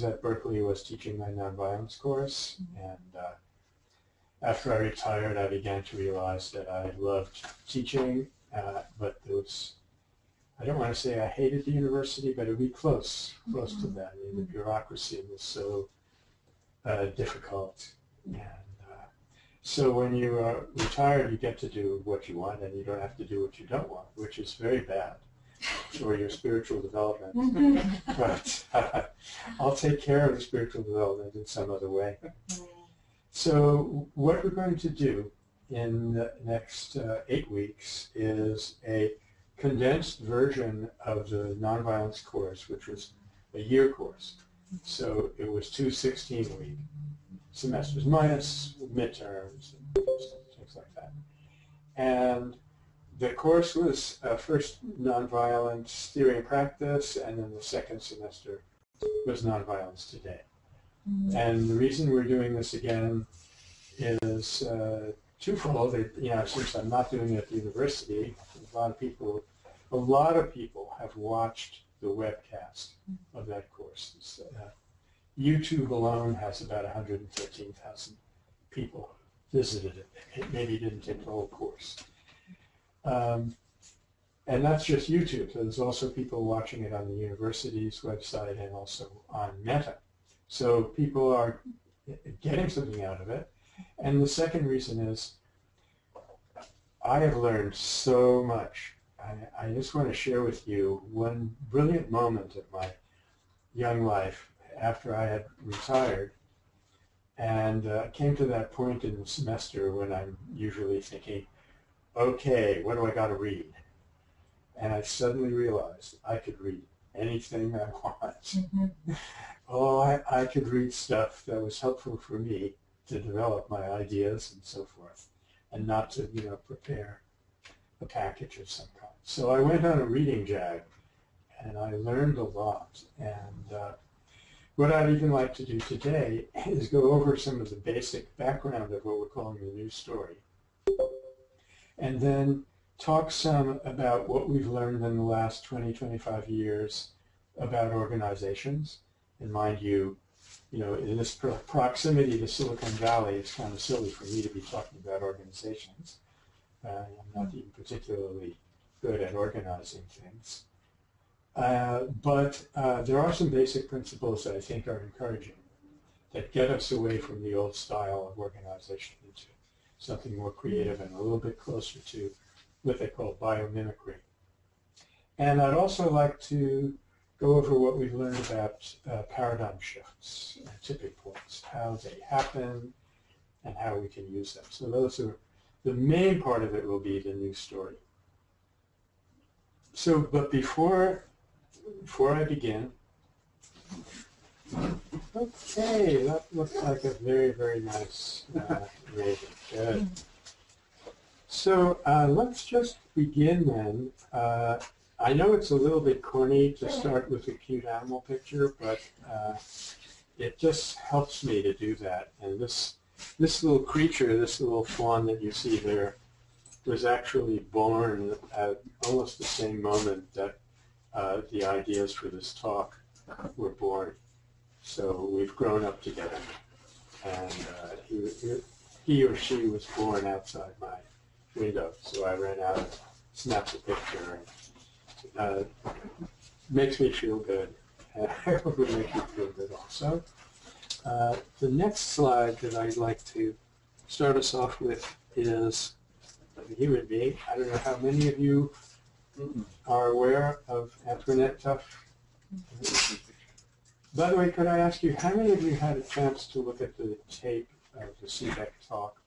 colleagues at Berkeley was teaching my nonviolence course, and after I retired, I began to realize that I loved teaching, but there was, I don't want to say I hated the university, but it would be close to that. I mean, the bureaucracy was so difficult. And so when you are retired, you get to do what you want, and you don't have to do what you don't want, which is very bad for your spiritual development. But I'll take care of the spiritual development in some other way. So what we're going to do in the next 8 weeks is a condensed version of the nonviolence course, which was a year course. So it was 2 16-week semesters minus midterms and things like that. And the course was first nonviolence theory and practice, and then the second semester was nonviolence today. And the reason we're doing this again is twofold. Since I'm not doing it at the university, a lot of people have watched the webcast of that course. YouTube alone has about 113,000 people visited it. It maybe didn't take the whole course. And that's just YouTube. So there's also people watching it on the university's website and also on Meta. So people are getting something out of it. And the second reason is I have learned so much. I just want to share with you one brilliant moment of my young life after I had retired, and came to that point in the semester when I'm usually thinking, okay, what do I got to read? And I suddenly realized I could read anything I want. I could read stuff that was helpful for me to develop my ideas and so forth, and not to, prepare a package of some kind. So I went on a reading jag, and I learned a lot. And what I'd even like to do today is go over some of the basic background of what we're calling the news story, and then talk some about what we've learned in the last 20, 25 years about organizations. And mind you, in this proximity to Silicon Valley, it's kind of silly for me to be talking about organizations. I'm not even particularly good at organizing things. But there are some basic principles that I think are encouraging that get us away from the old style of organization into something more creative and a little bit closer to what they call biomimicry. And I'd also like to go over what we've learned about paradigm shifts and tipping points, how they happen, and how we can use them. So those are the main part of it will be the news story. So, but before I begin, okay, that looks like a very, very nice rating. Good. So let's just begin then. I know it's a little bit corny to start with a cute animal picture, but it just helps me to do that. And this little creature, this little fawn that you see there, was actually born at almost the same moment that the ideas for this talk were born. So we've grown up together. And he or she was born outside my window. So I ran out and snapped a picture. And makes me feel good. I hope it makes you feel good also. The next slide that I'd like to start us off with is a human being. I don't know how many of you are aware of Antoinette Tuff. By the way, could I ask you, how many of you had a chance to look at the tape of the CBEC talk?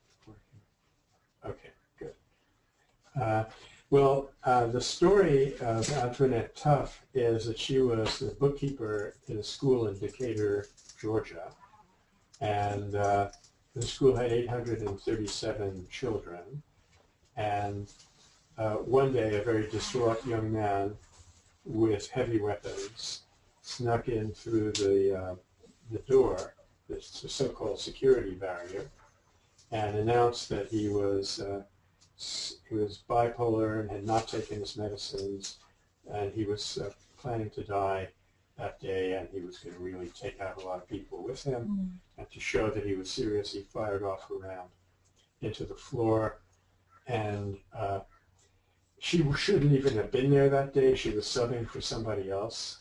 Okay, good. Well, the story of Antoinette Tuff is that she was the bookkeeper in a school in Decatur, Georgia. And the school had 837 children. And one day, a very distraught young man with heavy weapons snuck in through the door, the so-called security barrier, and announced that he was bipolar and had not taken his medicines, and he was planning to die that day, and he was going to really take out a lot of people with him. And to show that he was serious, he fired off a round into the floor. And she shouldn't even have been there that day. She was subbing for somebody else.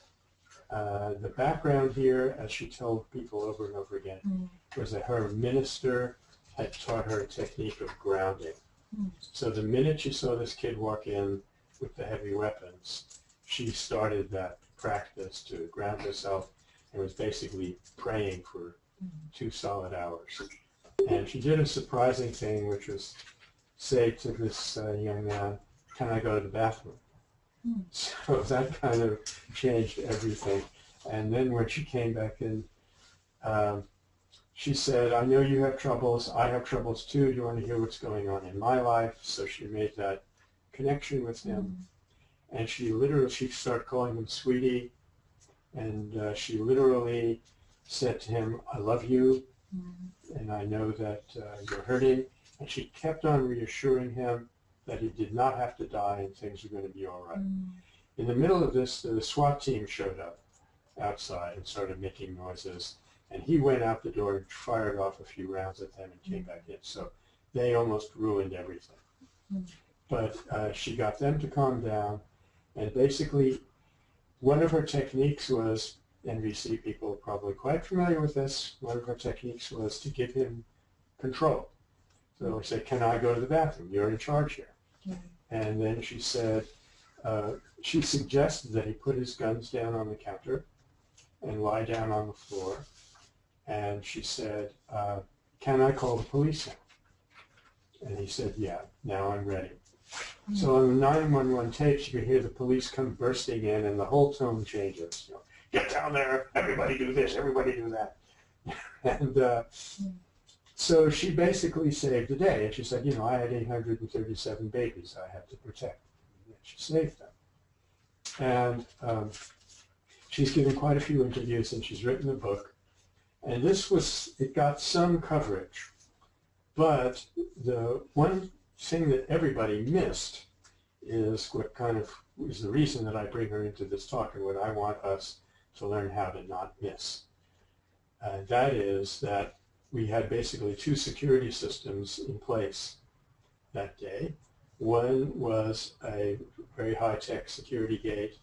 The background here, as she told people over and over again, was that her minister had taught her a technique of grounding. So the minute she saw this kid walk in with the heavy weapons, she started that practice to ground herself and was basically praying for 2 solid hours. And she did a surprising thing, which was say to this young man, "Can I go to the bathroom?" So that kind of changed everything. And then when she came back in, she said, "I know you have troubles. I have troubles too. Do you want to hear what's going on in my life?" So she made that connection with him. And she started calling him sweetie. And she literally said to him, "I love you. And I know that you're hurting." And she kept on reassuring him that he did not have to die and things were going to be all right. In the middle of this, the SWAT team showed up outside and started making noises. And he went out the door and fired off a few rounds at them and came back in. So they almost ruined everything. But she got them to calm down. And basically, one of her techniques was, NVC people are probably quite familiar with this, one of her techniques was to give him control. So I said, "Can I go to the bathroom? You're in charge here." And then she said, she suggested that he put his guns down on the counter and lie down on the floor. And she said, "Can I call the police now?" And he said, "Yeah, now I'm ready." So on the 911 tapes, you could hear the police come bursting in, and the whole tone changes. You know, "Get down there, everybody do this, everybody do that." And so she basically saved the day. And she said, "You know, I had 837 babies I had to protect." And she saved them. And she's given quite a few interviews, and she's written a book. And it got some coverage. But the one thing that everybody missed is what kind of is the reason that I bring her into this talk and what I want us to learn how to not miss. That is that we had basically 2 security systems in place that day. One was a very high-tech security gate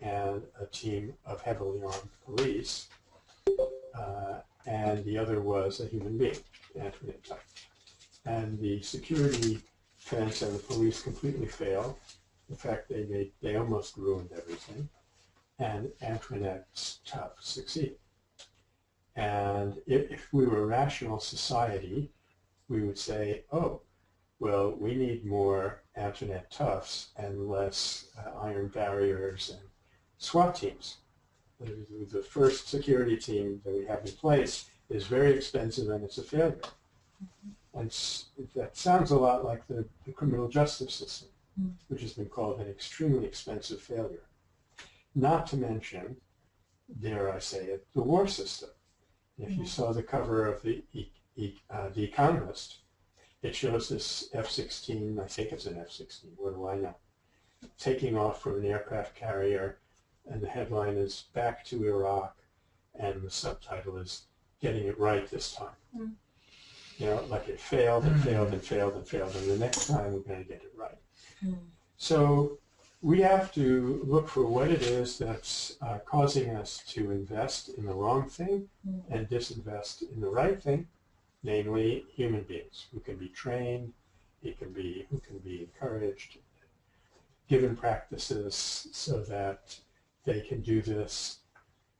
and a team of heavily armed police, and the other was a human being, Antoinette type. And the security fence and the police completely failed. In fact, they almost ruined everything. And Antoinette's tough succeeded. And if we were a rational society, we would say, "Oh, well, we need more Antoinette toughs and less iron barriers and SWAT teams." The first security team that we have in place is very expensive and it's a failure. And that sounds a lot like the criminal justice system, which has been called an extremely expensive failure. Not to mention, dare I say it, the war system. If you saw the cover of the Economist, it shows this F-16, I think it's an F-16, what do I know, taking off from an aircraft carrier, and the headline is "Back to Iraq," and the subtitle is "Getting It Right This Time." You know, like it failed and failed and failed and failed, and the next time we're going to get it right. So we have to look for what it is that's causing us to invest in the wrong thing and disinvest in the right thing, namely human beings who can be trained, who can be encouraged, given practices so that they can do this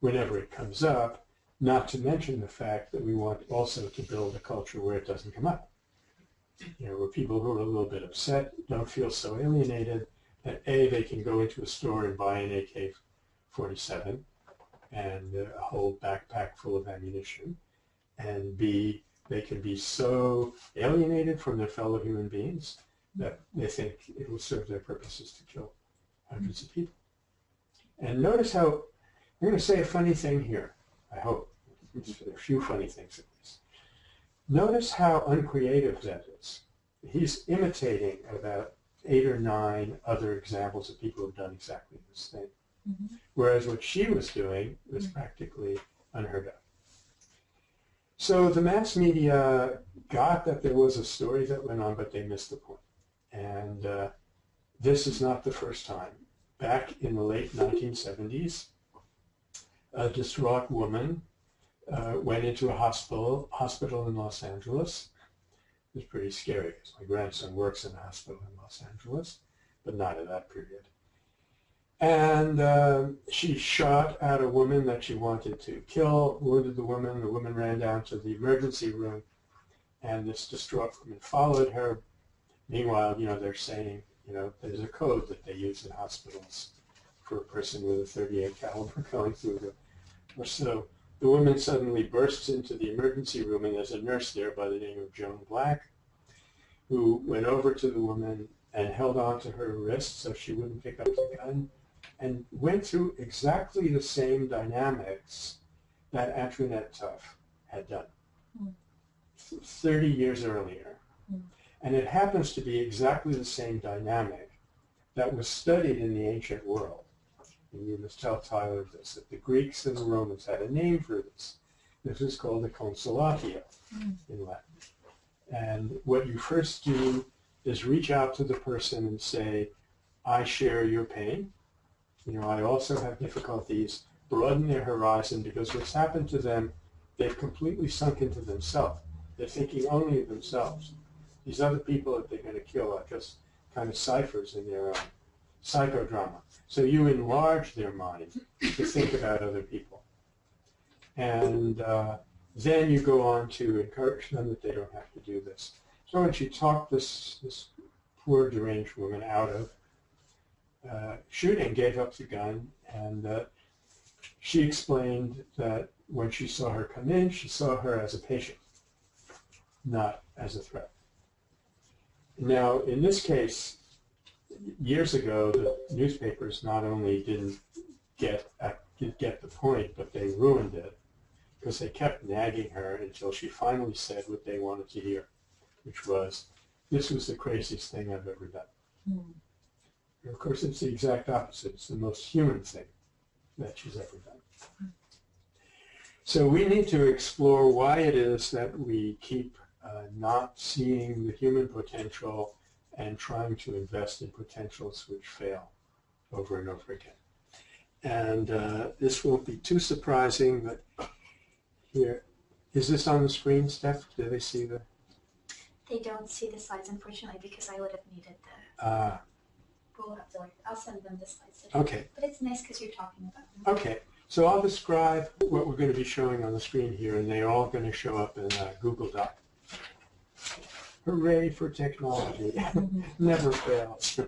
whenever it comes up, not to mention the fact that we want also to build a culture where it doesn't come up. You know, where people who are a little bit upset don't feel so alienated that A, they can go into a store and buy an AK-47 and a whole backpack full of ammunition, and B, they can be so alienated from their fellow human beings that they think it will serve their purposes to kill hundreds of people. And notice how, I'm going to say a funny thing here, I hope. There are a few funny things at least. Notice how uncreative that is. He's imitating about 8 or 9 other examples of people who have done exactly this thing. whereas what she was doing was practically unheard of. So the mass media got that there was a story that went on, but they missed the point. And this is not the first time. Back in the late 1970s, a distraught woman went into a hospital in Los Angeles. It was pretty scary because my grandson works in a hospital in Los Angeles, but not at that period. And she shot at a woman that she wanted to kill, wounded the woman. The woman ran down to the emergency room, and this distraught woman followed her. Meanwhile, they're saying, there's a code that they use in hospitals for a person with a .38 caliber going through the, or so. The woman suddenly bursts into the emergency room, and there's a nurse there by the name of Joan Black, who went over to the woman and held on to her wrist so she wouldn't pick up the gun, and went through exactly the same dynamics that Antoinette Tuff had done 30 years earlier. And it happens to be exactly the same dynamic that was studied in the ancient world. And you must tell Tyler this, that the Greeks and the Romans had a name for this. This is called the consolatio in Latin. And what you first do is reach out to the person and say, I share your pain. I also have difficulties. Broaden their horizon, because what's happened to them, they've completely sunk into themselves. They're thinking only of themselves. These other people that they're going to kill are just kind of ciphers in their own psychodrama. So you enlarge their mind to think about other people. And then you go on to encourage them that they don't have to do this. So when she talked this poor deranged woman out of shooting, gave up the gun, and she explained that when she saw her come in, she saw her as a patient, not as a threat. Now, in this case, years ago, the newspapers not only didn't get the point, but they ruined it, because they kept nagging her until she finally said what they wanted to hear, which was, this was the craziest thing I've ever done. And of course, it's the exact opposite. It's the most human thing that she's ever done. So we need to explore why it is that we keep not seeing the human potential and trying to invest in potentials which fail over and over again. And this won't be too surprising, but here, is this on the screen, Steph? Do they see the? They don't see the slides, unfortunately, because I would have needed the. We'll have to, I'll send them the slides today. Okay. But it's nice because you're talking about them. Okay. So I'll describe what we're going to be showing on the screen here, and they're all going to show up in Google Doc. Hooray for technology. Never fails.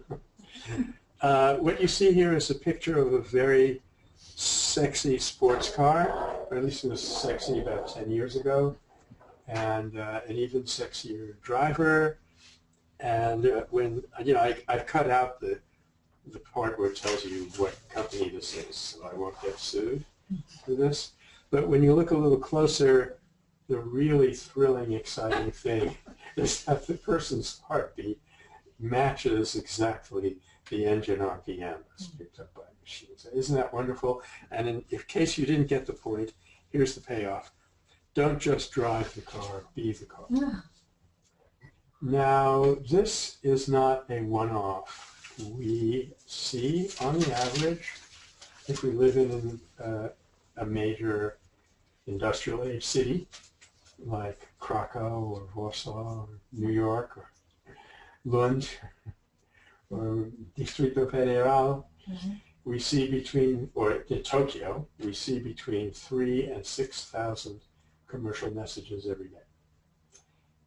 What you see here is a picture of a very sexy sports car, or at least it was sexy about 10 years ago, and an even sexier driver. And when, I've cut out the part where it tells you what company this is, so I won't get sued for this. But when you look a little closer, the really thrilling, exciting thing is that the person's heartbeat matches exactly the engine RPM that's picked up by machines. Isn't that wonderful? And in case you didn't get the point, here's the payoff. Don't just drive the car, be the car. Now, this is not a one-off. We see, on the average, if we live in a major industrial age city, like Krakow or Warsaw or New York or Lund or Distrito Federal, we see between, or in Tokyo, we see between 3,000 and 6,000 commercial messages every day.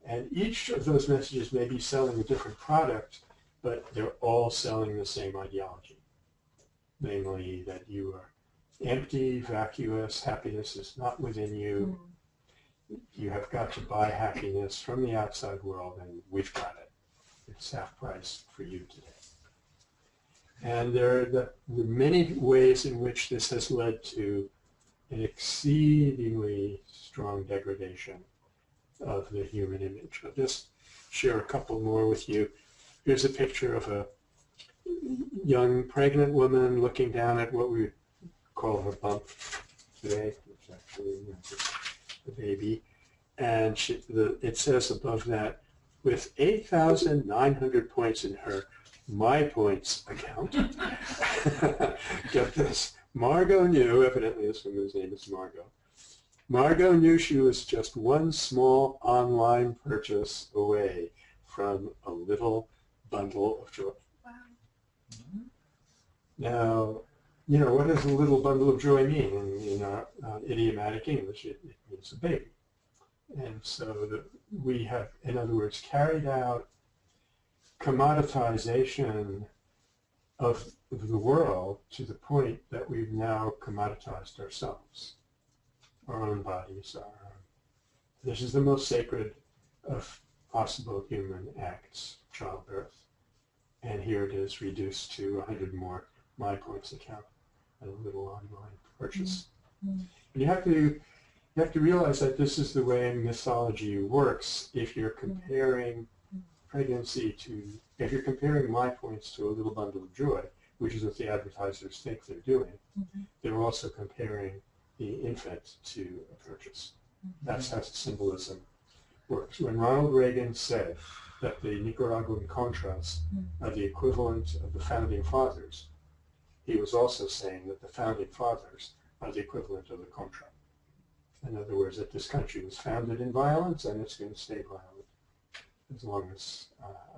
And each of those messages may be selling a different product, but they're all selling the same ideology, namely that you are empty, vacuous, happiness is not within you. You have got to buy happiness from the outside world, and we've got it. It's half price for you today. And there are the many ways in which this has led to an exceedingly strong degradation of the human image. I'll just share a couple more with you. Here's a picture of young pregnant woman looking down at what we would call her bump today, which actually the baby, and it says above that, with 8,900 points in her My Points account. Get this. Margot knew, evidently this woman's name is Margot. Margot knew she was just one small online purchase away from a little bundle of joy. Wow. Now, you know, what does a little bundle of joy mean? In idiomatic English, it means a baby. And so we have, in other words, carried out commoditization of the world to the point that we've now commoditized ourselves, our own bodies. This is the most sacred of possible human acts, childbirth. And here it is reduced to 100 more My Points account and a little online purchase. Mm-hmm. And you have to realize that this is the way mythology works. If you're comparing pregnancy if you're comparing My Points to a little bundle of joy, which is what the advertisers think they're doing, they're also comparing the infant to a purchase. That's how symbolism works. When Ronald Reagan said that the Nicaraguan Contras are the equivalent of the Founding Fathers, he was also saying that the Founding Fathers are the equivalent of the Contra. In other words, that this country was founded in violence and it's going to stay violent as long as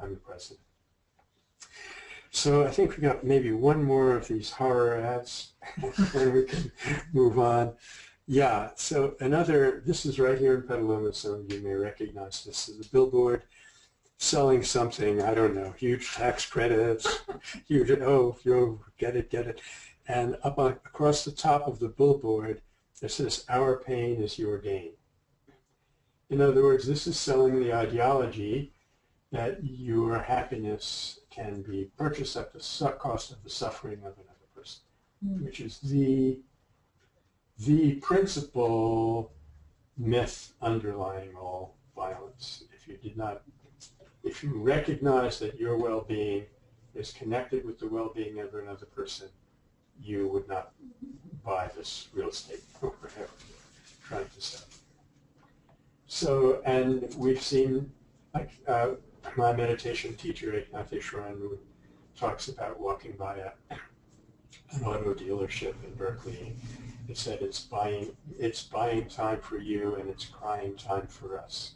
I'm the president. So I think we got maybe one more of these horror ads and we can move on. Yeah, so this is right here in Petaluma. Some of you may recognize this as a billboard selling something, I don't know, huge tax credits, huge, get it. And across the top of the billboard, it says, "Our pain is your gain." In other words, this is selling the ideology that your happiness can be purchased at the cost of the suffering of another person, which is the principal myth underlying all violence. If you recognize that your well-being is connected with the well-being of another person, you would not buy this real estate or whatever you're trying to sell. So, and we've seen, like my meditation teacher, Ignacio, who talks about walking by an auto dealership in Berkeley. It said it's buying time for you and it's crying time for us.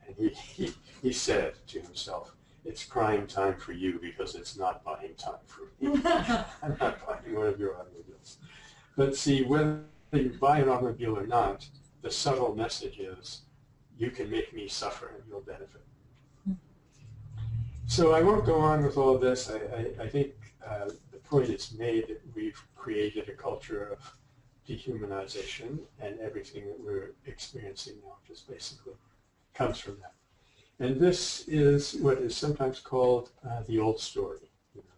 And he said to himself, it's crying time for you because it's not buying time for me. I'm not buying one of your automobiles. But see, whether you buy an automobile or not, the subtle message is, you can make me suffer and you'll benefit. So I won't go on with all of this. I think the point is made that we've created a culture of dehumanization, and everything that we're experiencing now just basically comes from that. And this is what is sometimes called the old story.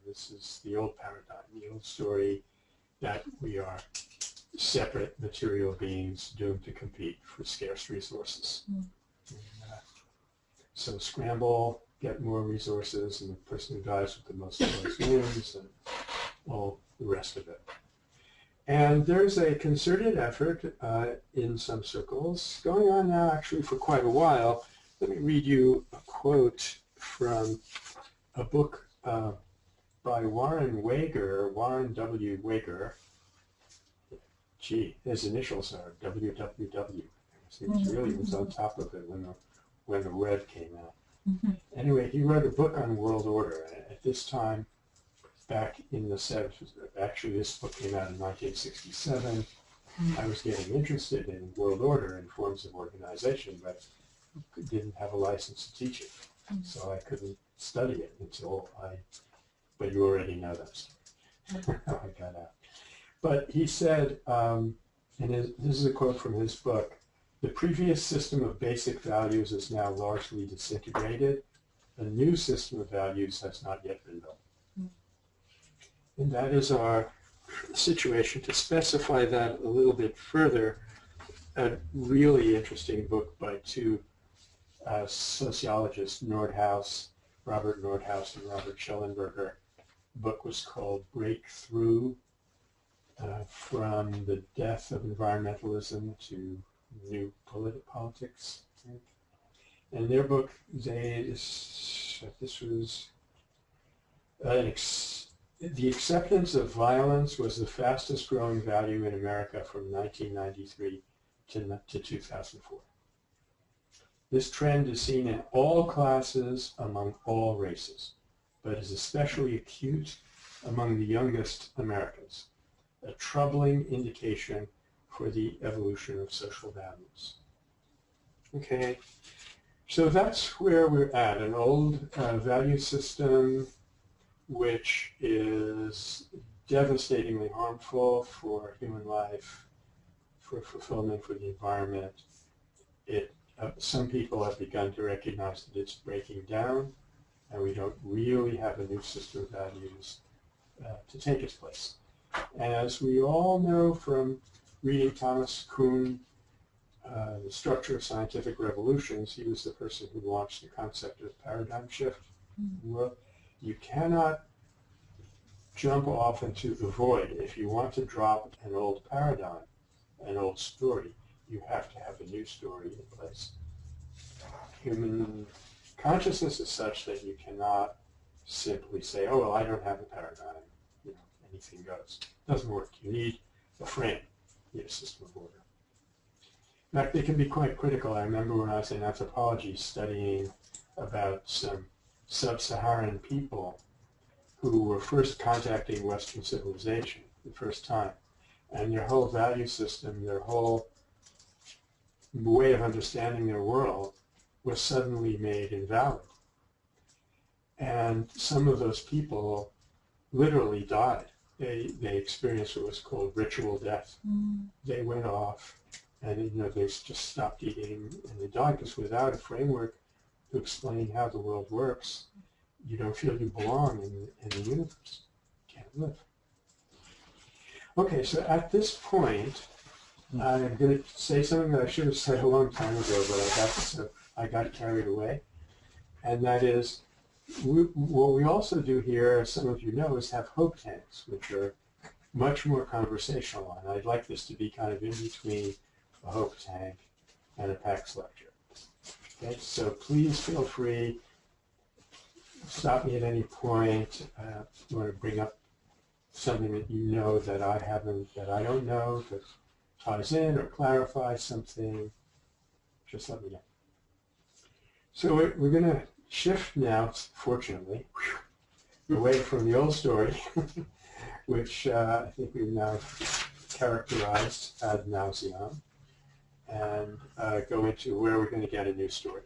This is the old paradigm, the old story that we are separate material beings doomed to compete for scarce resources. So scramble, get more resources, and the person who dies with the most toys wins, and all the rest of it. And there's a concerted effort in some circles, going on now actually for quite a while. Let me read you a quote from a book by Warren W. Wager. Gee, his initials are WWW. He really was on top of it when the web came out. Anyway, he wrote a book on world order. At this time, back in the 70s, actually this book came out in 1967, I was getting interested in world order and forms of organization, but didn't have a license to teach it. So I couldn't study it but you already know that story. How I got out. But he said, this is a quote from his book, "The previous system of basic values is now largely disintegrated. A new system of values has not yet been built." And that is our situation. To specify that a little bit further, a really interesting book by two sociologists, Robert Nordhaus and Robert Schellenberger, book was called Breakthrough, from the death of environmentalism to new politics. And their book, this was the acceptance of violence was the fastest growing value in America from 1993 to 2004. This trend is seen in all classes among all races, but is especially acute among the youngest Americans, a troubling indication for the evolution of social values. Okay, so that's where we're at, an old value system which is devastatingly harmful for human life, for fulfillment, for the environment. Some people have begun to recognize that it's breaking down, and we don't really have a new system of values to take its place. And as we all know from reading Thomas Kuhn, The Structure of Scientific Revolutions, he was the person who launched the concept of paradigm shift. Well, you cannot jump off into the void. If you want to drop an old paradigm, an old story, you have to have a new story in place. Human consciousness is such that you cannot simply say, oh, well, I don't have a paradigm. You know, anything goes. It doesn't work. You need a frame. You need a system of order. In fact, they can be quite critical. I remember when I was in anthropology studying about some sub-Saharan people who were first contacting Western civilization the first time. And their whole value system, their whole way of understanding their world was suddenly made invalid. And some of those people literally died. They experienced what was called ritual death. They went off and they just stopped eating and they died because without a framework to explain how the world works, you don't feel you belong in the universe. You can't live. Okay, so at this point, I'm going to say something that I should have said a long time ago, but I got carried away. And that is, what we also do here, as some of you know, is have hope tanks, which are much more conversational. And I'd like this to be kind of in between a hope tank and a PACS lecture. Okay, so please feel free. Stop me at any point. You want to bring up something that you know that I don't know, that ties in or clarifies something, just let me know. So we're going to shift now, fortunately, away from the old story, which I think we've now characterized ad nauseum, and go into where we're going to get a new story.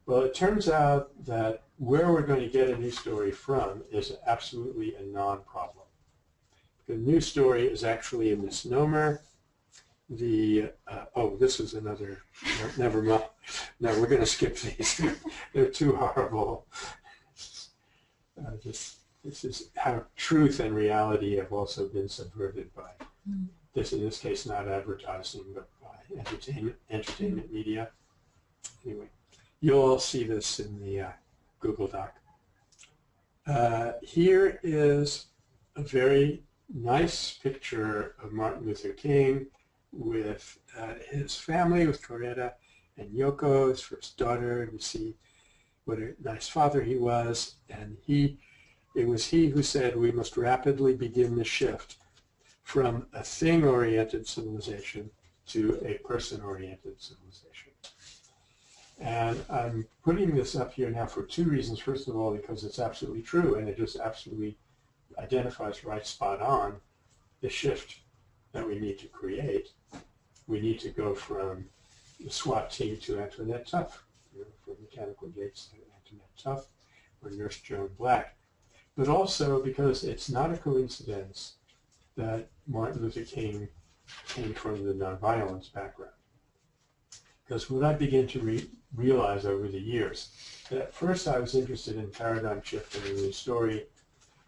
Well, it turns out that where we're going to get a new story from is absolutely a non-problem. The new story is actually a misnomer. This is another, never mind. No, we're going to skip these. They're too horrible. This is how truth and reality have also been subverted by this, in this case, not advertising, but by entertainment media. Anyway, you'll all see this in the Google Doc. Here is a very nice picture of Martin Luther King with his family, with Coretta and Yoko, his first daughter. You see what a nice father he was. And it was he who said, we must rapidly begin the shift from a thing-oriented civilization to a person-oriented civilization. And I'm putting this up here now for two reasons. First of all, because it's absolutely true, and it just absolutely identifies right spot on the shift that we need to create. We need to go from the SWAT team to Antoinette Tuff, from Mechanical Gates to Antoinette Tuff, or Nurse Joan Black. But also because it's not a coincidence that Martin Luther King came from the nonviolence background. Because what I began to realize over the years, at first I was interested in paradigm shift in a new story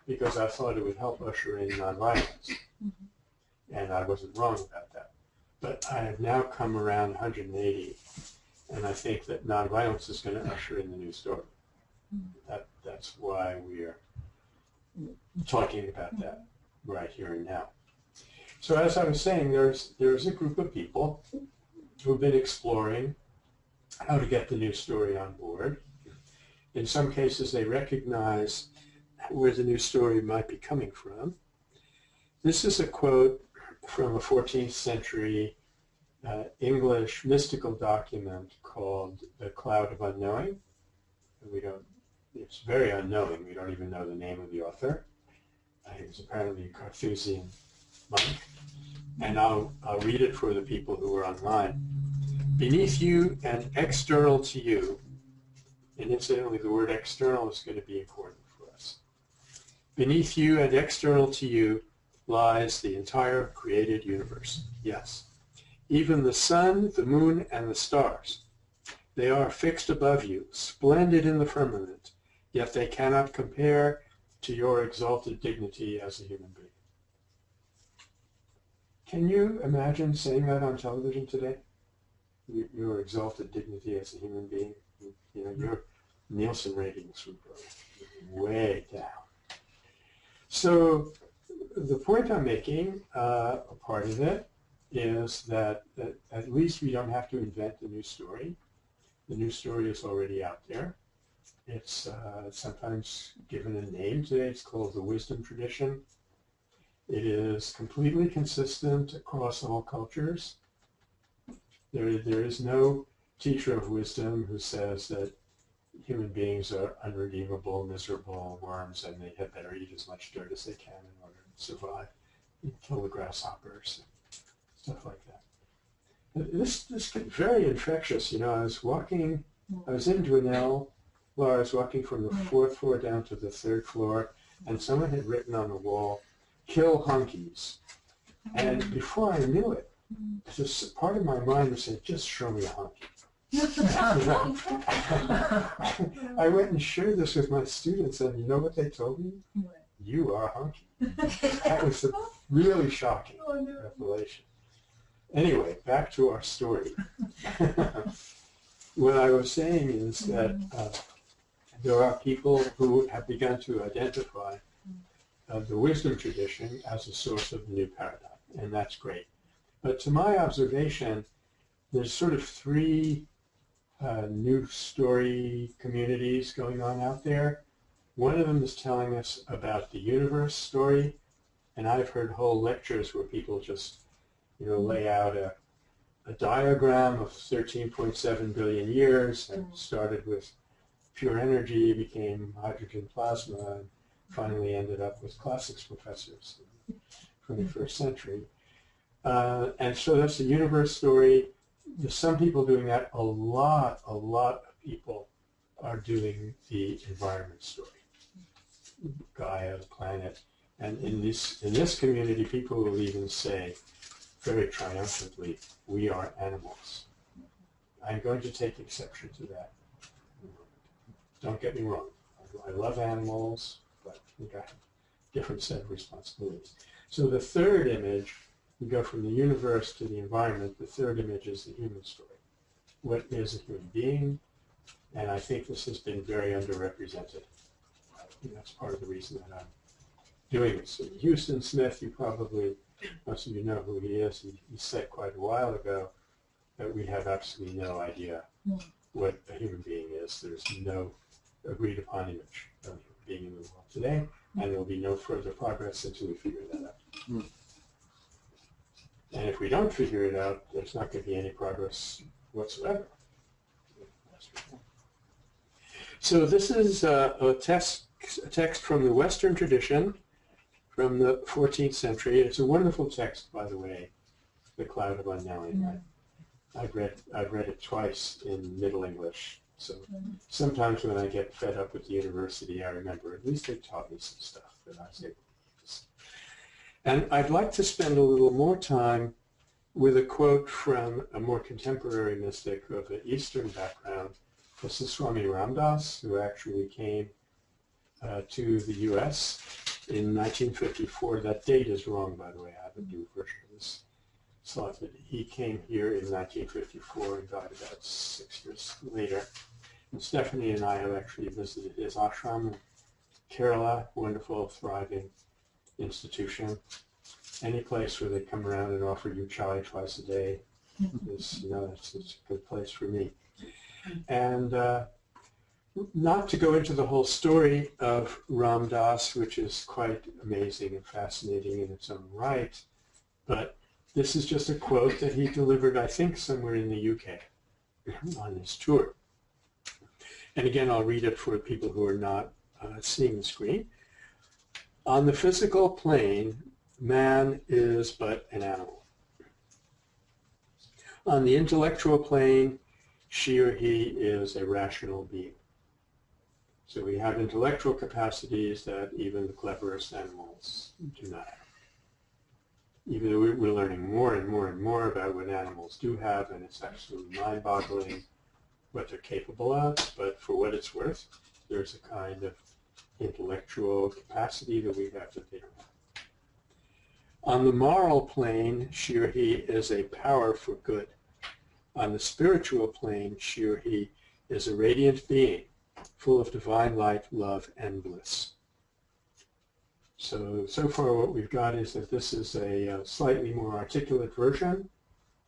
because I thought it would help usher in nonviolence. And I wasn't wrong about that. But I have now come around 180, and I think that nonviolence is going to usher in the new story. That's why talking about that right here and now. So as I was saying, there's a group of people who've been exploring how to get the news story on board. In some cases, they recognize where the news story might be coming from. This is a quote from a 14th century English mystical document called The Cloud of Unknowing. It's very unknowing. We don't even know the name of the author. He was apparently a Carthusian monk. And I'll read it for the people who are online. Beneath you and external to you, and incidentally the word external is going to be important for us. Beneath you and external to you lies the entire created universe. Yes. Even the sun, the moon, and the stars. They are fixed above you, splendid in the firmament, yet they cannot compare to your exalted dignity as a human being. Can you imagine saying that on television today? Your exalted dignity as a human being? You know, your Nielsen ratings would go way down. So the point I'm making, a part of it, is that at least we don't have to invent a new story. The new story is already out there. It's sometimes given a name today. It's called the wisdom tradition. It is completely consistent across all cultures. There is no teacher of wisdom who says that human beings are unredeemable, miserable worms, and they had better eat as much dirt as they can in order to survive, and kill the grasshoppers, and stuff like that. This gets very infectious. You know, I was in Dwinell, well, I was walking from the 4th floor down to the 3rd floor, and someone had written on the wall, "Kill honkies." And before I knew it, just part of my mind was saying, just show me a honky. I went and shared this with my students, and you know what they told me? You are a honky. That was a really shocking revelation. Anyway, back to our story. What I was saying is that there are people who have begun to identify the wisdom tradition as a source of the new paradigm, and that's great. But to my observation, there's sort of 3 new story communities going on out there. One of them is telling us about the universe story, and I've heard whole lectures where people just, you know, lay out a diagram of 13.7 billion years, and started with pure energy, became hydrogen plasma, and finally ended up with classics professors in the 21st century. And so that's the universe story. There's some people doing that. A lot of people are doing the environment story. Gaia, the planet. And in this community, people will even say, very triumphantly, we are animals. I'm going to take exception to that. Don't get me wrong. I love animals, but I think I have a different set of responsibilities. So the third image, we go from the universe to the environment. The third image is the human story. What is a human being? And I think this has been very underrepresented. That's part of the reason that I'm doing this. So Houston Smith, most of you know who he is. He said quite a while ago that we have absolutely no idea what a human being is. There's no agreed upon image of a human being in the world today, and there will be no further progress until we figure that out. And if we don't figure it out, there's not going to be any progress whatsoever. So this is a text from the Western tradition from the 14th century. It's a wonderful text, by the way, The Cloud of Unknowing. I've read it twice in Middle English. So sometimes when I get fed up with the university, I remember at least they taught me some stuff that I was able to use. And I'd like to spend a little more time with a quote from a more contemporary mystic of an Eastern background. This is Swami Ramdas, who actually came to the U.S. in 1954. That date is wrong, by the way. I have a new version of this slide. But he came here in 1954 and died about 6 years later. And Stephanie and I have actually visited his ashram Kerala, wonderful, thriving institution. Any place where they come around and offer you chai twice a day is, it's a good place for me. And not to go into the whole story of Ram Dass, which is quite amazing and fascinating in its own right, but this is just a quote that he delivered, I think, somewhere in the UK on his tour. And again, I'll read it for people who are not seeing the screen. On the physical plane, man is but an animal. On the intellectual plane, she or he is a rational being. So we have intellectual capacities that even the cleverest animals do not have. Even though we're learning more and more and more about what animals do have, and it's absolutely mind-boggling what they're capable of, but for what it's worth, there's a kind of intellectual capacity that we have that they don't have. On the moral plane, she or he is a power for good. On the spiritual plane, she or he is a radiant being, full of divine light, love, and bliss. So far what we've got is that this is a slightly more articulate version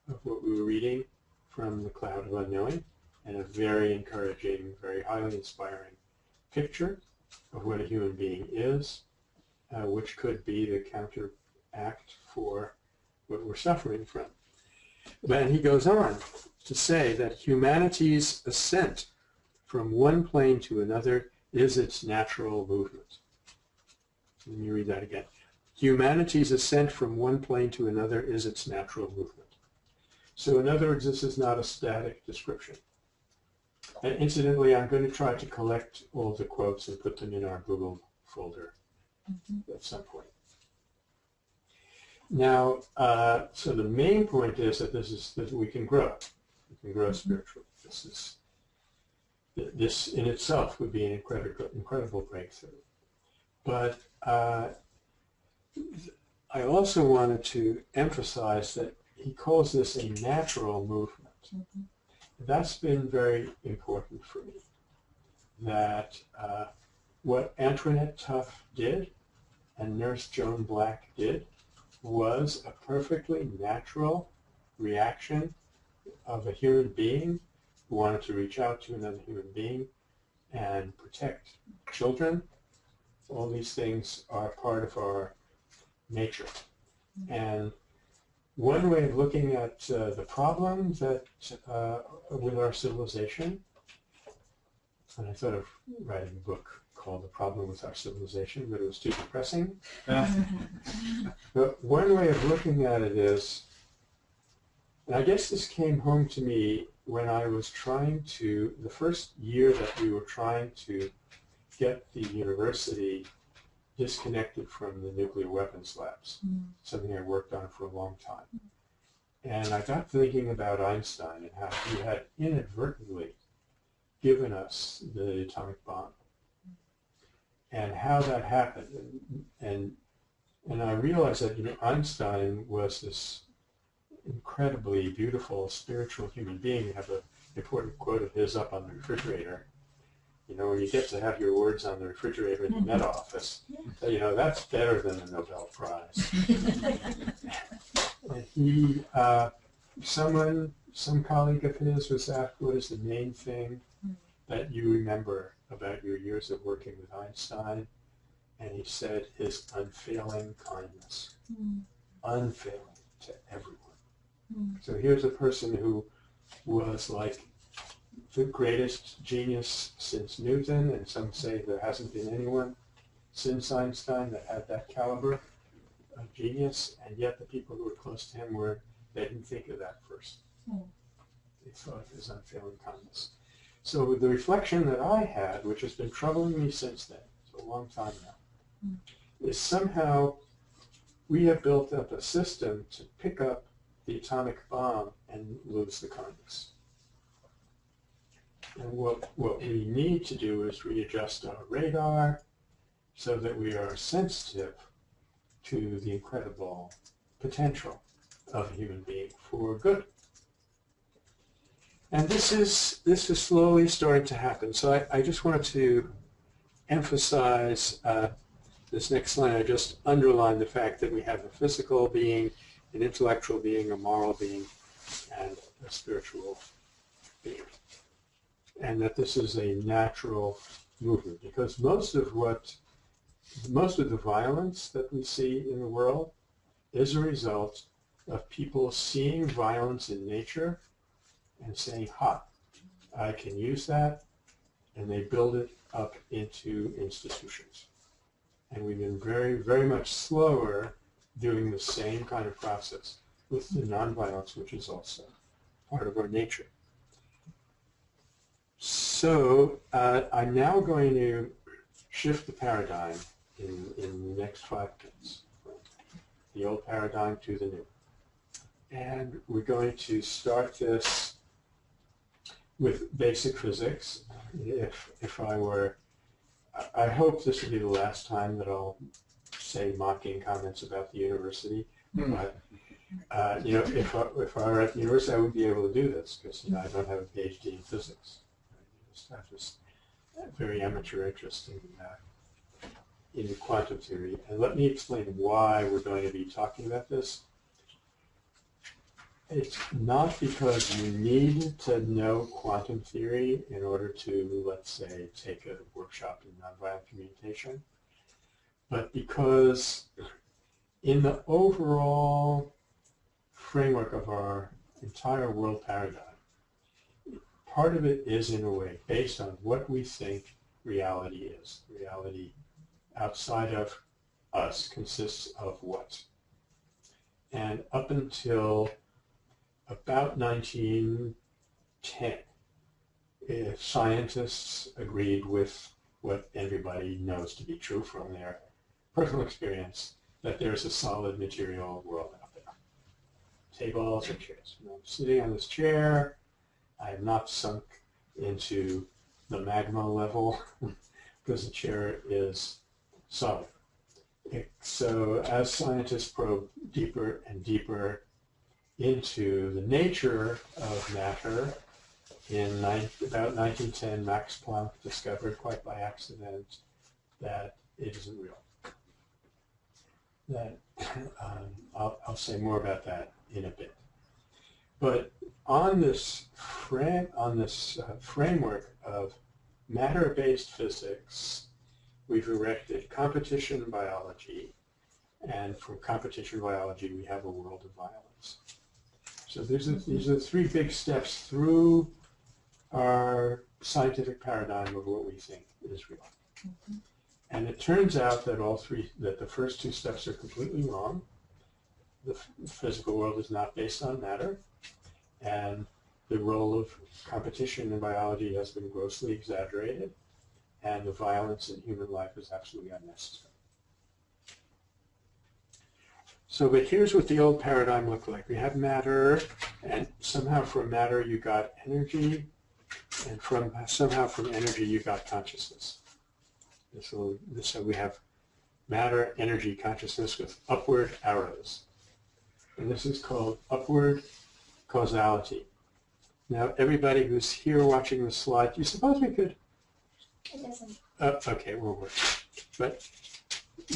of what we were reading from The Cloud of Unknowing, and a very encouraging, very highly inspiring picture of what a human being is, which could be the counteract for what we're suffering from. Then he goes on to say that humanity's ascent from one plane to another is its natural movement. Let me read that again. Humanity's ascent from one plane to another is its natural movement. So in other words, this is not a static description. And incidentally, I'm going to try to collect all the quotes and put them in our Google folder at some point. Now, so the main point is that we can grow. We can grow spiritually. This in itself would be an incredible breakthrough. But I also wanted to emphasize that he calls this a natural movement. That's been very important for me. That what Antoinette Tuff did and Nurse Joan Black did was a perfectly natural reaction of a human being who wanted to reach out to another human being and protect children. All these things are part of our nature. And one way of looking at the problem that with our civilization, and I thought of writing a book called The Problem with Our Civilization, but it was too depressing. But one way of looking at it is, and I guess this came home to me when I was trying to, the first year that we were trying to get the university disconnected from the nuclear weapons labs, something I worked on for a long time. And I got thinking about Einstein and how he had inadvertently given us the atomic bomb and how that happened. And I realized that Einstein was this incredibly beautiful spiritual human being. I have an important quote of his up on the refrigerator. When you get to have your words on the refrigerator in the Met Office, that's better than the Nobel Prize. And he, some colleague of his was asked, what is the main thing that you remember about your years of working with Einstein? And he said his unfailing kindness, unfailing to everyone. So here's a person who was like the greatest genius since Newton, and some say there hasn't been anyone since Einstein that had that caliber of genius, and yet the people who were close to him they didn't think of that first. They thought of his unfailing kindness. So the reflection that I had, which has been troubling me since then, it's a long time now, is somehow we have built up a system to pick up the atomic bomb and lose the kindness. And what we need to do is readjust our radar so that we are sensitive to the incredible potential of a human being for good. And this is slowly starting to happen. So I just wanted to emphasize this next line. I just underline the fact that we have a physical being, an intellectual being, a moral being, and a spiritual being. And that this is a natural movement, because most of the violence that we see in the world is a result of people seeing violence in nature and saying, ha, I can use that, and they build it up into institutions. And we've been very, very much slower doing the same kind of process with the nonviolence, which is also part of our nature. So I'm now going to shift the paradigm in the next 5 minutes, from the old paradigm to the new. And we're going to start this with basic physics. If I were, I hope this will be the last time that I'll say mocking comments about the university. But you know, if I were at the university, I would be able to do this because I don't have a PhD in physics. I have this very amateur interest in quantum theory. And let me explain why we're going to be talking about this. It's not because you need to know quantum theory in order to, let's say, take a workshop in nonviolent communication, but because in the overall framework of our entire world paradigm, part of it is, in a way, based on what we think reality is. Reality outside of us consists of what? And up until about 1910, scientists agreed with what everybody knows to be true from their personal experience, that there's a solid material world out there. Tables or chairs. You know, I'm sitting on this chair. I am not sunk into the magma level because the chair is solid. So as scientists probe deeper and deeper into the nature of matter, in about 1910, Max Planck discovered, quite by accident, that it isn't real. That I'll say more about that in a bit. But on this framework of matter-based physics, we've erected competition biology, and from competition biology, we have a world of violence. So these are 3 big steps through our scientific paradigm of what we think is real. And it turns out that that the first 2 steps are completely wrong. The physical world is not based on matter, and the role of competition in biology has been grossly exaggerated, and the violence in human life is absolutely unnecessary. So, but here's what the old paradigm looked like. We have matter, and somehow from matter you got energy, and somehow from energy you got consciousness. So we have matter, energy, consciousness with upward arrows. And this is called upward causality. Now, everybody who's here watching the slide, do you suppose we could? It doesn't. Okay, it won't work. But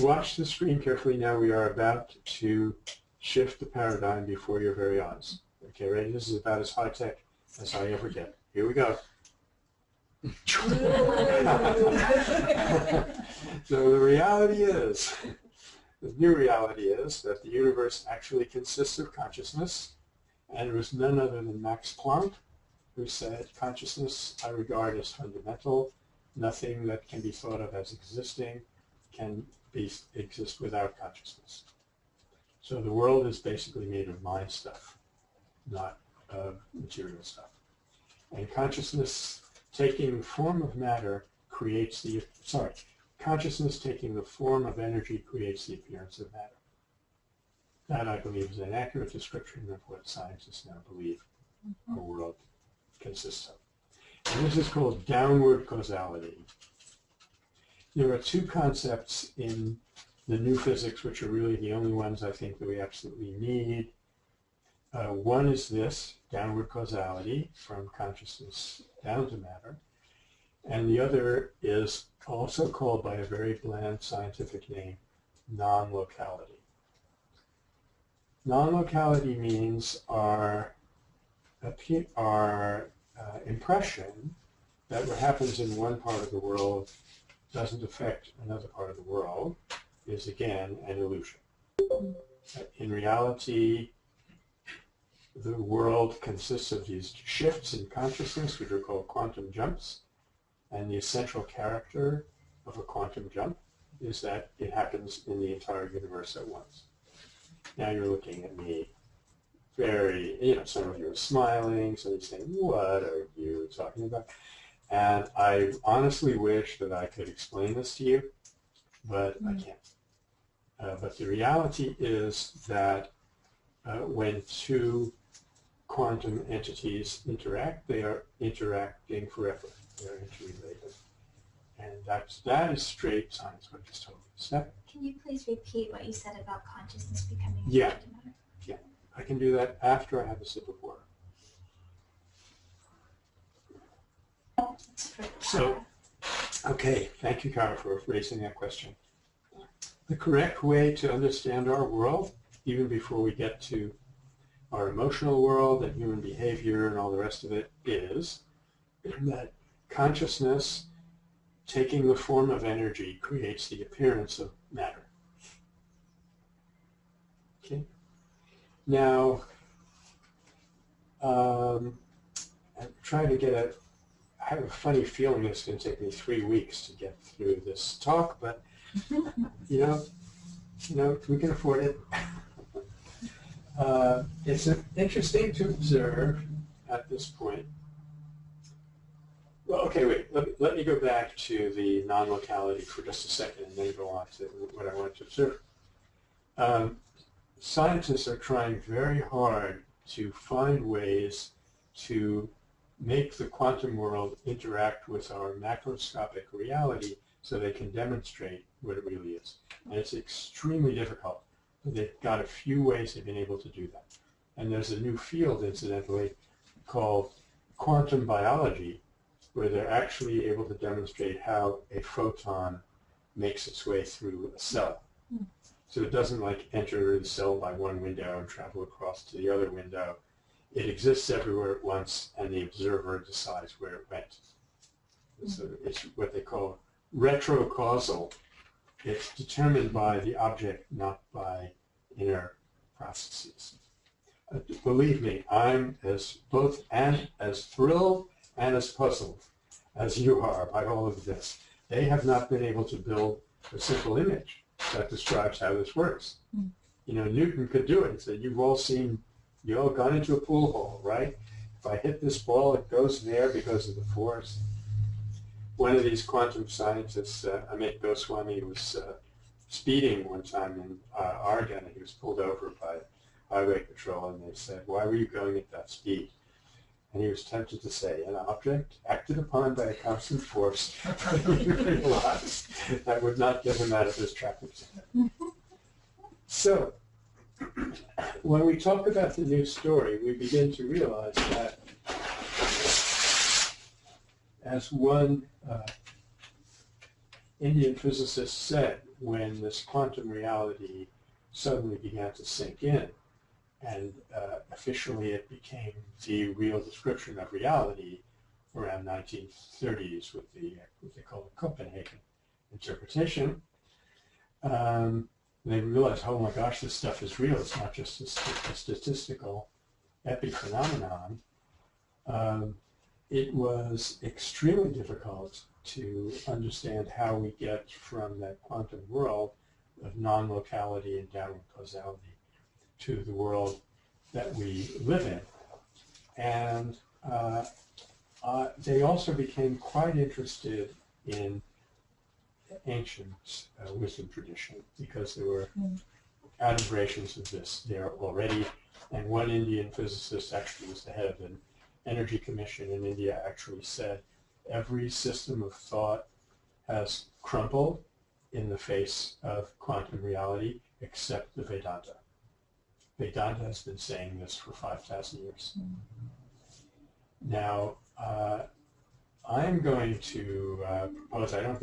watch the screen carefully now. We are about to shift the paradigm before your very eyes. Okay, ready? This is about as high-tech as I ever get. Here we go. So the reality is, the new reality is that the universe actually consists of consciousness, and it was none other than Max Planck who said, consciousness I regard as fundamental. Nothing that can be thought of as existing can exist without consciousness. So the world is basically made of mind stuff, not material stuff. And consciousness taking the form of matter creates consciousness taking the form of energy creates the appearance of matter. That, I believe, is an accurate description of what scientists now believe our world consists of. And this is called downward causality. There are 2 concepts in the new physics which are really the only ones I think that we absolutely need. One is this, downward causality, from consciousness down to matter. And the other is also called by a very bland scientific name, non-locality. Non-locality means our impression that what happens in one part of the world doesn't affect another part of the world is, again, an illusion. In reality, the world consists of these shifts in consciousness, which are called quantum jumps, and the essential character of a quantum jump is that it happens in the entire universe at once. Now you're looking at me very, some of you are smiling, some of you are saying, what are you talking about? And I honestly wish that I could explain this to you, but I can't. But the reality is that when two quantum entities interact, they are interacting forever. They are interrelated. And that is straight science, what I just told you. Step. Can you please repeat what you said about consciousness becoming Yeah. matter? Yeah. I can do that after I have a sip of water. So, okay, thank you, Kara, for raising that question. The correct way to understand our world, even before we get to our emotional world and human behavior and all the rest of it, is that consciousness, taking the form of energy, creates the appearance of matter. Okay. Now, I'm trying to get a. I have a funny feeling it's going to take me 3 weeks to get through this talk, but we can afford it. It's interesting to observe at this point. Well, okay, wait. Let me go back to the non-locality for just a second, and then go on to what I want to observe. Scientists are trying very hard to find ways to make the quantum world interact with our macroscopic reality so they can demonstrate what it really is. And it's extremely difficult. But they've got a few ways they've been able to do that. And there's a new field, incidentally, called quantum biology, where they're actually able to demonstrate how a photon makes its way through a cell. So it doesn't like enter the cell by one window and travel across to the other window. It exists everywhere at once, and the observer decides where it went. So it's what they call retrocausal. It's determined by the object, not by inner processes. Believe me, I'm as thrilled and as puzzled as you are by all of this. They have not been able to build a simple image that describes how this works. Newton could do it. He said, you've all gone into a pool hall, right? If I hit this ball, it goes there because of the force. One of these quantum scientists, Amit Goswami, was speeding one time in Oregon, and he was pulled over by highway patrol, and they said, why were you going at that speed? And he was tempted to say, an object acted upon by a constant force he realized that would not get him out of his traffic signal. So, when we talk about the new story, we begin to realize that, as one Indian physicist said, when this quantum reality suddenly began to sink in, and officially it became the real description of reality around 1930s with what they call the Copenhagen interpretation, they realized, oh my gosh, this stuff is real. It's not just a statistical epiphenomenon. It was extremely difficult to understand how we get from that quantum world of non-locality and downward causality to the world that we live in. And they also became quite interested in ancient wisdom tradition, because there were adumbrations of this there already. And one Indian physicist actually was the head of an energy commission in India, actually said every system of thought has crumbled in the face of quantum reality except the Vedanta. Vedanta has been saying this for 5,000 years. Now, I'm going to propose, I don't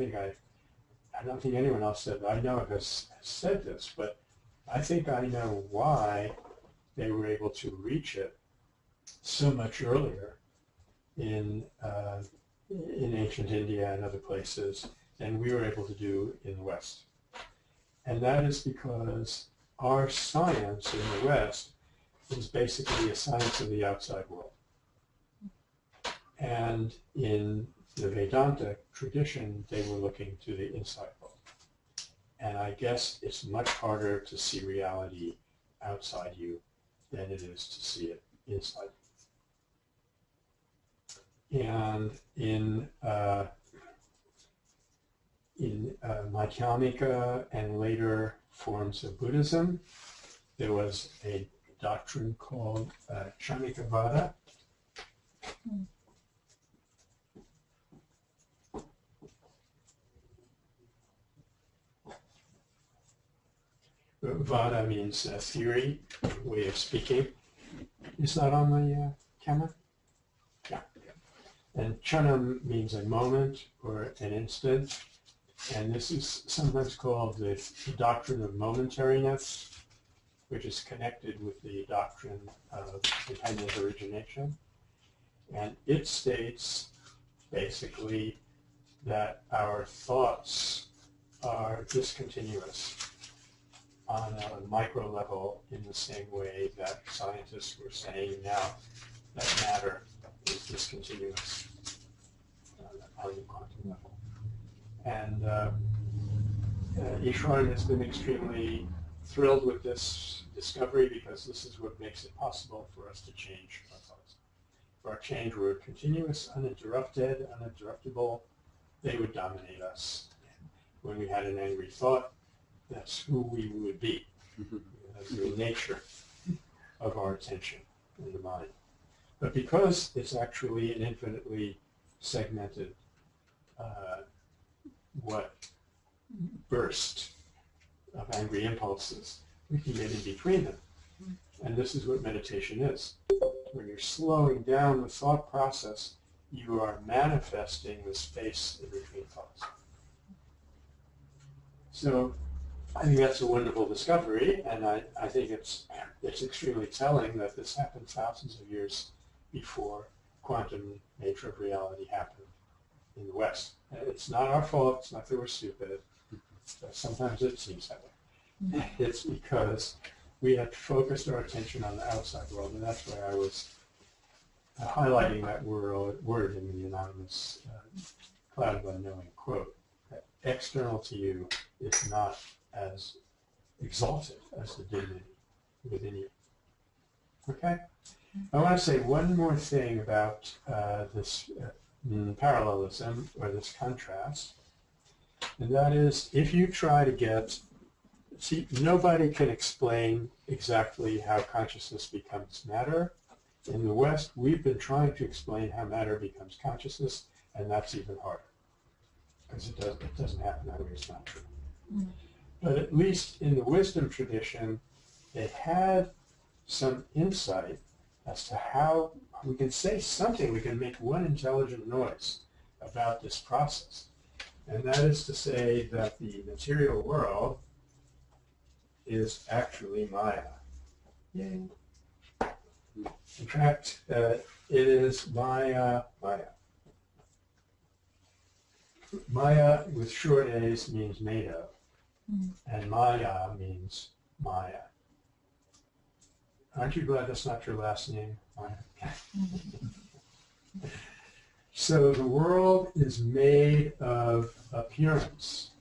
think anyone else said, I know has said this, but I think I know why they were able to reach it so much earlier in ancient India and other places than we were able to do in the West. And that is because our science in the West is basically a science of the outside world. And in the Vedanta tradition, they were looking to the inside world. And I guess it's much harder to see reality outside you than it is to see it inside. And in Madhyamika and later forms of Buddhism, there was a doctrine called Chanikavada. Vada means theory, way of speaking. Is that on the camera? Yeah. And Chanam means a moment or an instant. And this is sometimes called the doctrine of momentariness, which is connected with the doctrine of dependent origination. And it states basically that our thoughts are discontinuous on a micro level in the same way that scientists were saying now that matter is discontinuous on the quantum level. And Ishwaran has been extremely thrilled with this discovery because this is what makes it possible for us to change our thoughts. For our change, we're continuous, uninterrupted, uninterruptible. They would dominate us. And when we had an angry thought, that's who we would be. That's the nature of our attention in the mind. But because it's actually an infinitely segmented burst of angry impulses, we can get in between them. And this is what meditation is. When you're slowing down the thought process, you are manifesting the space in between thoughts. So I think that's a wonderful discovery, and I think it's extremely telling that this happened thousands of years before quantum nature of reality happened in the West. It's not our fault. It's not that we're stupid. Sometimes it seems that way. It's because we had focused our attention on the outside world, and that's why I was highlighting that word in the anonymous Cloud of Unknowing quote, that external to you is not as exalted as the dignity within you. Okay? I want to say one more thing about this parallelism, or this contrast, and that is if you try to see, nobody can explain exactly how consciousness becomes matter. In the West, we've been trying to explain how matter becomes consciousness, and that's even harder, because it doesn't happen that way. It's not true. But at least in the wisdom tradition, they had some insight as to how we can say something, we can make one intelligent noise about this process. And that is to say that the material world is actually Maya. Yay. In fact, it is Maya. Maya with short A's means made of, and Maya means Maya. Aren't you glad that's not your last name, Maya? So the world is made of appearance,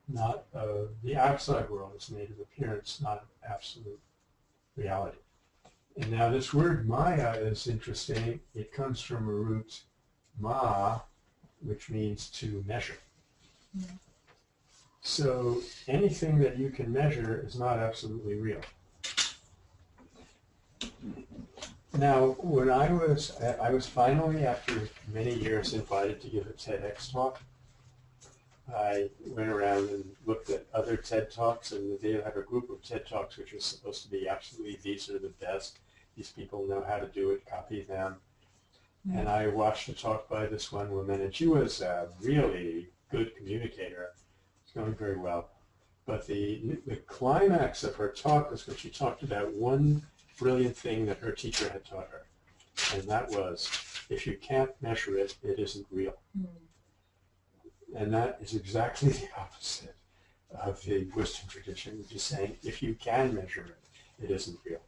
not of the outside world. It's made of appearance, not of absolute reality. And now this word Maya is interesting. It comes from a root ma, which means to measure. So anything that you can measure is not absolutely real. Now, when I was finally, after many years, invited to give a TEDx talk. I went around and looked at other TED Talks, and they have a group of TED Talks which are supposed to be absolutely, these are the best. These people know how to do it, copy them. And I watched a talk by this one woman, and she was a really good communicator. It's going very well. But the climax of her talk was when she talked about one brilliant thing that her teacher had taught her. And that was, if you can't measure it, it isn't real. And that is exactly the opposite of the wisdom tradition, which is saying, if you can measure it, it isn't real.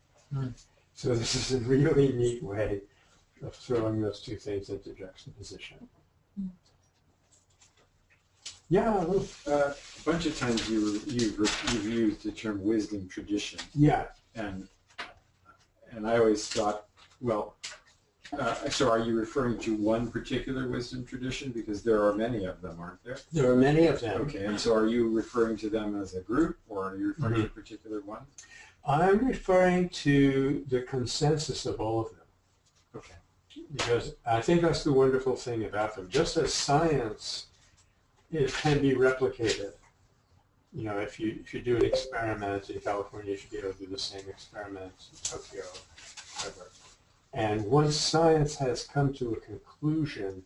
So this is a really neat way of throwing those two things into juxtaposition. Yeah. A bunch of times you've used the term wisdom tradition. Yeah. And I always thought, well, so are you referring to one particular wisdom tradition? Because there are many of them, aren't there? There are many of them. Okay, and so are you referring to them as a group, or are you referring to a particular one? I'm referring to the consensus of all of them. Okay. Because I think that's the wonderful thing about them. Just as science, it can be replicated. You know, if you do an experiment in California, you should be able to do the same experiment in Tokyo, whatever. And once science has come to a conclusion,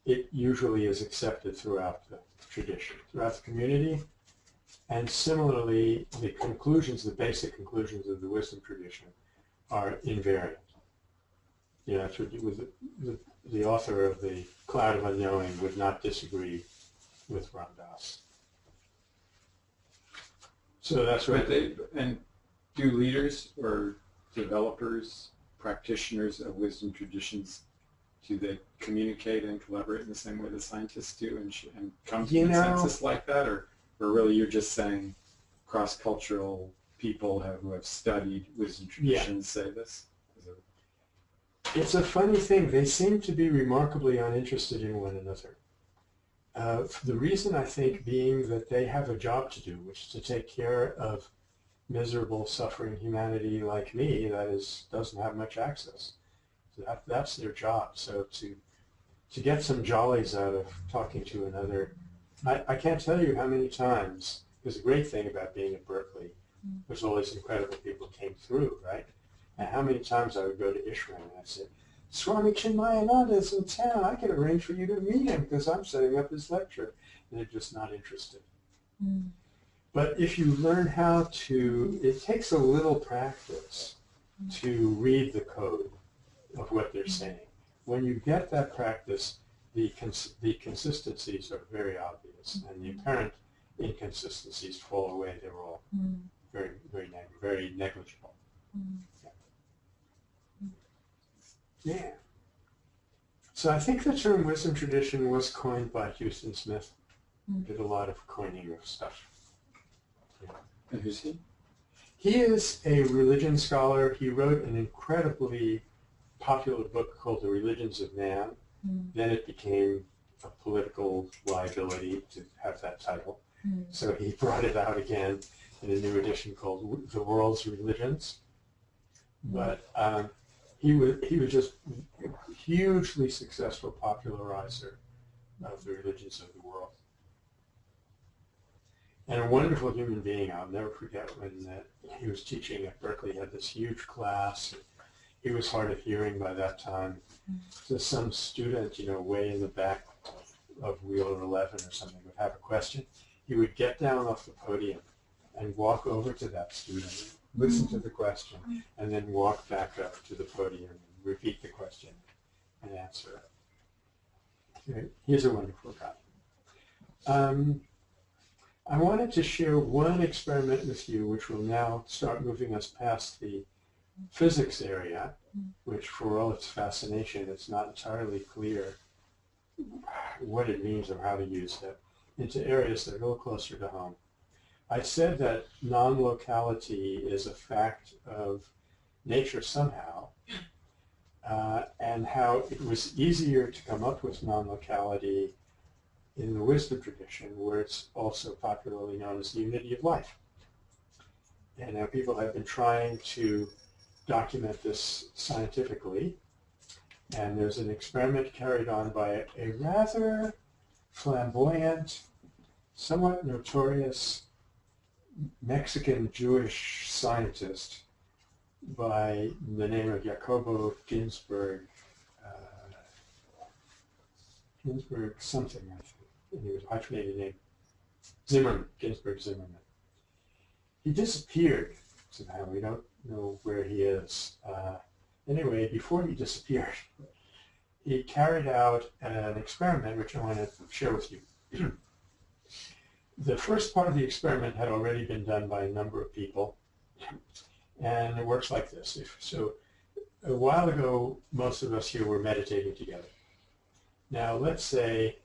it usually is accepted throughout the tradition, throughout the community. And similarly, the conclusions, the basic conclusions of the wisdom tradition are invariant. You know, the author of The Cloud of Unknowing would not disagree with Ram Dass. So that's right. And do leaders or developers, practitioners of wisdom traditions, do they communicate and collaborate in the same way the scientists do and come to consensus like that? Or really you're just saying cross-cultural people who have studied wisdom traditions say this? It's a funny thing. They seem to be remarkably uninterested in one another. The reason, I think, being that they have a job to do, which is to take care of miserable, suffering humanity like me that doesn't have much access. So that's their job. So to get some jollies out of talking to another, I can't tell you how many times, because the great thing about being at Berkeley was all these incredible people came through, right? And how many times I would go to Ishram and I said, Swami Chinmayananda is in town. I can arrange for you to meet him because I'm setting up his lecture. And they're just not interested. But if you learn how to, it takes a little practice to read the code of what they're saying. When you get that practice, the consistencies are very obvious, and the apparent inconsistencies fall away. They're all very negligible. Yeah. So I think the term wisdom tradition was coined by Houston Smith. Did a lot of coining of stuff. Yeah. And who's he? He is a religion scholar. He wrote an incredibly popular book called The Religions of Man. Then it became a political liability to have that title. So he brought it out again in a new edition called The World's Religions. But he was just a hugely successful popularizer of the religions of the world. And a wonderful human being. I'll never forget when he was teaching at Berkeley. He had this huge class. He was hard of hearing by that time. So some student, way in the back of Wheeler 11 or something would have a question. He would get down off the podium and walk over to that student, listen to the question, and then walk back up to the podium and repeat the question and answer it. He's a wonderful guy. I wanted to share one experiment with you, which will now start moving us past the physics area, which for all its fascination, it's not entirely clear what it means or how to use it, into areas that are a little closer to home. I said that non-locality is a fact of nature somehow, and how it was easier to come up with non-locality in the wisdom tradition, where it's also popularly known as the unity of life. And now people have been trying to document this scientifically, and there's an experiment carried on by a rather flamboyant, somewhat notorious Mexican Jewish scientist by the name of Jacobo Ginsberg Ginsberg something, I think. And he was a hyphenated name. Zimmerman, Ginsberg Zimmerman. He disappeared somehow. We don't know where he is. Anyway, before he disappeared, he carried out an experiment which I want to share with you. The first part of the experiment had already been done by a number of people, and it works like this. So a while ago, most of us here were meditating together. Now, let's say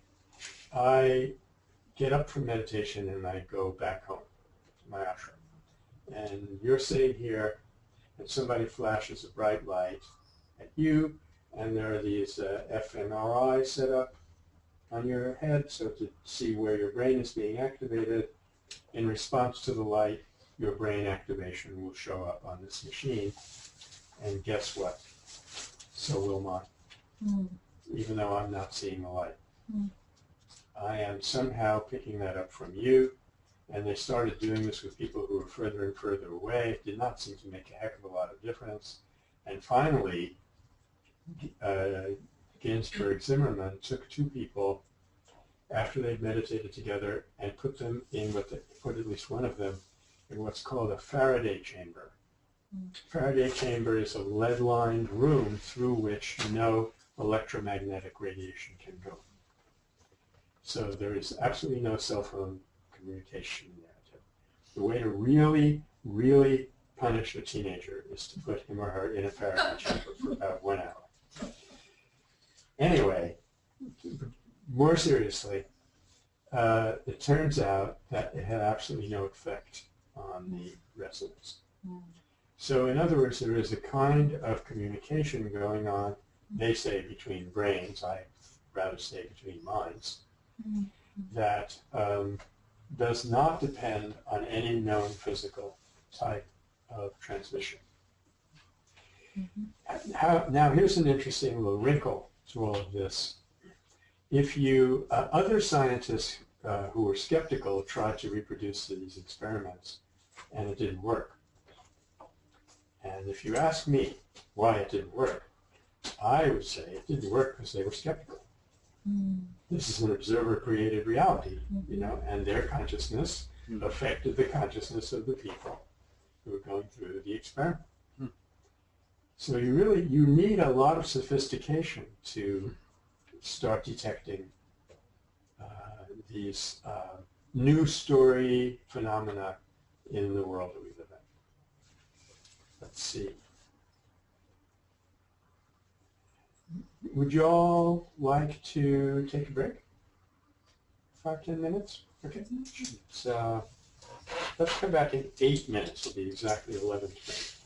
I get up from meditation and I go back home to my ashram. And you're sitting here and somebody flashes a bright light at you, and there are these fMRI set up on your head so to see where your brain is being activated. In response to the light, your brain activation will show up on this machine. And guess what? So will mine, even though I'm not seeing the light. I am somehow picking that up from you, and they started doing this with people who were further and further away. It did not seem to make a heck of a lot of difference. And finally, Ginsberg Zimmerman took two people after they'd meditated together and put them in put at least one of them in what's called a Faraday chamber. Faraday chamber is a lead-lined room through which no electromagnetic radiation can go. So there is absolutely no cell phone communication there. The way to really, really punish a teenager is to put him or her in a Faraday chamber for about 1 hour. Anyway, more seriously, it turns out that it had absolutely no effect on the resonance. So in other words, there is a kind of communication going on, they say between brains, I rather say between minds, that does not depend on any known physical type of transmission. Now here's an interesting little wrinkle to all of this. If you, other scientists who were skeptical tried to reproduce these experiments, and it didn't work. And if you ask me why it didn't work, I would say it didn't work because they were skeptical. This is an observer-created reality, you know, and their consciousness affected the consciousness of the people who were going through the experiment. So you need a lot of sophistication to start detecting these new story phenomena in the world that we live in. Let's see. Would you all like to take a break? 5-10 minutes? Okay. So let's come back in 8 minutes. It'll be exactly 11:20.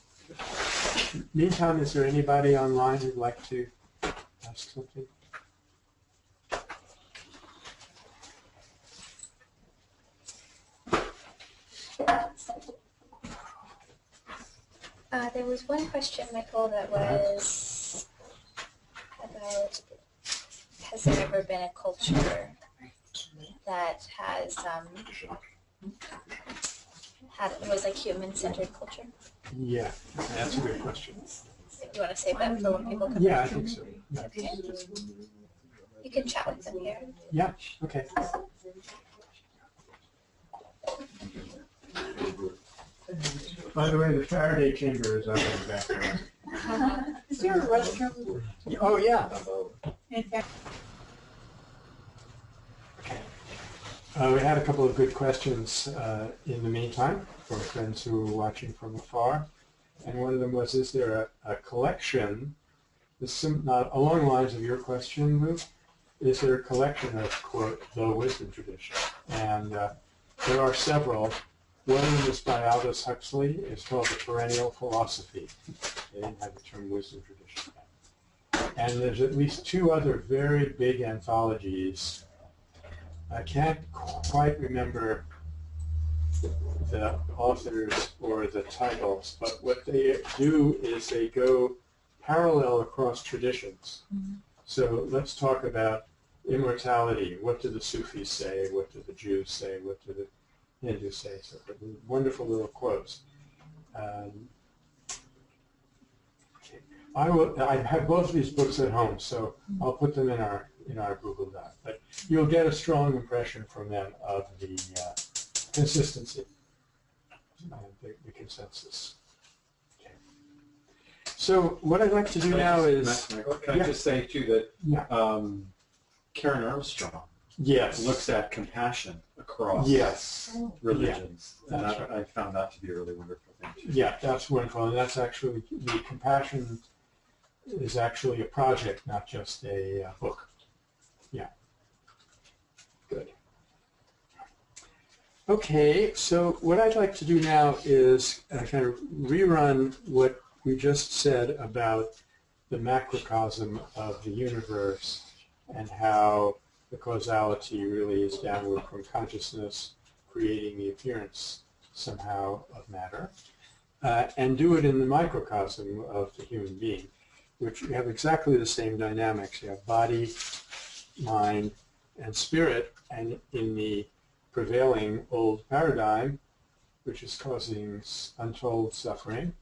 Meantime, is there anybody online who'd like to ask something? There was one question, Michael, that was about, has there ever been a culture that has was like human-centered culture? Yeah, that's a good question. You want to save that for when people come Yeah, I back? think so. Yeah. Okay. You can chat with them here. Yeah, okay. By the way, the Faraday chamber is up in the background. Is there a restroom? Oh, yeah. In fact, We had a couple of good questions in the meantime from friends who were watching from afar. And one of them was, is there a collection, not along the lines of your question, Luke, is there a collection of, quote, the wisdom tradition? And there are several. One of them is by Aldous Huxley. It's called The Perennial Philosophy. They didn't have the term wisdom tradition yet. And there's at least 2 other very big anthologies. I can't quite remember the authors or the titles, but what they do is they go parallel across traditions. So let's talk about immortality. What do the Sufis say? What do the Jews say? What do the Hindus say? So wonderful little quotes. Okay. I have both of these books at home, so I'll put them in our in our Google Doc. But you'll get a strong impression from them of the consistency and the consensus. Okay. So what I'd like to do now is... Can I just say, too, that Yeah. Karen Armstrong Yes. looks at compassion across Yes. religions. Yeah, And that's right. I found that to be a really wonderful thing, too. Yeah, that's wonderful. And that's actually, the compassion is actually a project, not just a book. Yeah. Good. Okay, so what I'd like to do now is kind of rerun what we just said about the macrocosm of the universe and how the causality really is downward from consciousness, creating the appearance somehow of matter, and do it in the microcosm of the human being, which you have exactly the same dynamics. You have body, mind, and spirit, and in the prevailing old paradigm, which is causing untold suffering,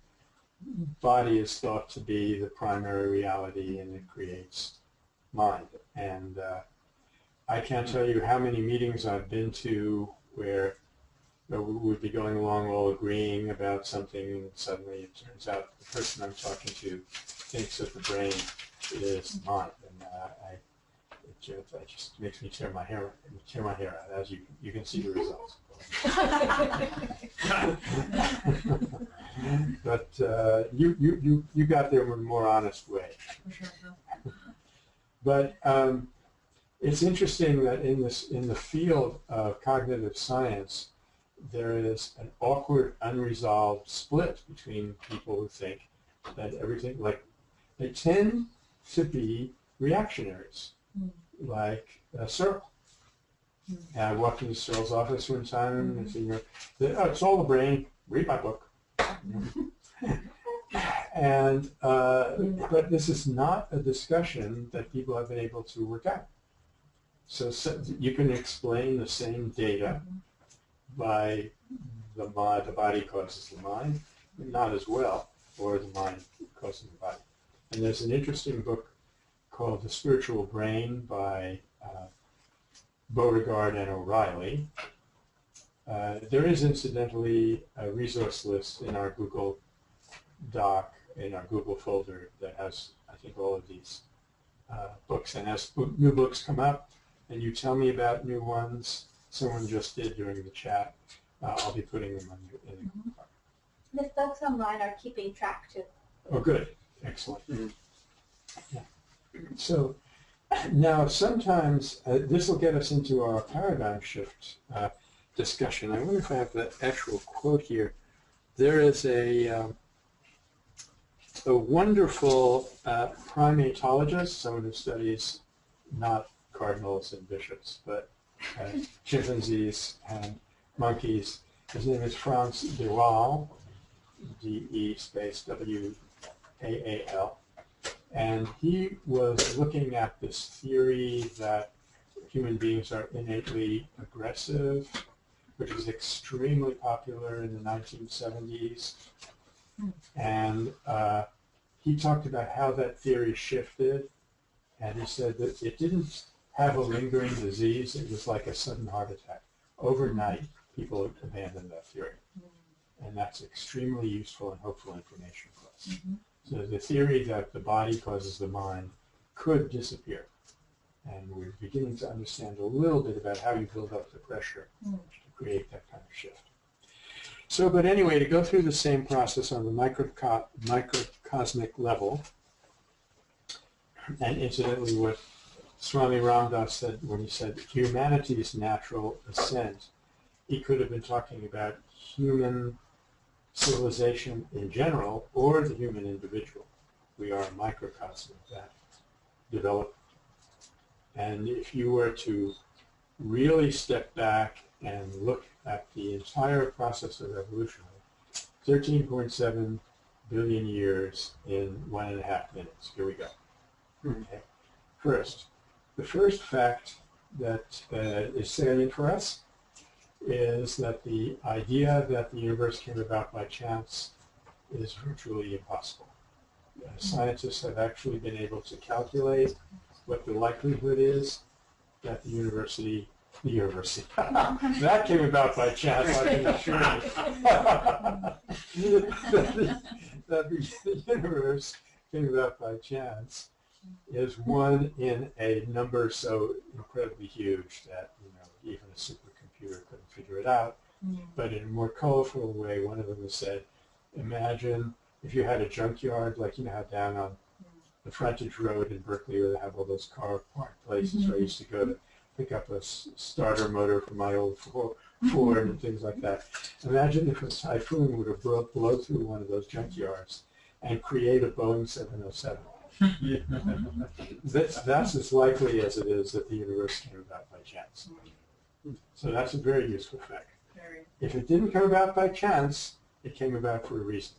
body is thought to be the primary reality, and it creates mind. And I can't tell you how many meetings I've been to where we would be going along all agreeing about something, and suddenly it turns out the person I'm talking to thinks that the brain is mind, and it just makes me tear my hair out. As you can see the results. But you got there in a more honest way. But it's interesting that in the field of cognitive science, there is an awkward, unresolved split between people who think that everything, like, they tend to be reactionaries, like Searle. And I walked into Searle's office one time and said, "Oh, it's all the brain. Read my book." And but this is not a discussion that people have been able to work out. So you can explain the same data by the body causes the mind, but not as well, or the mind causes the body. And there's an interesting book called The Spiritual Brain by Beauregard and O'Reilly. There is, incidentally, a resource list in our Google Doc, in our Google folder, that has, I think, all of these books. And as new books come up, and you tell me about new ones, someone just did during the chat, I'll be putting them in the Google Doc. The folks online are keeping track, too. Oh, good. Excellent. Yeah. So now sometimes this will get us into our paradigm shift discussion. I wonder if I have the actual quote here. There is a wonderful primatologist, someone who studies not cardinals and bishops, but chimpanzees and monkeys. His name is Frans de Waal, D-E space W-A-A-L. And he was looking at this theory that human beings are innately aggressive, which was extremely popular in the 1970s. And he talked about how that theory shifted, and he said that it didn't have a lingering disease. It was like a sudden heart attack. Overnight, people abandoned that theory. And that's extremely useful and hopeful information for us. So the theory that the body causes the mind could disappear. And we're beginning to understand a little bit about how you build up the pressure to create that kind of shift. So, but anyway, to go through the same process on the microcosmic level, and incidentally what Swami Ramdas said when he said humanity's natural ascent, he could have been talking about human civilization in general or the human individual. We are a microcosm of that development. And if you were to really step back and look at the entire process of evolution, 13.7 billion years in 1.5 minutes. Here we go. Okay. First, the first fact that is salient for us is that the idea that the universe came about by chance is virtually impossible. Scientists have actually been able to calculate what the likelihood is that the university, that came about by chance, I can assure you. that the universe came about by chance is one in a number so incredibly huge that, even a supercomputer couldn't figure it out. But in a more colorful way, one of them has said, imagine if you had a junkyard, like how down on the frontage road in Berkeley where they have all those car park places where I used to go to pick up a starter motor for my old Ford and things like that. Imagine if a typhoon would have blown through one of those junkyards and create a Boeing 707. That's as likely as it is that the universe came about by chance. So that's a very useful fact. If it didn't come about by chance, it came about for a reason.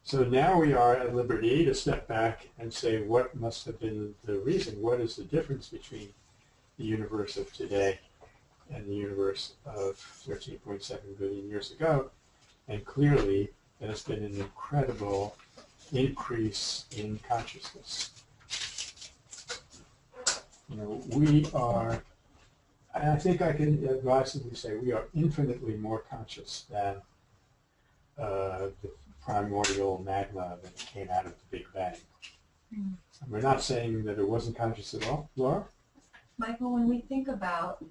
So now we are at liberty to step back and say what must have been the reason. What is the difference between the universe of today and the universe of 13.7 billion years ago? And clearly, there's been an incredible increase in consciousness. We are, I think I can advisably say, we are infinitely more conscious than the primordial magma that came out of the Big Bang. And we're not saying that it wasn't conscious at all. Laura? Michael, when we think about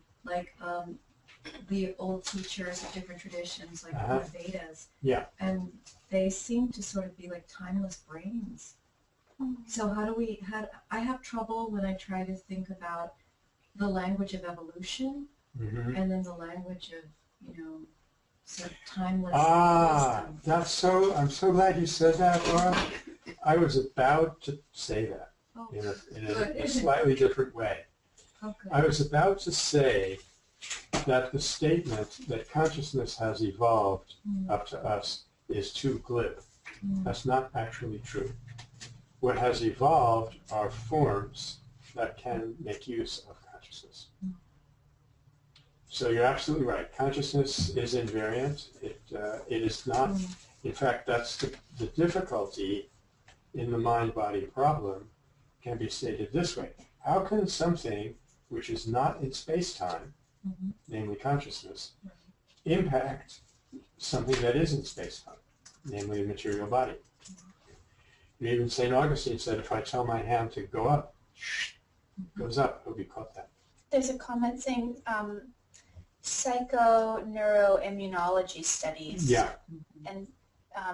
the old teachers of different traditions, like the Vedas, and they seem to sort of be like timeless brains. So I have trouble when I try to think about the language of evolution and then the language of, sort of timeless wisdom. I'm so glad you said that, Laura. I was about to say that in a slightly different way. Okay. I was about to say that the statement that consciousness has evolved up to us is too glib. That's not actually true. What has evolved are forms that can make use of consciousness. So you're absolutely right. Consciousness is invariant. It is not, in fact, that's the difficulty in the mind-body problem can be stated this way. How can something which is not in space-time, namely consciousness, impact something that is in space-time, namely a material body? And even St. Augustine said, if I tell my hand to go up, it goes up. Hope you caught that. There's a comment saying psychoneuroimmunology studies and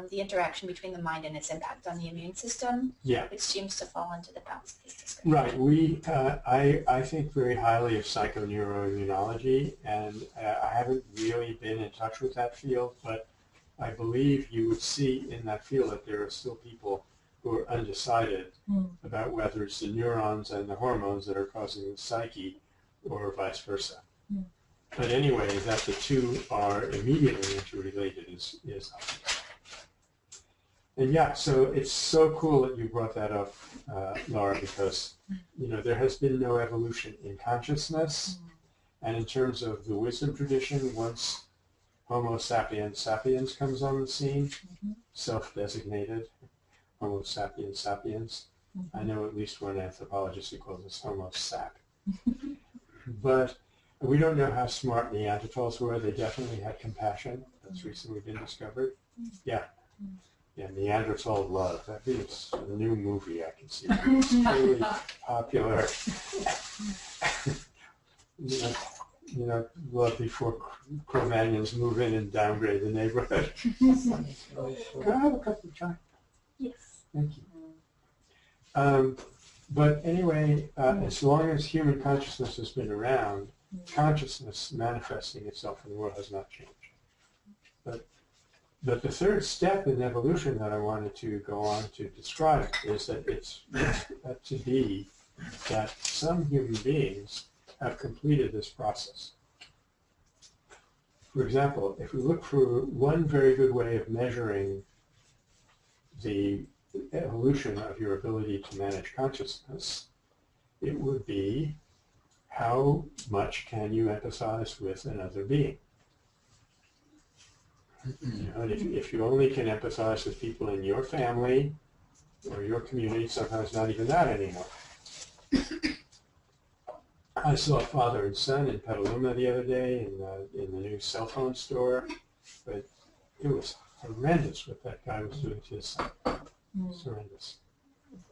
the interaction between the mind and its impact on the immune system, which seems to fall into the PACS case description. Right. I think very highly of psychoneuroimmunology, and I haven't really been in touch with that field, but I believe you would see in that field that there are still people who are undecided about whether it's the neurons and the hormones that are causing the psyche or vice versa. But anyway, that the two are immediately interrelated is obvious. And so it's so cool that you brought that up, Laura, because there has been no evolution in consciousness, and in terms of the wisdom tradition, once Homo sapiens sapiens comes on the scene, self-designated Homo sapiens sapiens. I know at least one anthropologist who calls us Homo sap. But we don't know how smart Neanderthals were. They definitely had compassion. That's recently been discovered. Yeah, Neanderthal love. That is a new movie I can see. It's really popular. Love before Cro-Magnons move in and downgrade the neighborhood. Can I have a cup of chai? Yes. Thank you. But anyway, as long as human consciousness has been around, consciousness manifesting itself in the world has not changed. But the third step in evolution that I wanted to go on to describe is that it's to be that some human beings have completed this process. For example, if we look for one very good way of measuring the evolution of your ability to manage consciousness, it would be how much can you empathize with another being? And if you only can empathize with people in your family or your community, sometimes not even that anymore, I saw a father and son in Petaluma the other day in the new cell phone store, but it was horrendous what that guy was doing to his son. It was horrendous.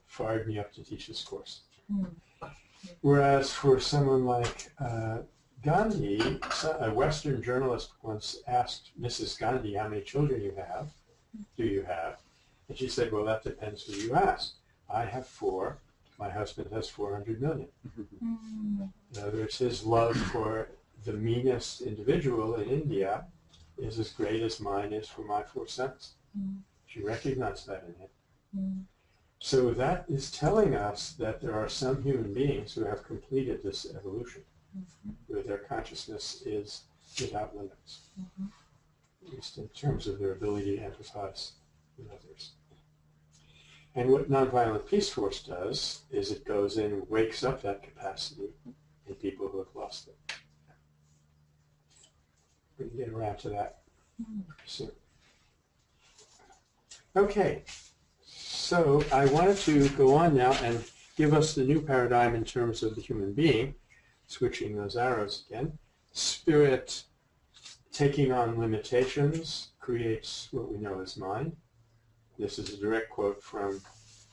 Fired me up to teach this course. Whereas for someone like Gandhi, a Western journalist once asked Mrs. Gandhi how many children do you have? And she said, well, that depends who you ask. I have 4. My husband has 400 million. In other words, his love for the meanest individual in India is as great as mine is for my 4 sons. She recognized that in him. So that is telling us that there are some human beings who have completed this evolution, where their consciousness is without limits, at least in terms of their ability to empathize with others. And what Nonviolent Peace Force does is it goes in and wakes up that capacity in people who have lost it. We can get around to that soon. Okay, so I wanted to go on now and give us the new paradigm in terms of the human being, switching those arrows again. Spirit taking on limitations creates what we know as mind. This is a direct quote from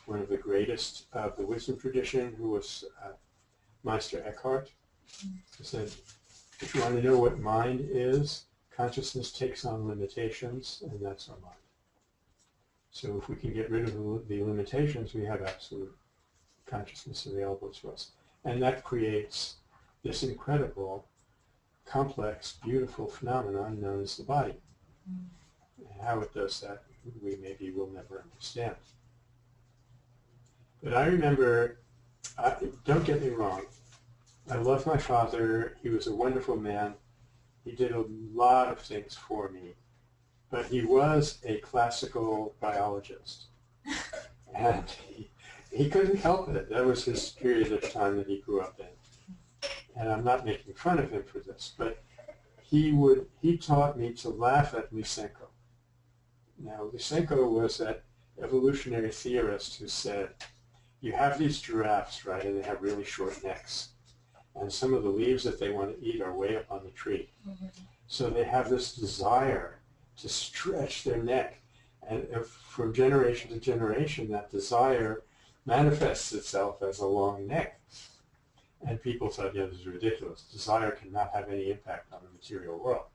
one of the greatest of the wisdom tradition, who was Meister Eckhart. He said, if you want to know what mind is, consciousness takes on limitations, and that's our mind. So if we can get rid of the limitations, we have absolute consciousness available to us. And that creates this incredible, complex, beautiful phenomenon known as the body. And how it does that, we maybe will never understand. But I remember, don't get me wrong, I love my father. He was a wonderful man. He did a lot of things for me. But he was a classical biologist. And he couldn't help it. That was his period of time that he grew up in. And I'm not making fun of him for this, but he taught me to laugh at Lysenko. Now, Lysenko was that evolutionary theorist who said, you have these giraffes, right, and they have really short necks. And some of the leaves that they want to eat are way up on the tree. So they have this desire to stretch their neck. And from generation to generation, that desire manifests itself as a long neck. And people thought, yeah, this is ridiculous. Desire cannot have any impact on the material world.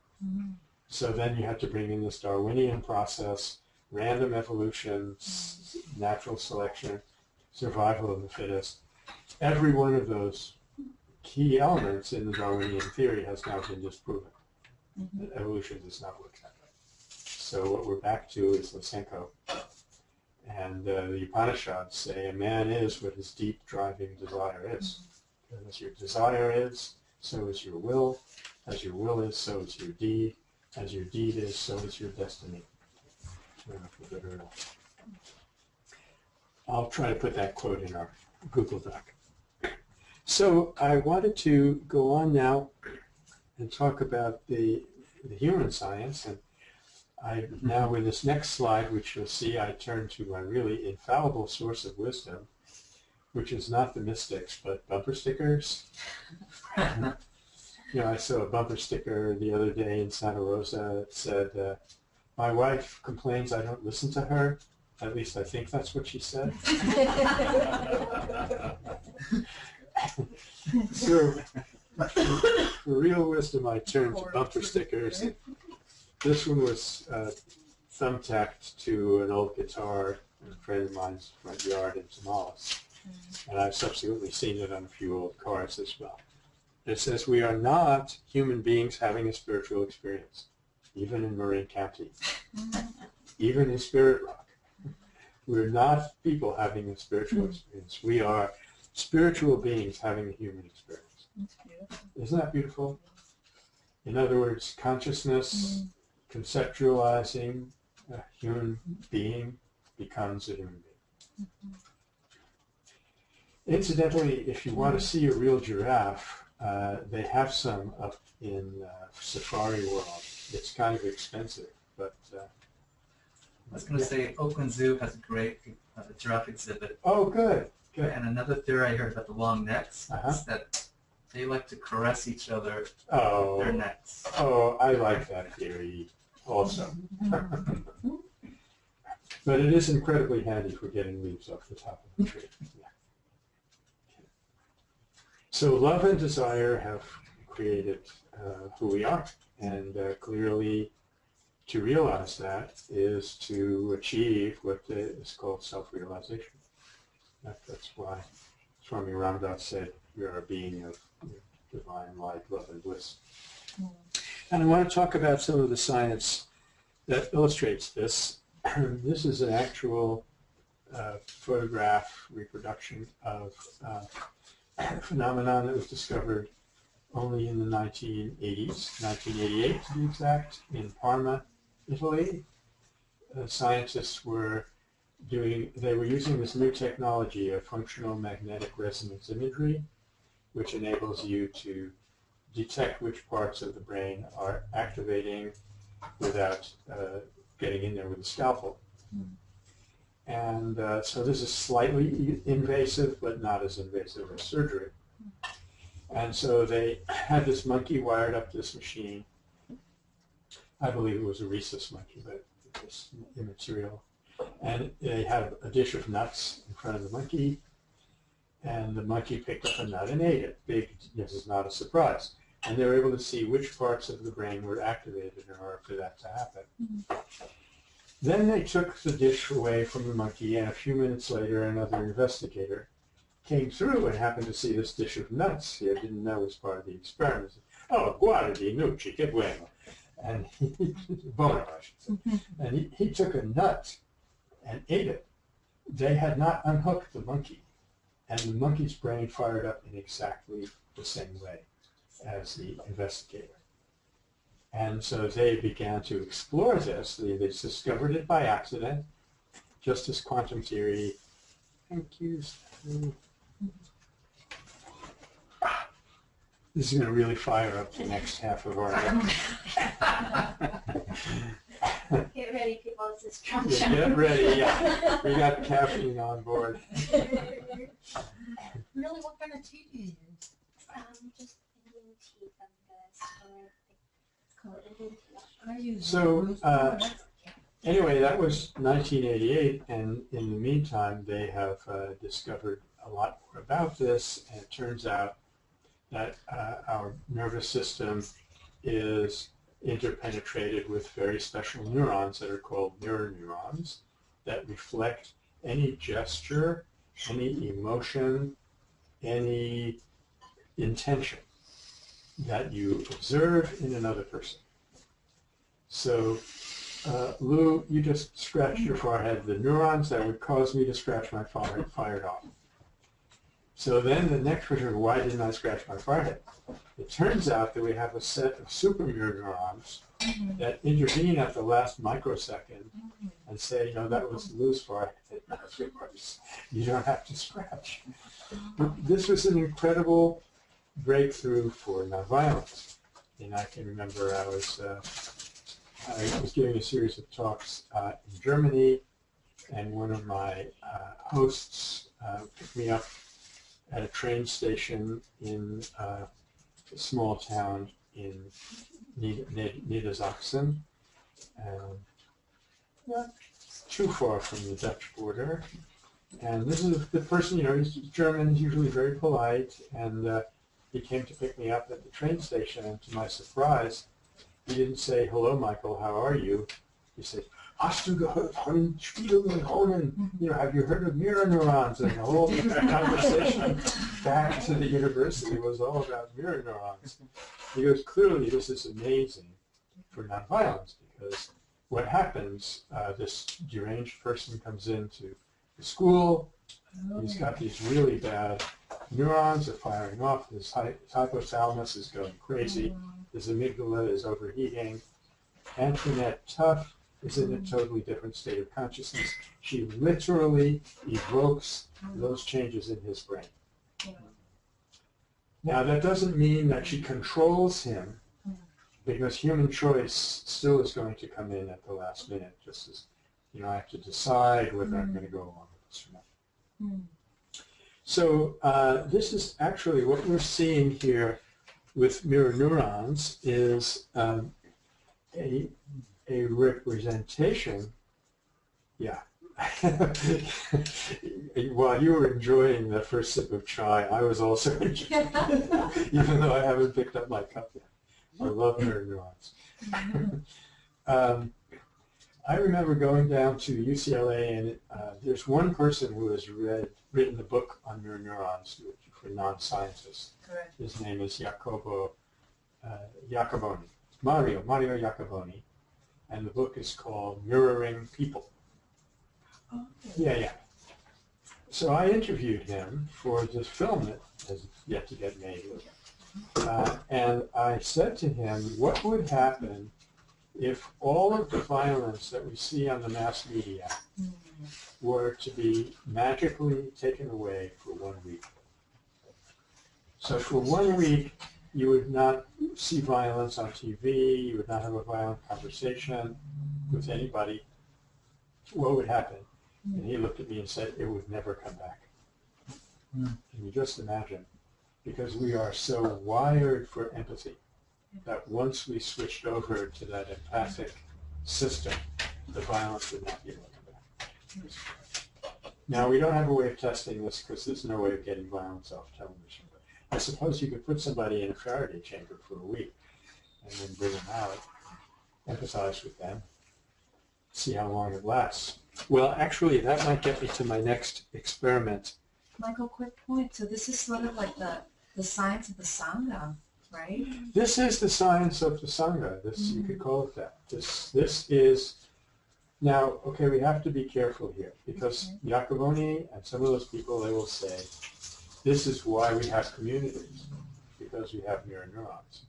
So then you have to bring in this Darwinian process, random evolution, natural selection, survival of the fittest. Every one of those key elements in the Darwinian theory has now been disproven. Evolution does not work that way. So what we're back to is Lysenko. And the Upanishads say a man is what his deep driving desire is. As your desire is, so is your will. As your will is, so is your deed. As your deed is, so is your destiny. I'll try to put that quote in our Google Doc. So I wanted to go on now and talk about the human science. And I now, with this next slide, which you'll see, I turn to my really infallible source of wisdom, which is not the mystics, but bumper stickers. You know, I saw a bumper sticker the other day in Santa Rosa that said, my wife complains I don't listen to her. At least I think that's what she said. So, for real wisdom, I turned to bumper stickers. This one was thumbtacked to an old guitar in a friend of mine's front yard in Tamales. And I've subsequently seen it on a few old cars as well. It says, we are not human beings having a spiritual experience, even in Marin County, even in Spirit Rock. We're not people having a spiritual experience. We are spiritual beings having a human experience. That's beautiful. Isn't that beautiful? In other words, consciousness, conceptualizing a human being becomes a human being. Incidentally, if you want to see a real giraffe, they have some up in Safari World. It's kind of expensive, but... I was going to say Oakland Zoo has a great giraffe exhibit. Oh, good, Good. And another theory I heard about the long necks Uh-huh. is that they like to caress each other Oh, with their necks. oh, I like that theory also. But it is incredibly handy for getting leaves off the top of the tree. Yeah. So love and desire have created who we are, and clearly to realize that is to achieve what is called self-realization. That's why Swami Ramdas said we are a being of divine light, love, and bliss. And I want to talk about some of the science that illustrates this. This is an actual photograph reproduction of a phenomenon that was discovered only in the 1980s, 1988 to be exact, in Parma, Italy. Scientists were using this new technology of functional magnetic resonance imagery, which enables you to detect which parts of the brain are activating without getting in there with a scalpel. And so this is slightly invasive, but not as invasive as surgery. And so they had this monkey wired up to this machine. I believe it was a rhesus monkey, but it was immaterial. And they had a dish of nuts in front of the monkey, and the monkey picked up a nut and ate it. This is not a surprise. And they were able to see which parts of the brain were activated in order for that to happen. Then they took the dish away from the monkey, and a few minutes later, another investigator came through and happened to see this dish of nuts he didn't know was part of the experiment. Oh, guardi, nucci, che bueno. And buono, I should say. And he took a nut and ate it. They had not unhooked the monkey, and the monkey's brain fired up in exactly the same way as the investigator. And so they began to explore this. They discovered it by accident, just as quantum theory. Thank you. This is going to really fire up the next half of our Get ready, people. This is Trump. Yeah, get ready. Yeah. We got caffeine on board. Really, what kind of tea do you use? Just Indian tea from the store. It's called Indian tea. I use So, rose water. Anyway, that was 1988, and in the meantime, they have discovered a lot more about this, and it turns out that our nervous system is interpenetrated with very special neurons that are called mirror neurons that reflect any gesture, any emotion, any intention that you observe in another person. So, Lou, you just scratched your forehead. The neurons that would cause me to scratch my forehead fired off. So then the next question, why didn't I scratch my forehead? It turns out that we have a set of super mirror neurons that intervene at the last microsecond and say, that was Lou's forehead, not yours. You don't have to scratch. But this was an incredible breakthrough for nonviolence. And I can remember I was giving a series of talks in Germany, and one of my hosts picked me up at a train station in a small town in Niedersachsen, not too far from the Dutch border. And this is the person, he's German, he's usually very polite, and he came to pick me up at the train station, and to my surprise, he didn't say, "Hello, Michael, how are you?" He said, "Hast du gehört von Spiegelneuronen? Have you heard of mirror neurons?" And the whole conversation back to the university was all about mirror neurons. He goes, clearly this is amazing for nonviolence, because what happens, this deranged person comes into the school, he's got these really bad neurons are firing off, his hypothalamus is going crazy, his amygdala is overheating. Antoinette Tuff is in a totally different state of consciousness. She literally evokes those changes in his brain. Now, that doesn't mean that she controls him, because human choice still is going to come in at the last minute, just as, I have to decide whether I'm going to go along with this or not. So this is actually what we're seeing here with mirror neurons is a representation. Yeah. While you were enjoying the first sip of chai, I was also enjoying it, even though I haven't picked up my cup yet. I love mirror neurons. I remember going down to UCLA, and there's one person who has written a book on mirror neurons for non-scientists. Correct. His name is Mario Iacoboni, and the book is called Mirroring People. Oh. Yeah. So I interviewed him for this film that has yet to get made. And I said to him, what would happen if all of the violence that we see on the mass media were to be magically taken away for 1 week? So for 1 week, you would not see violence on TV, you would not have a violent conversation with anybody. What would happen? And he looked at me and said, it would never come back. Can you just imagine? Because we are so wired for empathy that once we switched over to that empathic system, the violence would not be able to come back. Now, we don't have a way of testing this because there's no way of getting violence off television. But I suppose you could put somebody in a Faraday chamber for a week and then bring them out, empathize with them, see how long it lasts. Well, actually, that might get me to my next experiment. Michael, quick point. So this is sort of like the science of the Sangha, right? This is the science of the Sangha. You could call it that. This is, now, okay, we have to be careful here because Iacoboni and some of those people, they will say, this is why we have communities, because we have mirror neurons.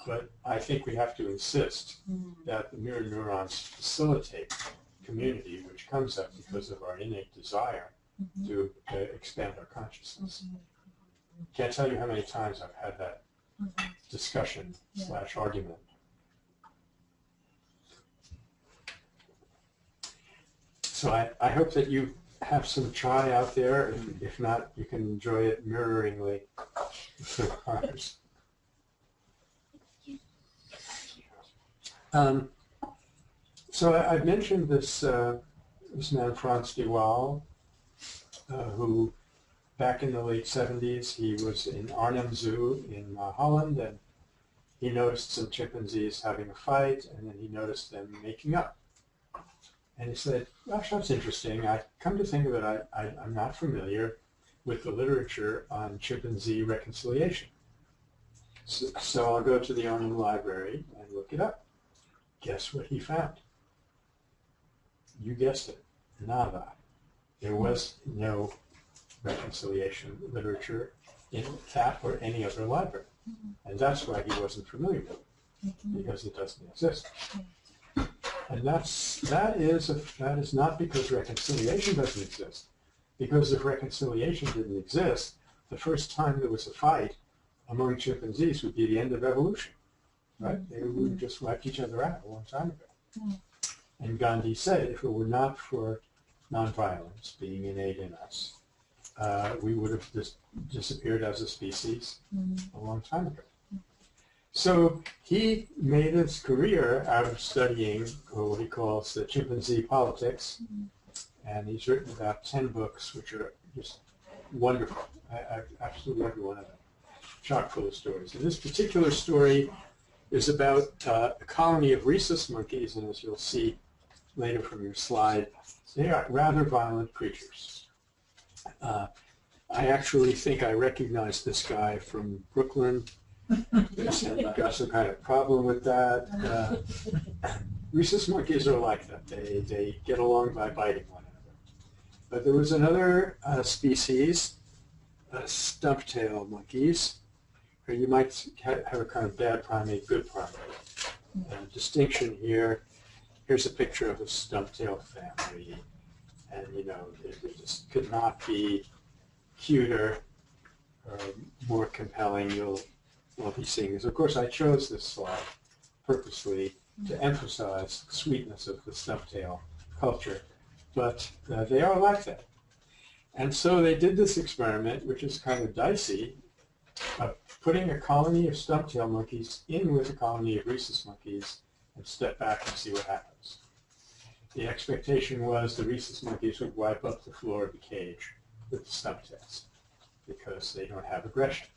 But I think we have to insist that the mirror neurons facilitate community, which comes up because of our innate desire to expand our consciousness. Can't tell you how many times I've had that discussion / argument. So I hope that you have some chai out there. If not, you can enjoy it mirroringly through ours. So I've mentioned this man, Frans de Waal, who back in the late 70s, he was in Arnhem Zoo in Holland, and he noticed some chimpanzees having a fight, and then he noticed them making up. And he said, gosh, that's interesting. I come to think of it, I'm not familiar with the literature on chimpanzee reconciliation. So I'll go to the Arnhem Library and look it up. Guess what he found? You guessed it, nada. There was no reconciliation literature in that or any other library. And that's why he wasn't familiar with it, because it doesn't exist. And that is not because reconciliation doesn't exist. Because if reconciliation didn't exist, the first time there was a fight among chimpanzees would be the end of evolution. Right? They would have just wiped each other out a long time ago. And Gandhi said, if it were not for nonviolence being innate in us, we would have just disappeared as a species a long time ago. So he made his career out of studying what he calls the chimpanzee politics, and he's written about 10 books, which are just wonderful. I absolutely every one of them, chock full of stories. And this particular story is about a colony of rhesus monkeys, and as you'll see later from your slide, they are rather violent creatures. I actually think I recognize this guy from Brooklyn. I've got some kind of problem with that. Rhesus monkeys are like that. They get along by biting one another. But there was another species, stump-tail monkeys, where you might have a kind of bad primate, good primate. Distinction here. Here's a picture of a stump-tail family, and you know it just could not be cuter or more compelling. You'll be seeing this. Of course, I chose this slide purposely to emphasize the sweetness of the stump-tail culture, but they are like that. And so they did this experiment, which is kind of dicey, of putting a colony of stump-tail monkeys in with a colony of rhesus monkeys and step back and see what happens. The expectation was the rhesus monkeys would wipe up the floor of the cage with the stump-tails because they don't have aggression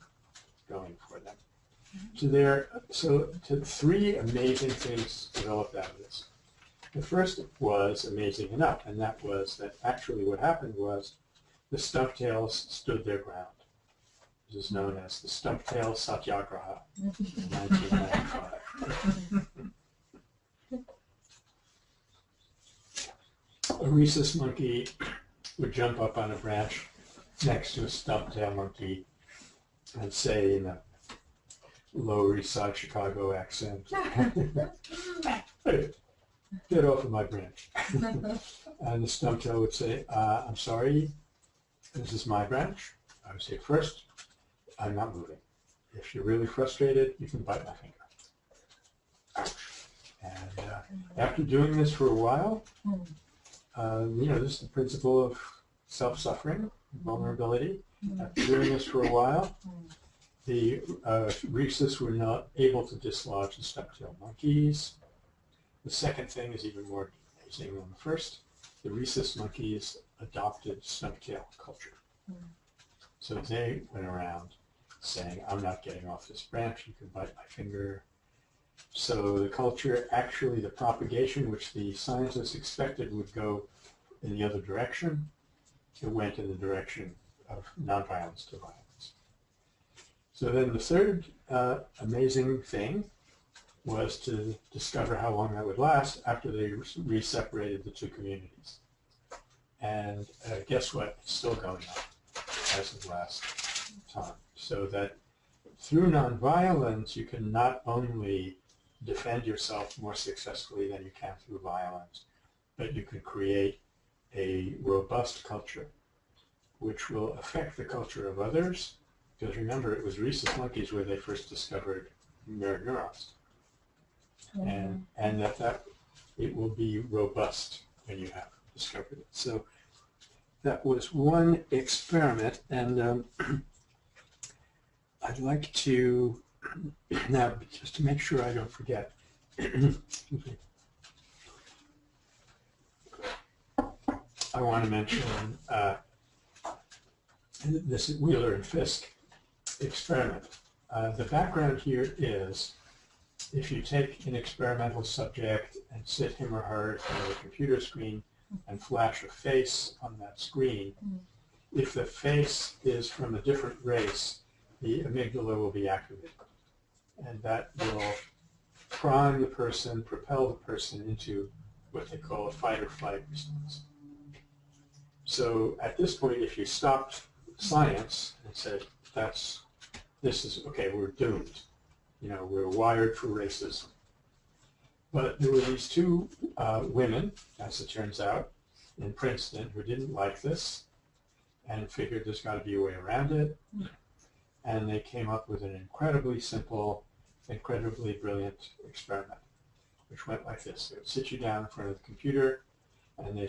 going for them. So three amazing things developed out of this. The first was amazing enough, and that was that actually what happened was the stump-tails stood their ground. This is known as the stump-tail satyagraha in 1995. A rhesus monkey would jump up on a branch next to a stump-tail monkey and say in a Lower East Side Chicago accent, "Hey, get off of my branch." And the stump-tail would say, "I'm sorry, this is my branch." I would say, "First, I'm not moving. If you're really frustrated, you can bite my finger." Ouch. And after doing this for a while, this is the principle of self-suffering, vulnerability. After doing this for a while, the rhesus were not able to dislodge the stump-tail monkeys. The second thing is even more amazing than the first. The rhesus monkeys adopted stump-tail culture. So they went around saying, "I'm not getting off this branch, you can bite my finger." So the culture, actually the propagation, which the scientists expected would go in the other direction, it went in the direction of nonviolence to violence. So then the third amazing thing was to discover how long that would last after they re-separated the two communities. And guess what? It's still going on as of last time. So that through nonviolence, you can not only defend yourself more successfully than you can through violence, but you can create a robust culture which will affect the culture of others. Because remember, it was rhesus monkeys where they first discovered mirror neurons. And that it will be robust when you have discovered it. So that was one experiment, and I'd like to, now just to make sure I don't forget, I want to mention this Wheeler and Fisk experiment. The background here is if you take an experimental subject and sit him or her in front of a computer screen and flash a face on that screen, if the face is from a different race, the amygdala will be activated. And that will prime the person, propel the person into what they call a fight or flight response. So at this point, if you stopped science and said, we're doomed. We're wired for racism. But there were these two women, as it turns out, in Princeton who didn't like this and figured there's got to be a way around it. And they came up with an incredibly simple, incredibly brilliant experiment, which went like this. They would sit you down in front of the computer, and they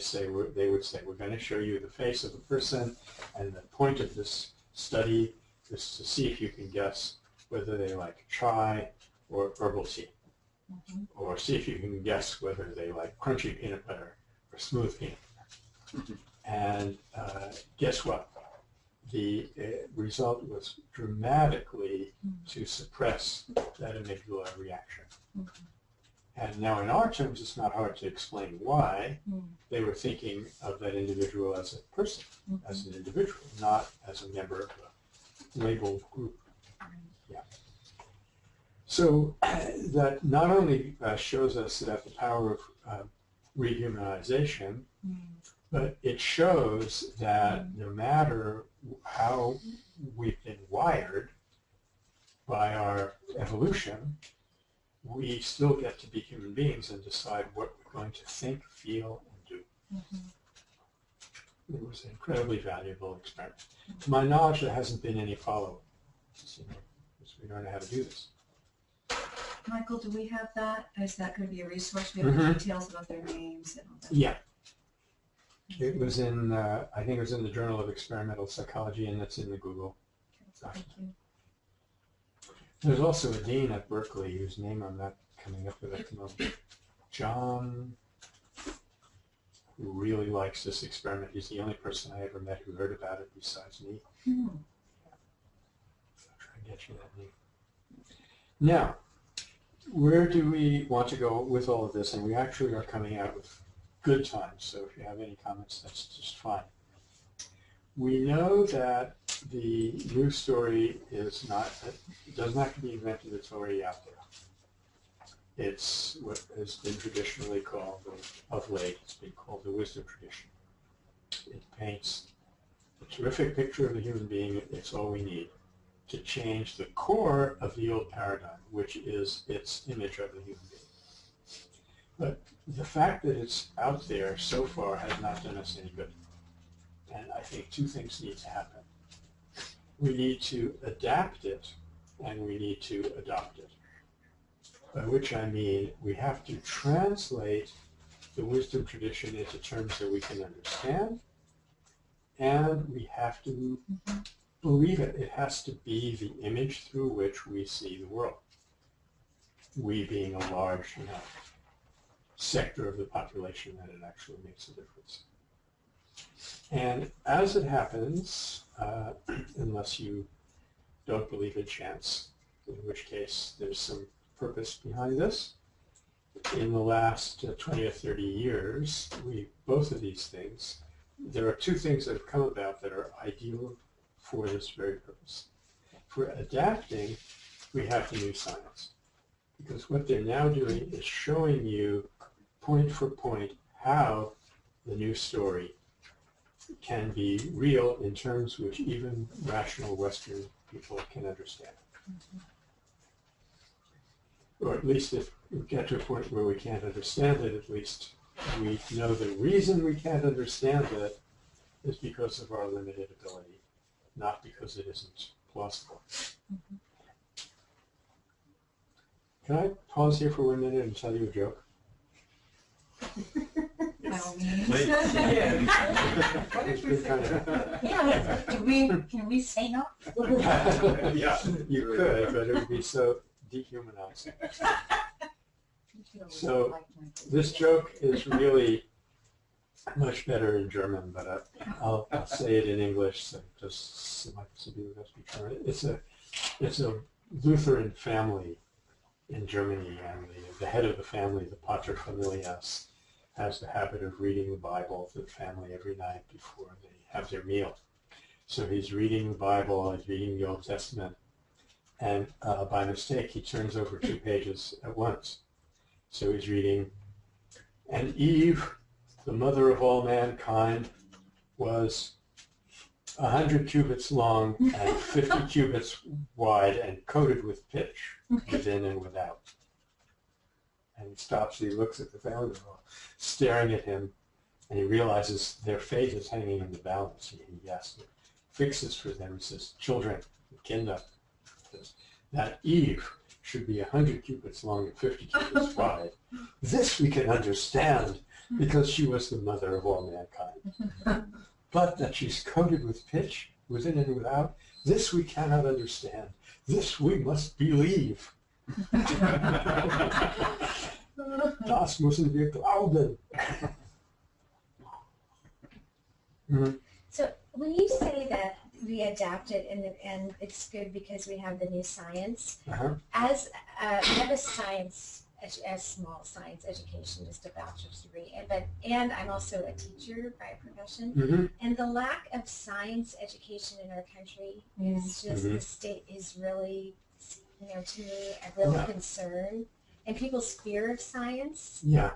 would say, we're going to show you the face of a person, and the point of this study is to see if you can guess whether they like chai or herbal tea, or see if you can guess whether they like crunchy peanut butter or smooth peanut butter. And guess what? The result was dramatically to suppress that amygdala reaction. And now in our terms, it's not hard to explain why. They were thinking of that individual as a person, as an individual, not as a member of a labeled group. Yeah. So that not only shows us that the power of rehumanization, but it shows that no matter how we've been wired by our evolution, we still get to be human beings and decide what we're going to think, feel, and do. It was an incredibly valuable experiment. To my knowledge, there hasn't been any follow-up. We don't know how to do this. Michael, do we have that? Is that going to be a resource? We have the details about their names and all that? Yeah. It was in, I think it was in the Journal of Experimental Psychology, and it's in the Google. Thank you. There's also a dean at Berkeley whose name I'm not coming up with at the moment. John, who really likes this experiment. He's the only person I ever met who heard about it besides me. I'll try and get you that name. Now, where do we want to go with all of this? And we actually are coming out with good times, so if you have any comments, that's just fine. We know that the news story is not, it doesn't have to be invented, it's already out there. It's what has been traditionally called, of late, it's been called the wisdom tradition. It paints a terrific picture of the human being. It's all we need to change the core of the old paradigm, which is its image of the human being. But the fact that it's out there so far has not done us any good. And I think two things need to happen. We need to adapt it, and we need to adopt it. By which I mean we have to translate the wisdom tradition into terms that we can understand, and we have to believe it. It has to be the image through which we see the world. We being a large sector of the population that it actually makes a difference. And as it happens, unless you don't believe in chance, in which case there's some purpose behind this, in the last 20 or 30 years, both of these things, there are two things that have come about that are ideal for this very purpose. For adapting, we have the new science. Because what they're now doing is showing you point for point how the new story can be real in terms which even rational Western people can understand. Or at least if we get to a point where we can't understand it, at least we know the reason we can't understand it is because of our limited ability, not because it isn't plausible. Can I pause here for 1 minute and tell you a joke? By all means. Wait. What It's did we been kind of, Yeah, can we say no? Yeah. you could, but it would be so dehumanizing. So this joke is really much better in German, but I'll say it in English. So just it's a Lutheran family in Germany, and the head of the family, the Pater Familias, has the habit of reading the Bible to the family every night before they have their meal. So he's reading the Bible, he's reading the Old Testament, and by mistake he turns over 2 pages at once. So he's reading, and Eve, the mother of all mankind, was 100 cubits long and 50 cubits wide and coated with pitch within and without. And he stops, he looks at the family staring at him, and he realizes their fate is hanging in the balance. He has to fix this for them. He says, children, Kinder, that Eve should be 100 cubits long and 50 cubits wide. This we can understand because she was the mother of all mankind. But that she's coated with pitch within and without, this we cannot understand. This we must believe. Das müssen wir glauben. So when you say that we adapt it and it's good because we have the new science, as I have a small science education, just a bachelor's degree, and I'm also a teacher by profession, and the lack of science education in our country is just the state is really, to me, a real concern. And people's fear of science. Yeah.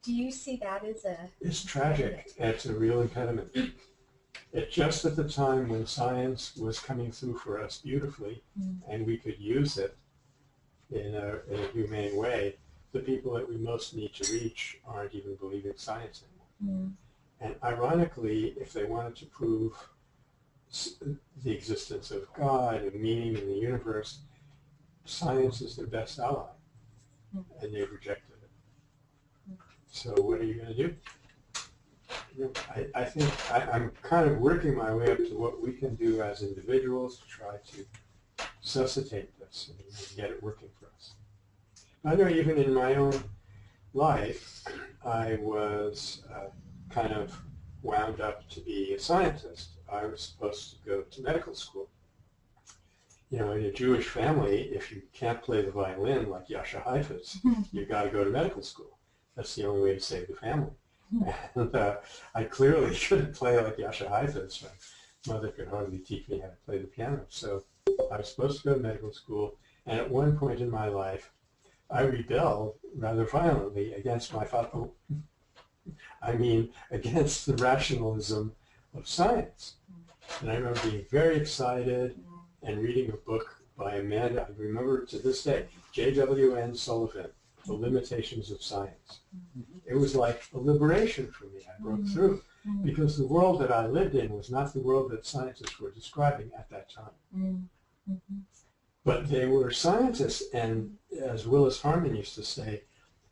Do you see that as a... It's tragic. It's a real impediment. It's just at the time when science was coming through for us beautifully, and we could use it in a humane way, the people that we most need to reach aren't even believing science anymore. And ironically, if they wanted to prove the existence of God and meaning in the universe, science is their best ally. And they've rejected it. So what are you going to do? I think I'm kind of working my way up to what we can do as individuals to try to suscitate this and get it working for us. I know even in my own life, I was kind of wound up to be a scientist. I was supposed to go to medical school. In a Jewish family, if you can't play the violin like Yasha Heifetz, you've got to go to medical school. That's the only way to save the family. And I clearly couldn't play like Yasha Heifetz. My mother could hardly teach me how to play the piano. So I was supposed to go to medical school, and at one point in my life, I rebelled rather violently against my father. Against the rationalism of science. And I remember being very excited and reading a book by a man, I remember to this day, J.W.N. Sullivan, The Limitations of Science. It was like a liberation for me. I broke through because the world that I lived in was not the world that scientists were describing at that time. But they were scientists, and as Willis Harman used to say,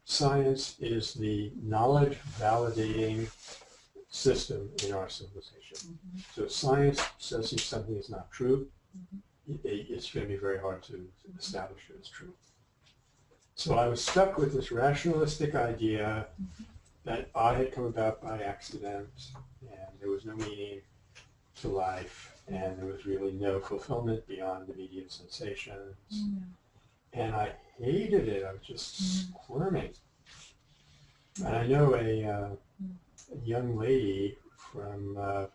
science is the knowledge validating system in our civilization. So if science says something is not true, it's going to be very hard to establish it as true. So I was stuck with this rationalistic idea that I had come about by accident, and there was no meaning to life, and there was really no fulfillment beyond immediate sensations. And I hated it. I was just squirming. And I know a young lady from a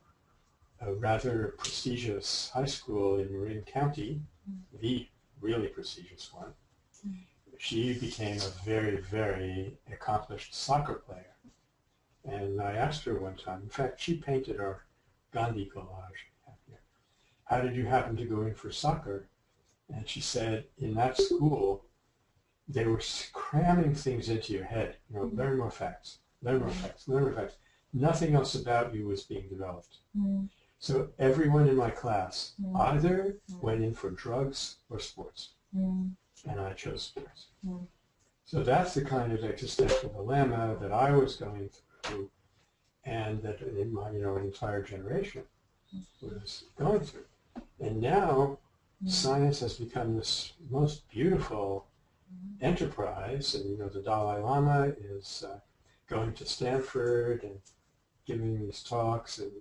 rather prestigious high school in Marin County, the really prestigious one. She became a very, very accomplished soccer player. And I asked her one time, in fact, she painted our Gandhi collage here. How did you happen to go in for soccer? And she said, in that school, they were cramming things into your head. Learn more facts, learn more facts, learn more facts. Nothing else about you was being developed. So everyone in my class either went in for drugs or sports. And I chose sports. So that's the kind of existential dilemma that I was going through, and that in my entire generation was going through. And now science has become this most beautiful enterprise, and the Dalai Lama is going to Stanford and giving these talks, and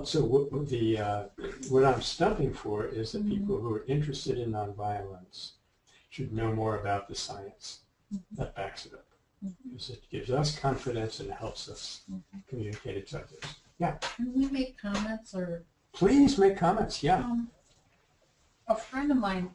so what I'm stumping for is that people who are interested in nonviolence should know more about the science that backs it up, because it gives us confidence and it helps us communicate it to others. Yeah. Can we make comments or? Please make comments. Yeah. A friend of mine,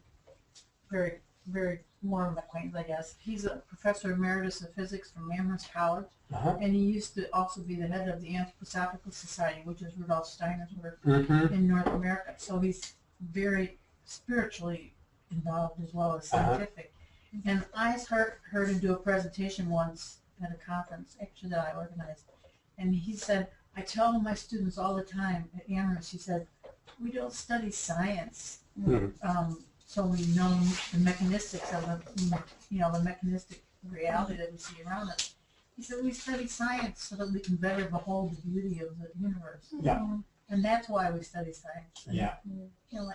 very, very warm acquaintance, I guess. He's a professor emeritus of physics from Amherst College, and he used to also be the head of the Anthroposophical Society, which is Rudolf Steiner's work in North America. So he's very spiritually involved as well as scientific. And I heard him do a presentation once at a conference, actually that I organized, and he said, I tell my students all the time at Amherst, he said, we don't study science. So we know the mechanistics of the mechanistic reality that we see around us. He said we study science so that we can better behold the beauty of the universe. Yeah. And that's why we study science. And, yeah.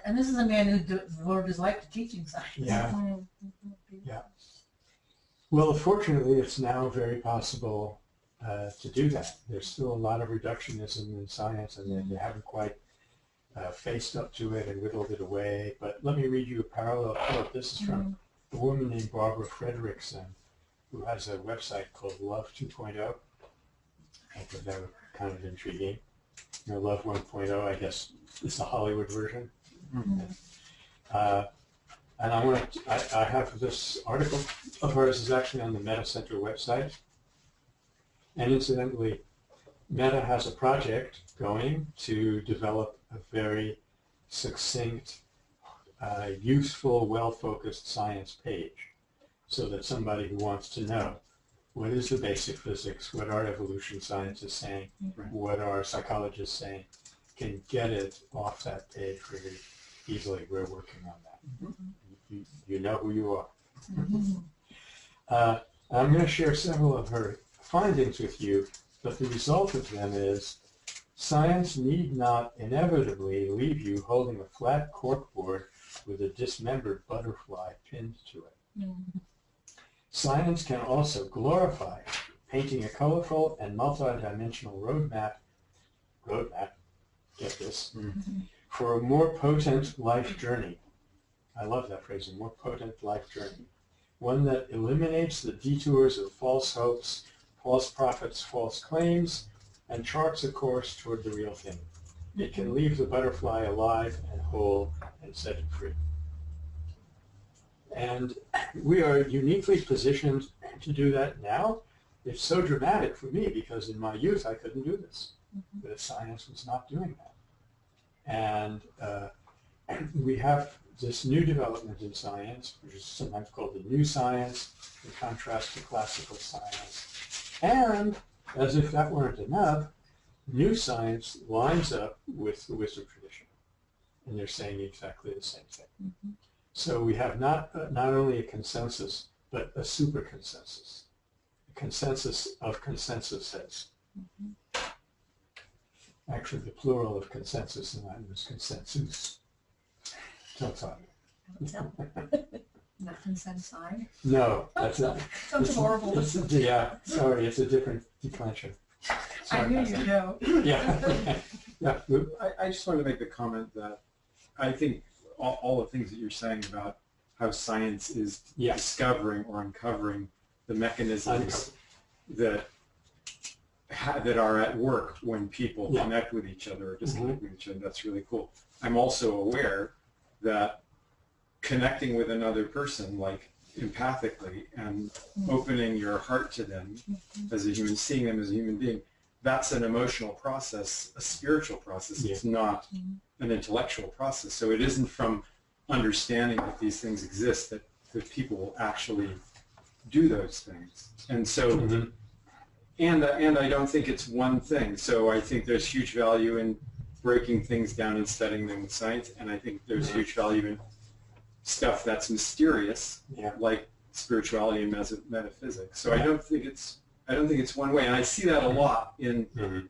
And this is a man who devoted his life to teaching science. Yeah. Yeah. Well, fortunately, it's now very possible to do that. There's still a lot of reductionism in science, and they haven't quite faced up to it and whittled it away. But let me read you a parallel quote. This is from a woman named Barbara Fredrickson, who has a website called Love 2.0. I thought that was kind of intriguing. Love 1.0, I guess, is the Hollywood version. And I have this article of hers is actually on the Meta Center website. And incidentally, Meta has a project going to develop a very succinct, useful, well-focused science page, so that somebody who wants to know what is the basic physics, what are evolution scientists saying, what are psychologists saying, can get it off that page very easily. We're working on that. You know who you are. I'm going to share several of her findings with you but the result of them is science need not inevitably leave you holding a flat corkboard with a dismembered butterfly pinned to it. Mm-hmm. Science can also glorify painting a colorful and multi-dimensional roadmap, get this, for a more potent life journey. I love that phrase, a more potent life journey. One that eliminates the detours of false hopes, false prophets, false claims, and charts a course toward the real thing. It can leave the butterfly alive and whole and set it free. And we are uniquely positioned to do that now. It's so dramatic for me because in my youth I couldn't do this. The science was not doing that. And we have this new development in science, which is sometimes called the new science, in contrast to classical science. And as if that weren't enough, new science lines up with the wisdom tradition. And they're saying exactly the same thing. Mm-hmm. So we have not only a consensus, but a super consensus. A consensus of consensuses. Mm-hmm. Actually, the plural of consensus in Latin is consensus. Don't tell me. Not consensi? No, that's not. Sounds horrible. Yeah, sorry, it's a different declension. I knew you'd know. Yeah. Yeah. I just wanted to make the comment that I think all the things that you're saying about how science is discovering or uncovering the mechanisms that are at work when people connect with each other or disconnect with each other, that's really cool. I'm also aware that connecting with another person, like empathically, and opening your heart to them as a human, seeing them as a human being, that's an emotional process, a spiritual process. It's not an intellectual process. So it isn't from understanding that these things exist that people will actually do those things. And so, and I don't think it's one thing. So I think there's huge value in breaking things down and studying them with science. And I think there's huge value in stuff that's mysterious, like spirituality and metaphysics. So I don't think it's one way, and I see that a lot in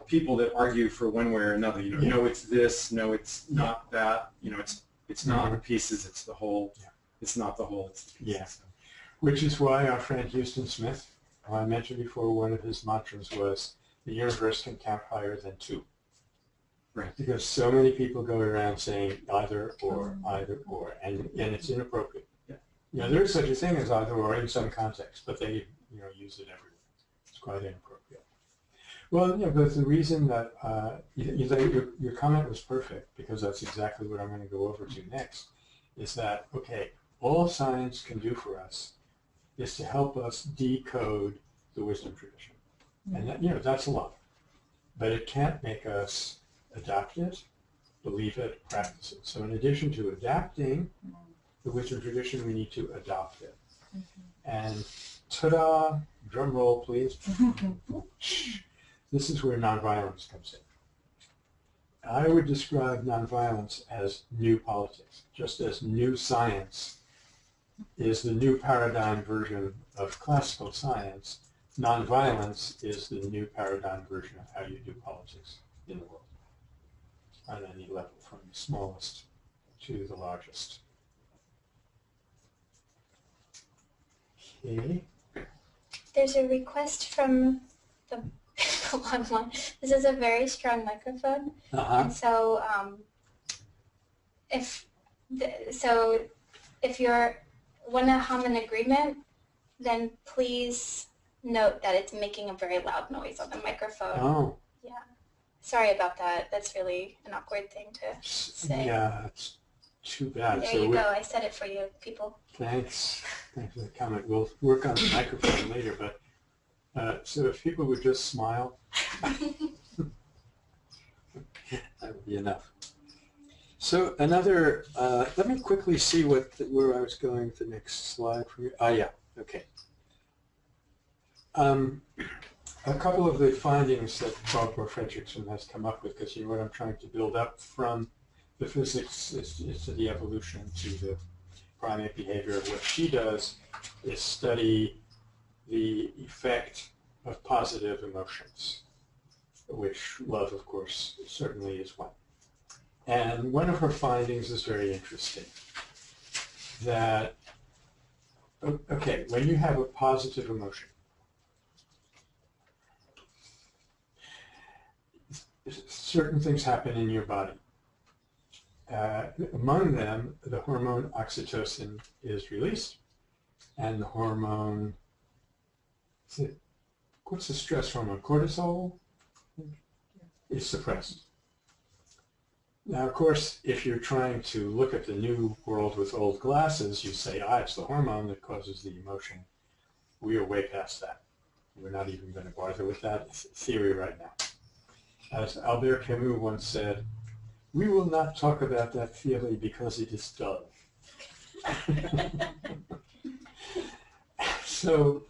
people that argue for one way or another. You know, no, it's this, no, it's not that. You know, it's not the pieces, it's the whole. It's not the whole, it's the pieces. Yeah. Which is why our friend Houston Smith, who I mentioned before, one of his mantras was, "The universe can count higher than two." Right. Because so many people go around saying either or, and it's inappropriate. Yeah. You know, there is such a thing as either or in some contexts, but they use it everywhere. It's quite inappropriate. Well, but the reason that your comment was perfect, because that's exactly what I'm going to go over to next, is that, okay, all science can do for us is to help us decode the wisdom tradition. And that, that's a lot. But it can't make us adapt it, believe it, practice it. So in addition to adapting the wisdom tradition, we need to adopt it. And ta-da, drum roll please. This is where nonviolence comes in. I would describe nonviolence as new politics, just as new science is the new paradigm version of classical science. Nonviolence is the new paradigm version of how you do politics in the world, on any level, from the smallest to the largest. Okay. There's a request from the one. This is a very strong microphone, and so if you want to hum an agreement, then please note that it's making a very loud noise on the microphone. Oh. Yeah. Sorry about that. That's really an awkward thing to say. Yeah, it's too bad. There you go. I said it for you, people. Thanks. Thanks for the comment. We'll work on the microphone later, but so if people would just smile, that would be enough. So another, let me quickly see where I was going with the next slide for you. Yeah, okay. A couple of the findings that Barbara Fredrickson has come up with, because what I'm trying to build up from the physics is to the evolution to the primate behavior. What she does is study the effect of positive emotions which love, of course, certainly is one. And one of her findings is very interesting, that, okay, when you have a positive emotion, certain things happen in your body. Among them, the hormone oxytocin is released, and the hormone, what's the stress hormone? Cortisol is suppressed. Now, of course, if you're trying to look at the new world with old glasses, you say, it's the hormone that causes the emotion. We are way past that. We're not even going to bother with that theory right now. As Albert Camus once said, we will not talk about that theory because it is dull. So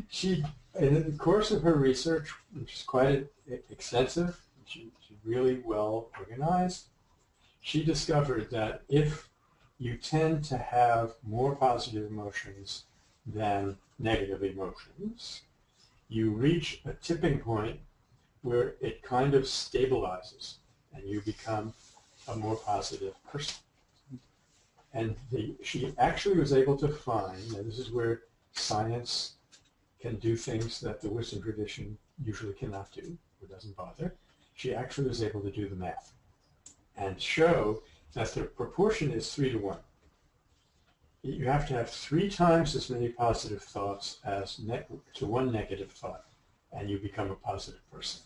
she, in the course of her research, which is quite extensive, she's really well organized, she discovered that if you tend to have more positive emotions than negative emotions, you reach a tipping point where it kind of stabilizes and you become a more positive person. And she actually was able to find, and this is where science can do things that the wisdom tradition usually cannot do, or doesn't bother. She actually was able to do the math and show that the proportion is 3-to-1. You have to have 3 times as many positive thoughts as to 1 negative thought, and you become a positive person.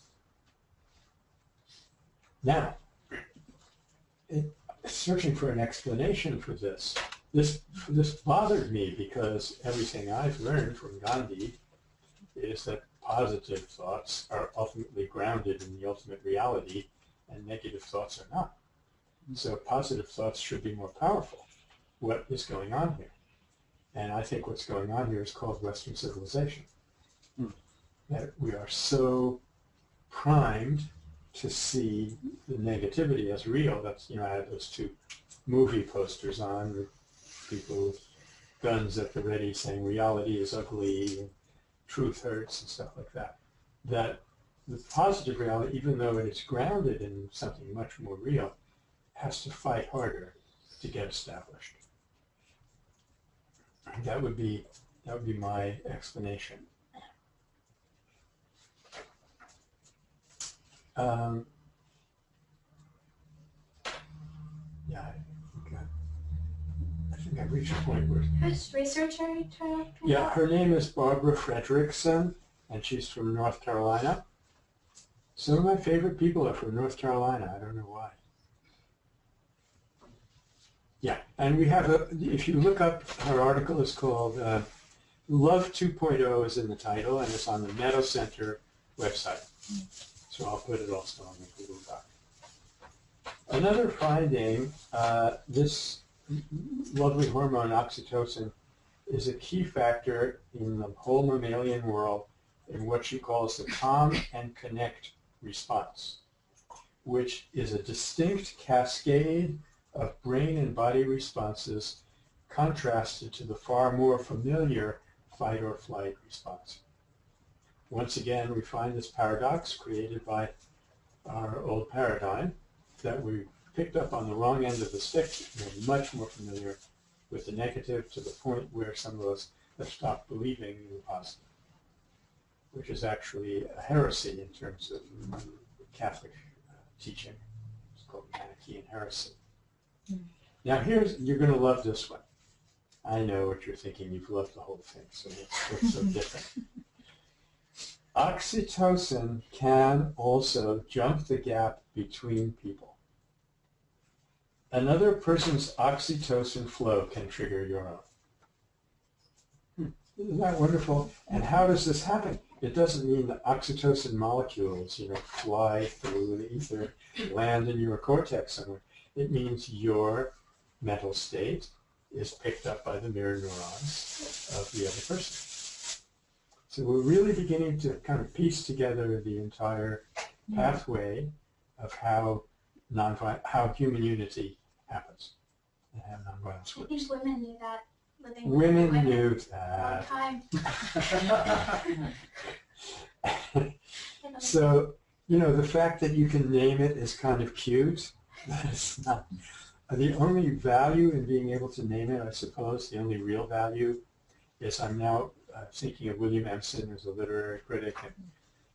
Now, searching for an explanation for this bothered me because everything I've learned from Gandhi is that positive thoughts are ultimately grounded in the ultimate reality and negative thoughts are not. So positive thoughts should be more powerful. What is going on here? And I think what's going on here is called Western civilization. That we are so primed to see the negativity as real. That's, I had those 2 movie posters on with people with guns at the ready saying reality is ugly and truth hurts and stuff like that. That the positive reality, even though it is grounded in something much more real, has to fight harder to get established. That would be my explanation. Yeah, I think I've reached a point where... Whose research are you talking about? Yeah, her name is Barbara Fredrickson, and she's from North Carolina. Some of my favorite people are from North Carolina. I don't know why. Yeah, and we have if you look up, her article is called Love 2.0 is in the title, and it's on the Meadow Center website. So I'll put it also on the Google Doc. Another finding, this lovely hormone oxytocin is a key factor in the whole mammalian world in what she calls the calm and connect response, which is a distinct cascade of brain and body responses contrasted to the far more familiar fight or flight response. Once again, we find this paradox created by our old paradigm that we picked up on the wrong end of the stick and are much more familiar with the negative to the point where some of us have stopped believing in the positive, which is actually a heresy in terms of Catholic teaching. It's called Manichaean heresy. Now you're going to love this one. I know what you're thinking. You've loved the whole thing, so what's so different? Oxytocin can also jump the gap between people. Another person's oxytocin flow can trigger your own. Isn't that wonderful? And how does this happen? It doesn't mean that oxytocin molecules, fly through the ether, land in your cortex somewhere. It means your mental state is picked up by the mirror neurons of the other person. So we're really beginning to kind of piece together the entire pathway of how human unity happens and how nonviolence works. I think women knew that. Women knew that. Long time. So You know, the fact that you can name it is kind of cute. It's not. The only value in being able to name it, I suppose, the only real value is I'm now thinking of William Empson as a literary critic, and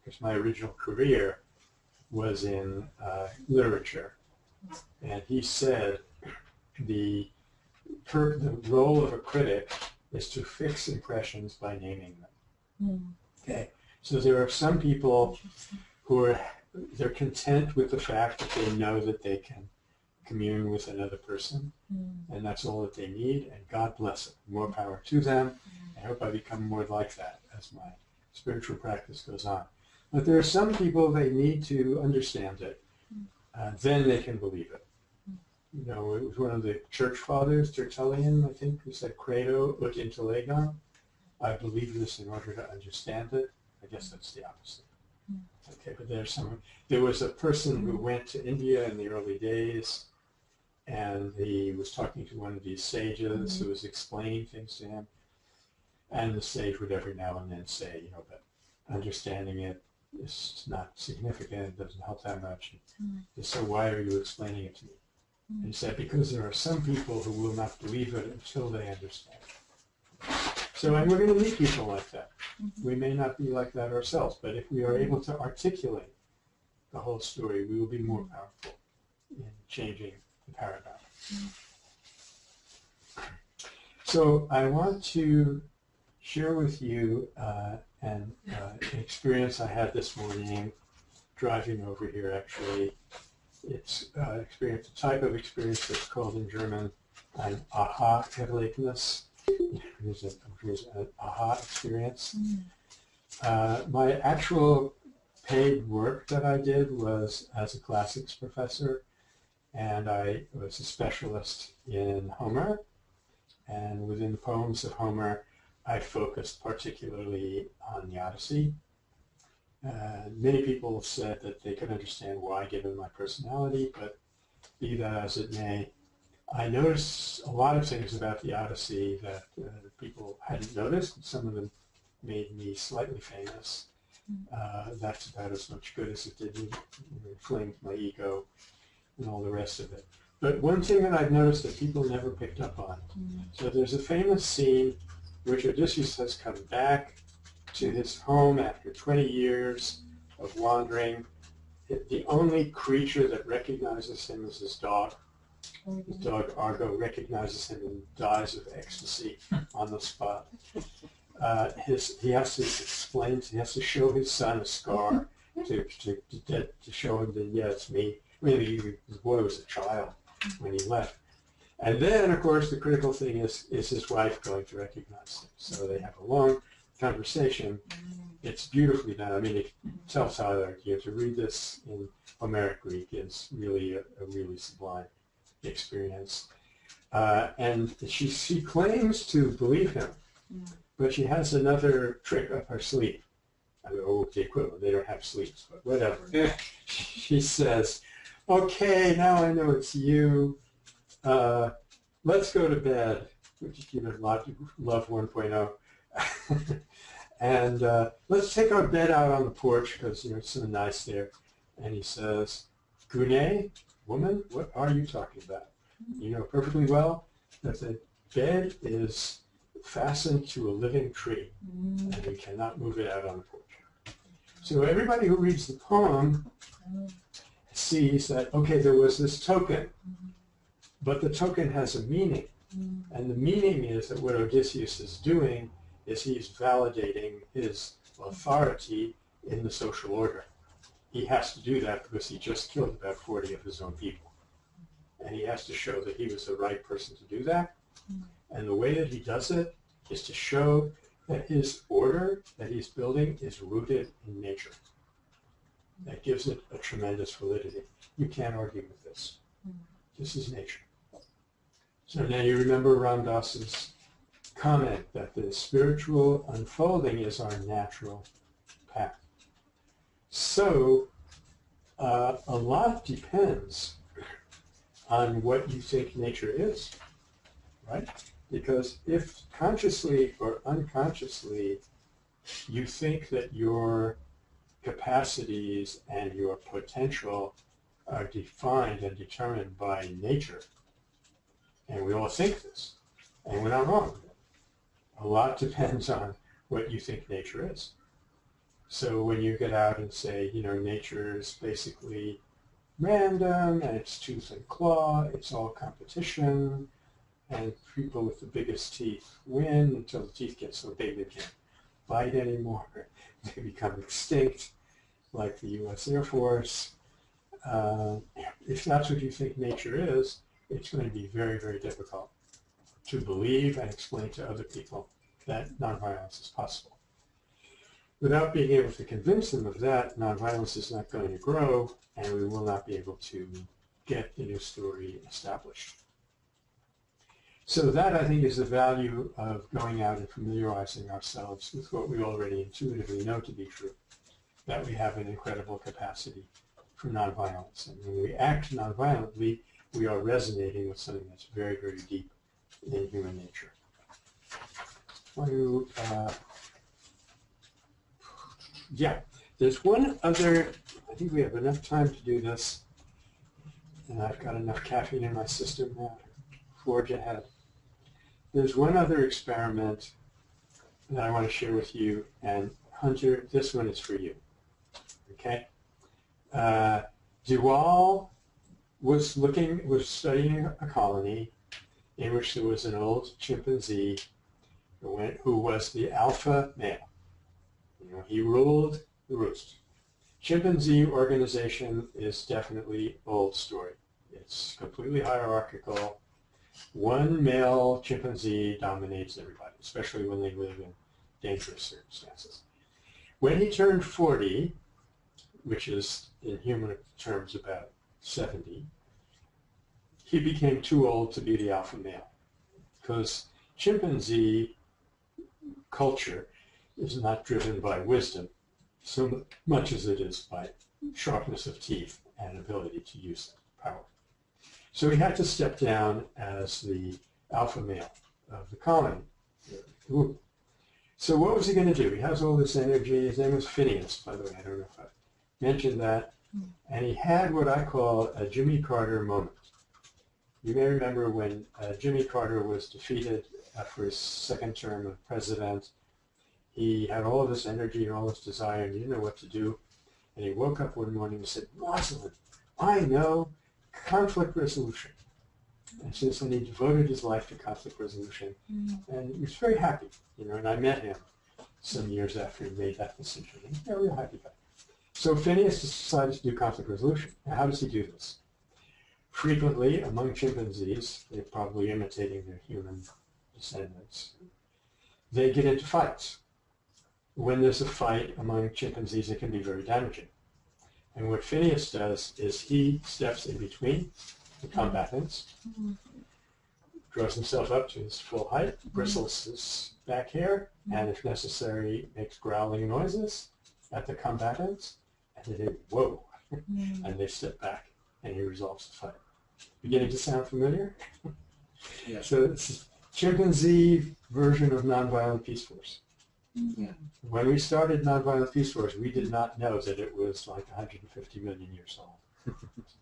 because my original career was in literature. And he said the role of a critic is to fix impressions by naming them. Okay, so there are some people who they're content with the fact that they know that they can commune with another person, and that's all that they need, and God bless it. More power to them. I hope I become more like that as my spiritual practice goes on. But there are some people, they need to understand it, then they can believe it. You know, it was one of the church fathers, Tertullian, I think, who said, "Credo ut intellegam." I believe this in order to understand it. I guess that's the opposite. Okay, but there was a person who went to India in the early days, and he was talking to one of these sages who was explaining things to him, and the sage would every now and then say, you know, but understanding it is not significant, it doesn't help that much. So why are you explaining it to me? And he said, because there are some people who will not believe it until they understand it. So, and we're going to meet people like that. We may not be like that ourselves, but if we are able to articulate the whole story, we will be more powerful in changing the paradigm. So I want to share with you an experience I had this morning driving over here, actually. It's a type of experience that's called in German an Aha-Erlebnis. Here's an aha experience. My actual paid work that I did was as a classics professor, and I was a specialist in Homer. And within the poems of Homer, I focused particularly on the Odyssey. Many people have said that they could understand why, given my personality, but be that as it may, I noticed a lot of things about the Odyssey that people hadn't noticed, and some of them made me slightly famous. That's about as much good as it did me. It inflamed my ego and all the rest of it. But one thing that I've noticed that people never picked up on, so there's a famous scene in which Odysseus has come back to his home after 20 years of wandering. The only creature that recognizes him is his dog. His dog Argo recognizes him and dies of ecstasy on the spot. He has to show his son a scar to show him that, yeah, it's me. Maybe the boy was a child when he left. And then, of course, the critical thing is his wife going to recognize him? So they have a long conversation. It's beautifully done. I mean, it tells how to read this in Homeric Greek is really a really sublime experience. And she claims to believe him, but she has another trick up her sleeve. I mean, the equivalent. They don't have sleeves, but whatever. She says, "Okay, now I know it's you. Let's go to bed," which is Love 1.0. And let's take our bed out on the porch because it's so nice there. And he says, "Gune, woman, what are you talking about? You know perfectly well that the bed is fastened to a living tree, and we cannot move it out on the porch." So everybody who reads the poem sees that, okay, there was this token, but the token has a meaning. And the meaning is that what Odysseus is doing is he's validating his authority in the social order. He has to do that because he just killed about 40 of his own people. And he has to show that he was the right person to do that. And the way that he does it is to show that his order that he's building is rooted in nature. That gives it a tremendous validity. You can't argue with this. This is nature. So now you remember Ram Dass's comment that the spiritual unfolding is our natural path. So a lot depends on what you think nature is, right? Because if consciously or unconsciously you think that your capacities and your potential are defined and determined by nature. And we all think this, and we're not wrong. A lot depends on what you think nature is. So when you get out and say, you know, nature is basically random, and it's tooth and claw, it's all competition, and people with the biggest teeth win until the teeth get so big they can't bite anymore. They become extinct, like the U.S. Air Force. If that's what you think nature is, it's going to be very, very difficult to believe and explain to other people that nonviolence is possible. Without being able to convince them of that, nonviolence is not going to grow, and we will not be able to get the new story established. So that, I think, is the value of going out and familiarizing ourselves with what we already intuitively know to be true, that we have an incredible capacity for nonviolence. And when we act nonviolently, we are resonating with something that's very, very deep in human nature. Yeah, there's one other, I think we have enough time to do this, and I've got enough caffeine in my system now to forge ahead. There's one other experiment that I want to share with you, and Hunter, this one is for you, okay? Duval was studying a colony in which there was an old chimpanzee who was the alpha male. You know, he ruled the roost. Chimpanzee organization is definitely old story. It's completely hierarchical. One male chimpanzee dominates everybody, especially when they live in dangerous circumstances. When he turned 40, which is in human terms about 70, he became too old to be the alpha male, because chimpanzee culture is not driven by wisdom so much as it is by sharpness of teeth and ability to use that power. So he had to step down as the alpha male of the colony. So what was he going to do? He has all this energy. His name was Phineas, by the way. I don't know if I mentioned that. And he had what I call a Jimmy Carter moment. You may remember when Jimmy Carter was defeated for his second term of president. He had all of this energy and all this desire, and he didn't know what to do. And he woke up one morning and said, "Rosalind, I know conflict resolution." And since then, he devoted his life to conflict resolution, and he was very happy, you know. And I met him some years after he made that decision, and he's a real happy guy. So Phineas decided to do conflict resolution. Now, how does he do this? Frequently, among chimpanzees, they're probably imitating their human descendants, they get into fights. When there's a fight among chimpanzees, it can be very damaging. And what Phineas does is he steps in between the combatants, draws himself up to his full height, bristles his back hair, and if necessary, makes growling noises at the combatants, and they whoa, and they step back, and he resolves the fight. Beginning to sound familiar? Yeah. So it's a chimpanzee version of nonviolent peace force. Yeah. When we started Nonviolent Peace Force, we did not know that it was like 150 million years old,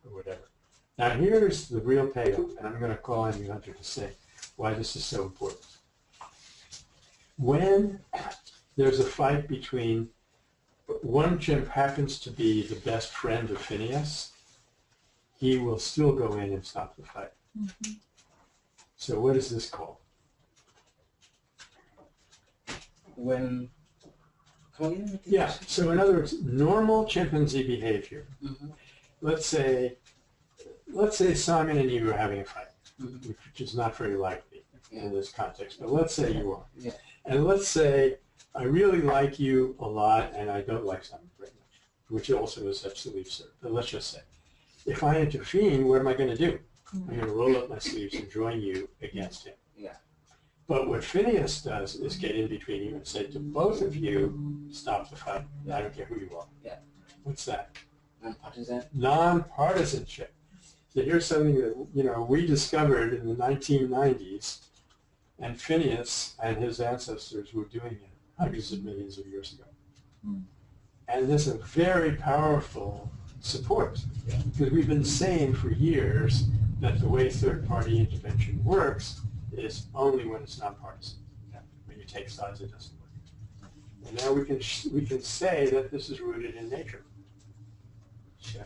or whatever. Now here's the real payoff, and I'm going to call on you, Hunter, to say why this is so important. When there's a fight between one chimp happens to be the best friend of Phineas, he will still go in and stop the fight. So what is this called? Yeah, so in other words, normal chimpanzee behavior. Let's say Simon and you are having a fight, which is not very likely in this context, but let's say you are. Yeah. And let's say I really like you a lot and I don't like Simon very much, which also is absolutely absurd. But let's just say, if I intervene, what am I going to do? I'm going to roll up my sleeves and join you against him. Yeah. But what Phineas does is get in between you and say to both of you, stop the fight. I don't care who you are. Yeah. What's that? Non-partisan. Non-partisanship. So here's something that, you know, we discovered in the 1990s, and Phineas and his ancestors were doing it hundreds of millions of years ago. And this is a very powerful support, because we've been saying for years that the way third-party intervention works is only when it's nonpartisan. When you take sides, it doesn't work. And now we can say that this is rooted in nature. Yeah.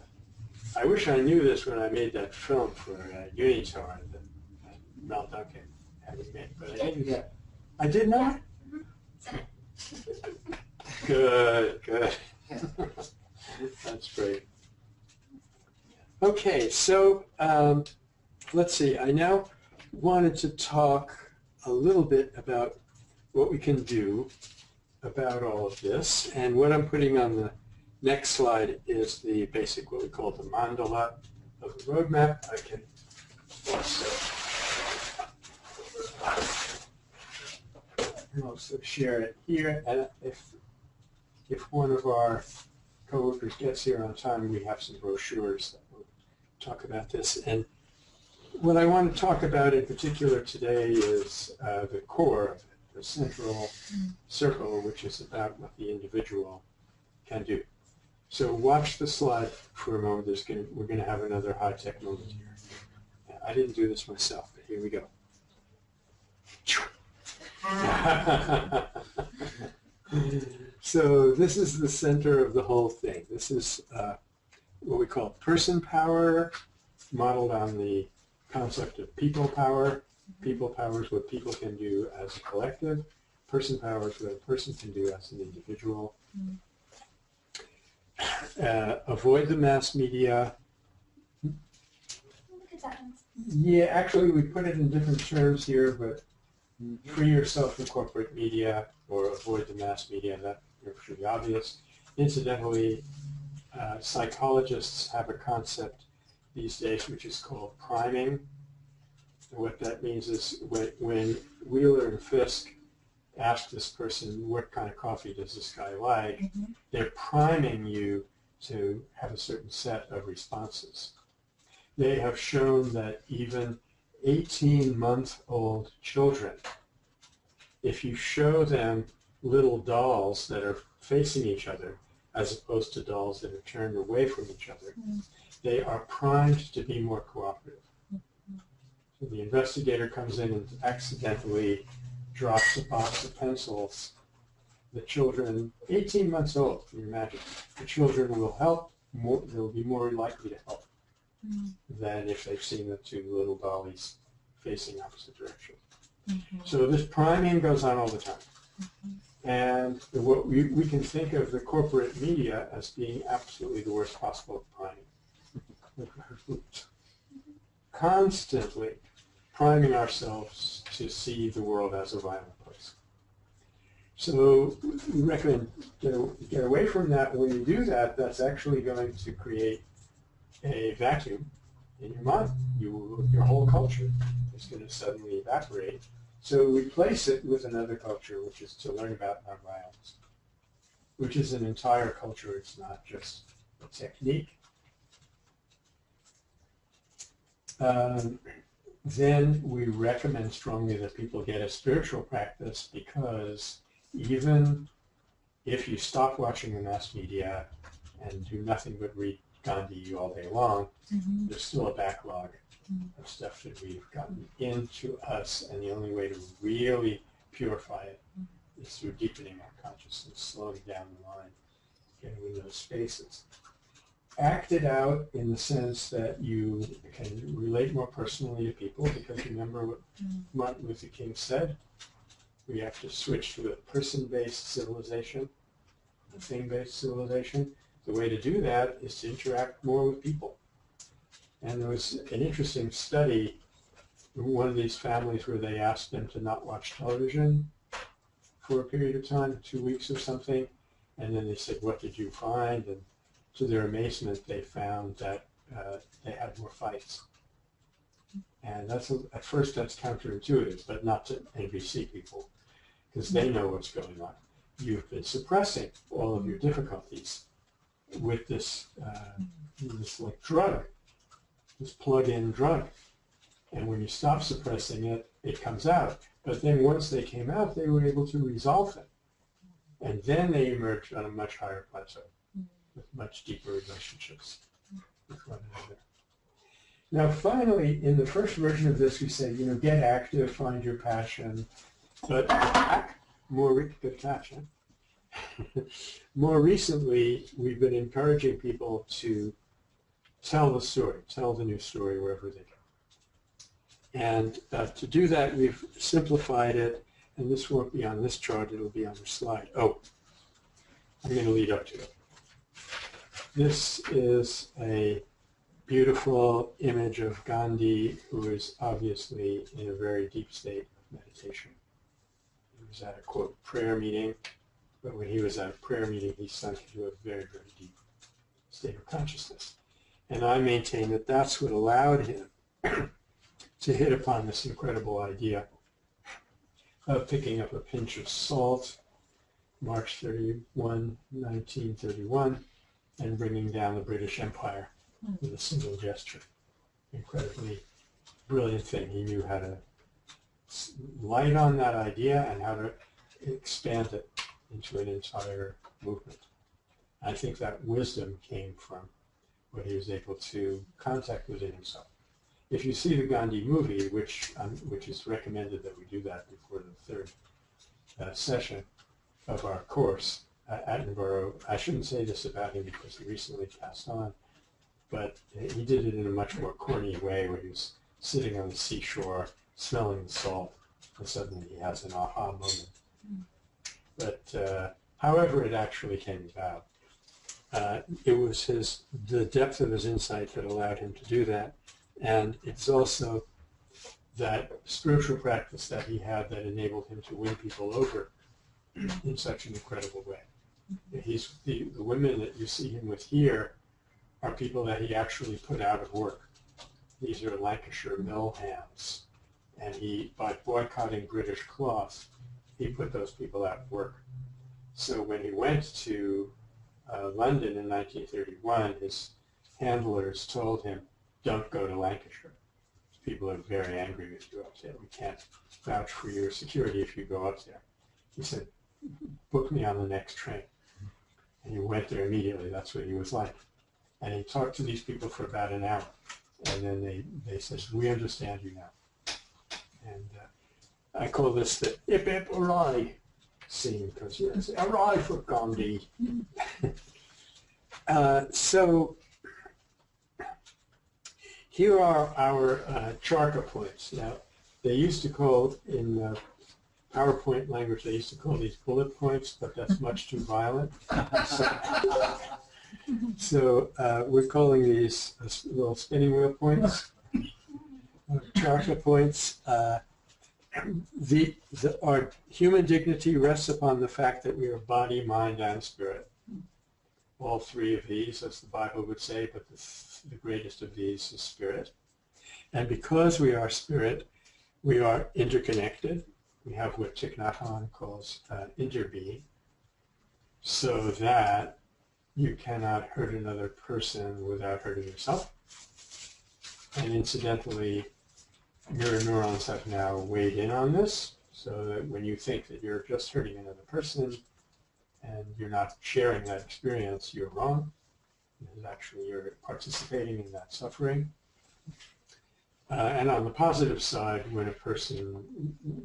I wish I knew this when I made that film for Unitar that Mel Duncan had me make, but I didn't. Yeah. I did not? Good, good. That's great. Okay, so let's see. I now wanted to talk a little bit about what we can do about all of this. And what I'm putting on the next slide is the basic, what we call the mandala of the roadmap. I can also share it here. And if one of our coworkers gets here on time, we have some brochures that will talk about this. And what I want to talk about in particular today is the core, the central circle, which is about what the individual can do. So watch the slide for a moment. We're going to have another high-tech moment here. I didn't do this myself, but here we go. So this is the center of the whole thing. This is what we call person power, modeled on the concept of people power. People power is what people can do as a collective. Person power is what a person can do as an individual. Avoid the mass media. Look at that one. Yeah, actually we put it in different terms here, but free yourself from corporate media or avoid the mass media. That's pretty obvious. Incidentally, psychologists have a concept these days which is called priming. And what that means is when Wheeler and Fisk ask this person, what kind of coffee does this guy like, they're priming you to have a certain set of responses. They have shown that even 18-month-old children, if you show them little dolls that are facing each other as opposed to dolls that are turned away from each other, they are primed to be more cooperative. So the investigator comes in and accidentally drops a box of pencils. The children, 18 months old, can you imagine? The children will help, they'll be more likely to help than if they've seen the two little dollies facing opposite directions. So this priming goes on all the time. And what we can think of the corporate media as being absolutely the worst possible priming. Constantly priming ourselves to see the world as a violent place. So we recommend get away from that. When you do that, that's actually going to create a vacuum in your mind. Your whole culture is going to suddenly evaporate. So replace it with another culture, which is to learn about nonviolence, which is an entire culture. It's not just a technique. Then we recommend strongly that people get a spiritual practice, because even if you stop watching the mass media and do nothing but read Gandhi all day long, there's still a backlog of stuff that we've gotten into us, and the only way to really purify it is through deepening our consciousness, slowing down the line, getting in those spaces. Act it out in the sense that you can relate more personally to people, because remember what Martin Luther King said, we have to switch to a person-based civilization, a thing-based civilization. The way to do that is to interact more with people. And there was an interesting study in one of these families where they asked them to not watch television for a period of time, 2 weeks or something, and then they said, what did you find? And to their amazement, they found that they had more fights. And that's at first that's counterintuitive, but not to NBC people, because they know what's going on. You've been suppressing all of your difficulties with this like drug, this plug-in drug. And when you stop suppressing it, it comes out. But then once they came out, they were able to resolve it. And then they emerged on a much higher plateau. with much deeper relationships with one another. Now, finally, in the first version of this, we say, get active, find your passion, but good passion. More recently, we've been encouraging people to tell the story, tell the new story wherever they go. And to do that, we've simplified it, and this won't be on this chart, it'll be on the slide. Oh, I'm going to lead up to it. This is a beautiful image of Gandhi, who is obviously in a very deep state of meditation. He was at a, quote, prayer meeting, but when he was at a prayer meeting, he sunk into a very, very deep state of consciousness. And I maintain that that's what allowed him to hit upon this incredible idea of picking up a pinch of salt, March 31, 1931, and bringing down the British Empire with a single gesture. Incredibly brilliant thing. He knew how to light on that idea and how to expand it into an entire movement. I think that wisdom came from what he was able to contact within himself. If you see the Gandhi movie, which is recommended that we do that before the third session of our course, Attenborough, I shouldn't say this about him because he recently passed on, but he did it in a much more corny way where he was sitting on the seashore, smelling the salt, and suddenly he has an aha moment. But however it actually came about, it was the depth of his insight that allowed him to do that. And it's also that spiritual practice that he had that enabled him to win people over in such an incredible way. The women that you see him with here are people that he actually put out of work. These are Lancashire mill hands. And by boycotting British cloth, he put those people out of work. So when he went to London in 1931, his handlers told him, don't go to Lancashire. People are very angry with you up there. We can't vouch for your security if you go up there. He said, book me on the next train. And he went there immediately. That's what he was like. And he talked to these people for about an hour. And then they said, we understand you now. And I call this the Ip Ip Hooray scene, because it's hooray for Gandhi. So here are our charka points. Now, they used to call, in PowerPoint language, they used to call these bullet points, but that's much too violent. So we're calling these little spinning wheel points, charka points. Our human dignity rests upon the fact that we are body, mind, and spirit. All three of these, as the Bible would say, but the greatest of these is spirit. And because we are spirit, we are interconnected. We have what Thich Nhat Hanh calls interbeing, so that you cannot hurt another person without hurting yourself. And incidentally, mirror neurons have now weighed in on this, so that when you think that you're just hurting another person and you're not sharing that experience, you're wrong. Because actually you're participating in that suffering. And on the positive side, when a person,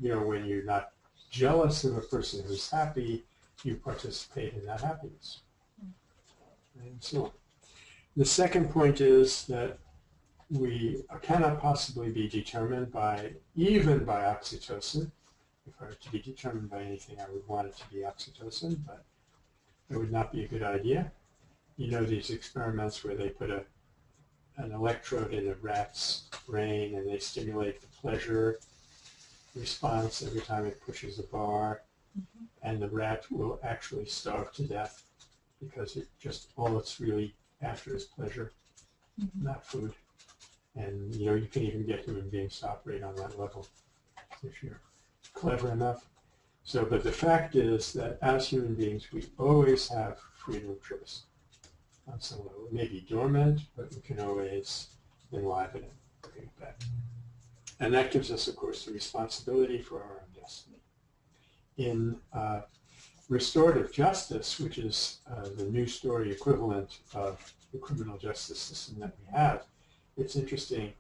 when you're not jealous of a person who's happy, you participate in that happiness. And so on. The second point is that we cannot possibly be determined even by oxytocin. If I were to be determined by anything, I would want it to be oxytocin, but it would not be a good idea. You know these experiments where they put an electrode in a rat's brain and they stimulate the pleasure response every time it pushes a bar, and the rat will actually starve to death because all it's really after is pleasure, not food. And you can even get human beings to operate on that level if you're clever enough. So, but the fact is that as human beings, we always have freedom of choice on some level. It may be dormant, but we can always enliven it, bring it back. And that gives us, of course, the responsibility for our own destiny. In restorative justice, which is the new story equivalent of the criminal justice system that we have, it's interesting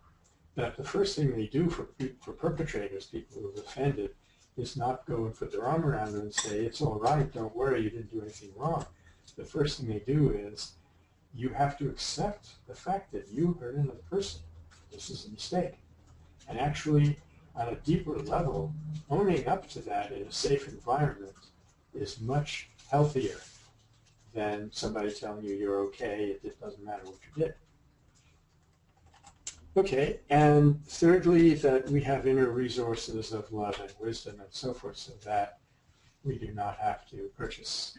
that the first thing they do for perpetrators, people who have offended, is not go and put their arm around them and say, it's all right, don't worry, you didn't do anything wrong. The first thing they do is, you have to accept the fact that you hurt another person. This is a mistake. And actually, on a deeper level, owning up to that in a safe environment is much healthier than somebody telling you you're okay, it doesn't matter what you did. Okay, and thirdly, that we have inner resources of love and wisdom and so forth, so that we do not have to purchase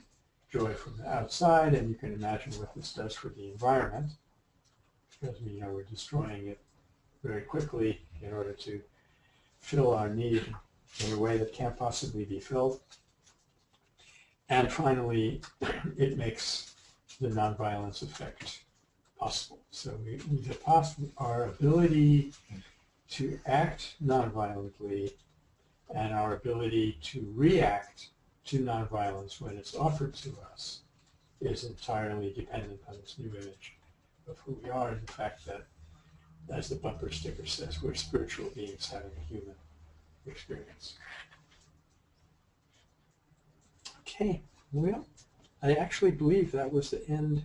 joy from the outside, and you can imagine what this does for the environment, because we know we're destroying it very quickly in order to fill our need in a way that can't possibly be filled. And finally, it makes the nonviolence effect possible. So our ability to act nonviolently and our ability to react to nonviolence when it's offered to us is entirely dependent on this new image of who we are and the fact that, as the bumper sticker says, we're spiritual beings having a human experience. Okay, well, I actually believe that was the end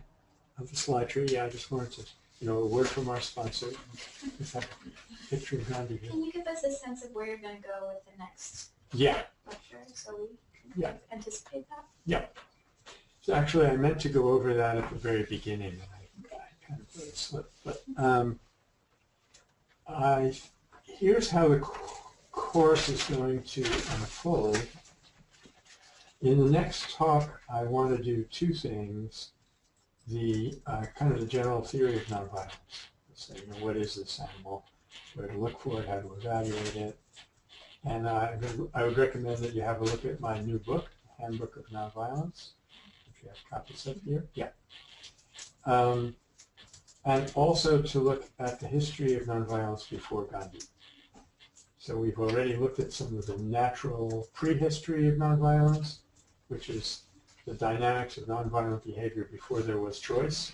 of the slide tree. Yeah, I just wanted to, a word from our sponsor. With that picture of Gandhi here. Can you give us a sense of where you're going to go with the next lecture, so we can anticipate that? Yeah. So actually, I meant to go over that at the very beginning, and I kind of let it slip. But here's how the course is going to unfold. In the next talk, I want to do two things. The kind of the general theory of nonviolence. So, what is this animal? Where to look for it? How to evaluate it? And I would recommend that you have a look at my new book, Handbook of Nonviolence, if you have copies of here. Yeah. And also to look at the history of nonviolence before Gandhi. So we've already looked at some of the natural prehistory of nonviolence, which is the dynamics of nonviolent behavior before there was choice,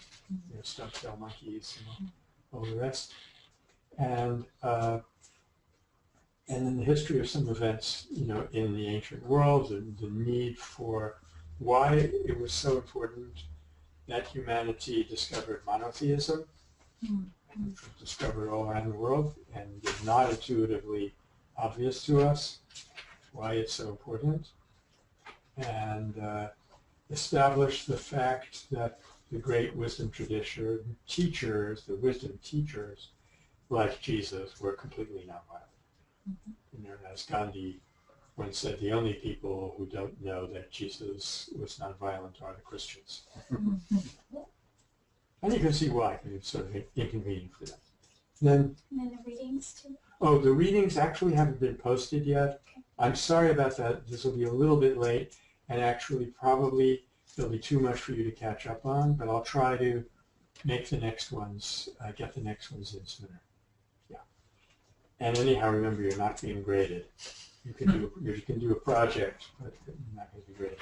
stump-tail monkeys and all the rest. And then the history of some events, in the ancient world, and the need for why it was so important that humanity discovered monotheism, discovered all around the world, and is not intuitively obvious to us why it's so important, and establish the fact that the great wisdom tradition teachers, the wisdom teachers, like Jesus, were completely nonviolent. As Gandhi once said, the only people who don't know that Jesus was nonviolent are the Christians. And you can see why. It's sort of inconvenient for them. And then the readings, too? Oh, the readings actually haven't been posted yet. Okay. I'm sorry about that. This will be a little bit late, and actually probably there'll be too much for you to catch up on, but I'll try to make the next ones, get the next ones in sooner. Yeah. And anyhow, remember, you're not being graded. You can do a project, but you're not going to be graded.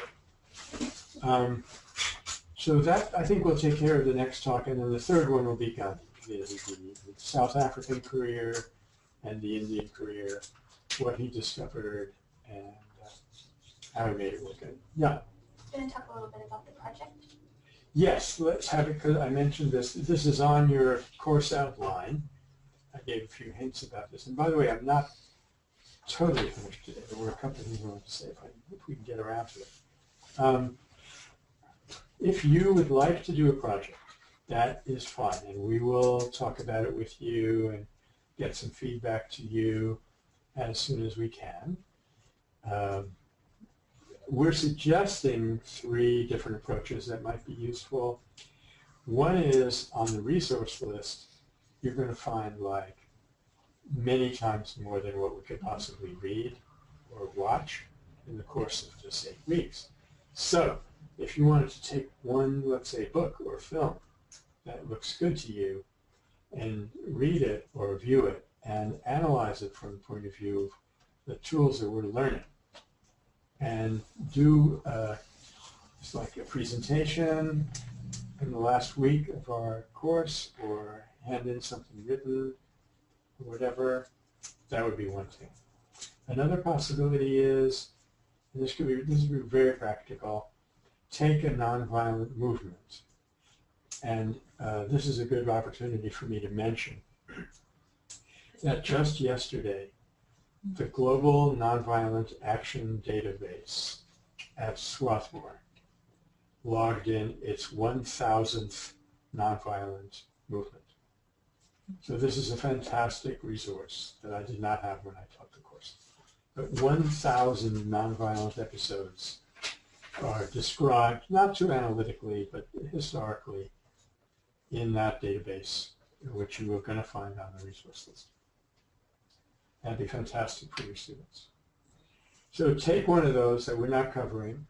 So that, I think, will take care of the next talk, and then the third one will be Gandhi, the South African career and the Indian career, what he discovered, and how he made it work. Yeah. Going to talk a little bit about the project? Yes, let's have it, because I mentioned this. This is on your course outline. I gave a few hints about this. And by the way, I'm not totally finished today. There were a couple of things I wanted to say if we can get around to it. If you would like to do a project, that is fine, and we will talk about it with you and get some feedback to you as soon as we can. We're suggesting 3 different approaches that might be useful. One is on the resource list, you're going to find like many times more than what we could possibly read or watch in the course of just 8 weeks. So if you wanted to take one, let's say, book or film that looks good to you and read it or view it and analyze it from the point of view of the tools that we're learning, and do It's like a presentation in the last week of our course, or hand in something written, or whatever. That would be one thing. Another possibility is, and this would be very practical, take a nonviolent movement. And this is a good opportunity for me to mention that just yesterday, the Global Nonviolent Action Database at Swarthmore logged in its 1,000th nonviolent movement. So this is a fantastic resource that I did not have when I taught the course. But 1,000 nonviolent episodes are described, not too analytically, but historically, in that database, which you are going to find on the resource list. That'd be fantastic for your students. So take one of those that we're not covering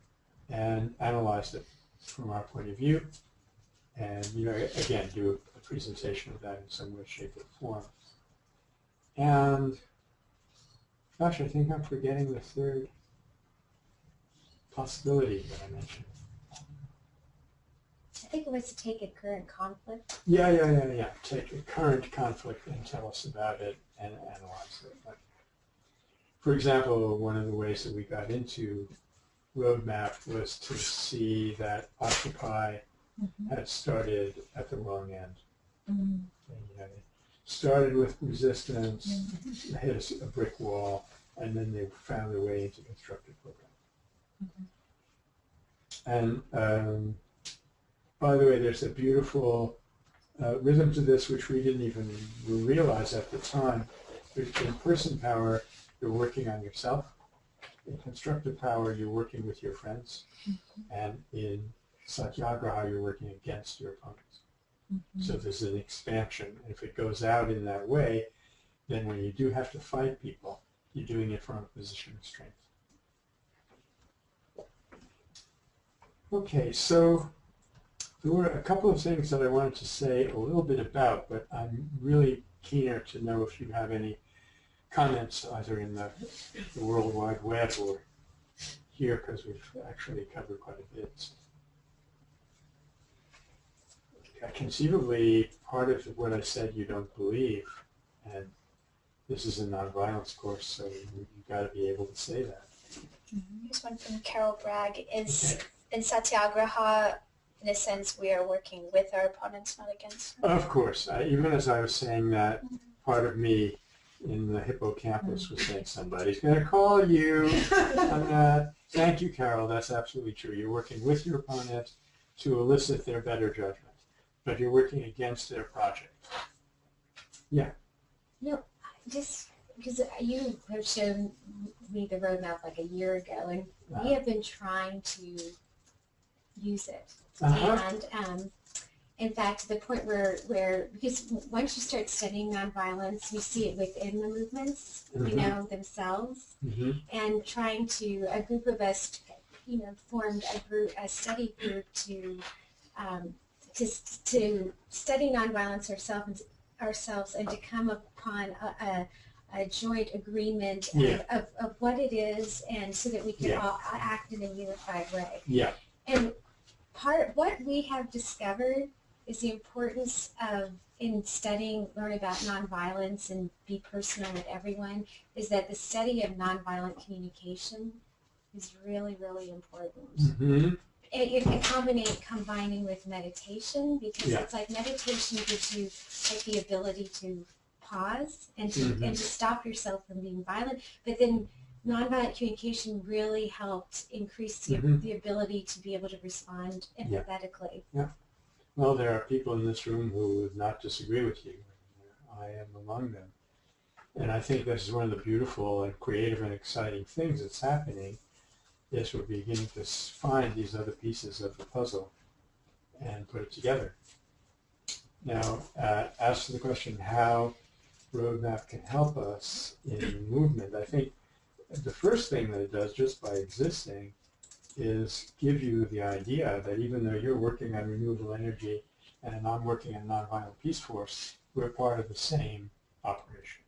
and analyze it from our point of view, and again, do a presentation of that in some way, shape, or form. And gosh, I think I'm forgetting the third possibility that I mentioned. I think it was to take a current conflict. Yeah. Take a current conflict and tell us about it and analyze it. Like, for example, one of the ways that we got into Roadmap was to see that Occupy had started at the wrong end. And, it started with resistance, hit a brick wall, and then they found their way into constructive program. And by the way, there's a beautiful rhythm to this which we didn't even realize at the time. In person power, you're working on yourself. In constructive power, you're working with your friends. And in satyagraha, you're working against your opponents. So there's an expansion. And if it goes out in that way, then when you do have to fight people, you're doing it from a position of strength. Okay, so there were a couple of things that I wanted to say a little bit about, but I'm really keener to know if you have any comments either in the World Wide Web or here, because we've actually covered quite a bit. Conceivably, part of what I said you don't believe, and this is a nonviolence course, so you've got to be able to say that. Here's one from Carol Bragg. In Satyagraha, in a sense, we are working with our opponents, not against them? Of course. Even as I was saying that, part of me in the hippocampus was saying, somebody's going to call you on that. Thank you, Carol. That's absolutely true. You're working with your opponent to elicit their better judgment, but you're working against their project. Yeah. No, just because you have shown me the roadmap like a year ago, and we have been trying to use it. And in fact, to the point where because once you start studying nonviolence, you see it within the movements, themselves, and trying to, a group of us, formed a study group to study nonviolence ourselves and to come upon a joint agreement of what it is, and so that we can all act in a unified way. Yeah. And what we have discovered is the importance of, in learn about nonviolence and be personal with everyone, is that the study of nonviolent communication is really, really important. Combining with meditation, because it's like meditation gives you like the ability to pause and to stop yourself from being violent, but then nonviolent communication really helped increase the ability to be able to respond empathetically. Yeah. Well, there are people in this room who would not disagree with you. I am among them. And I think this is one of the beautiful and creative and exciting things that's happening, is we're beginning to find these other pieces of the puzzle and put it together. Now, as to the question how Roadmap can help us in movement, I think the first thing that it does, just by existing, is give you the idea that even though you're working on renewable energy and I'm working on nonviolent peace force, we're part of the same operation.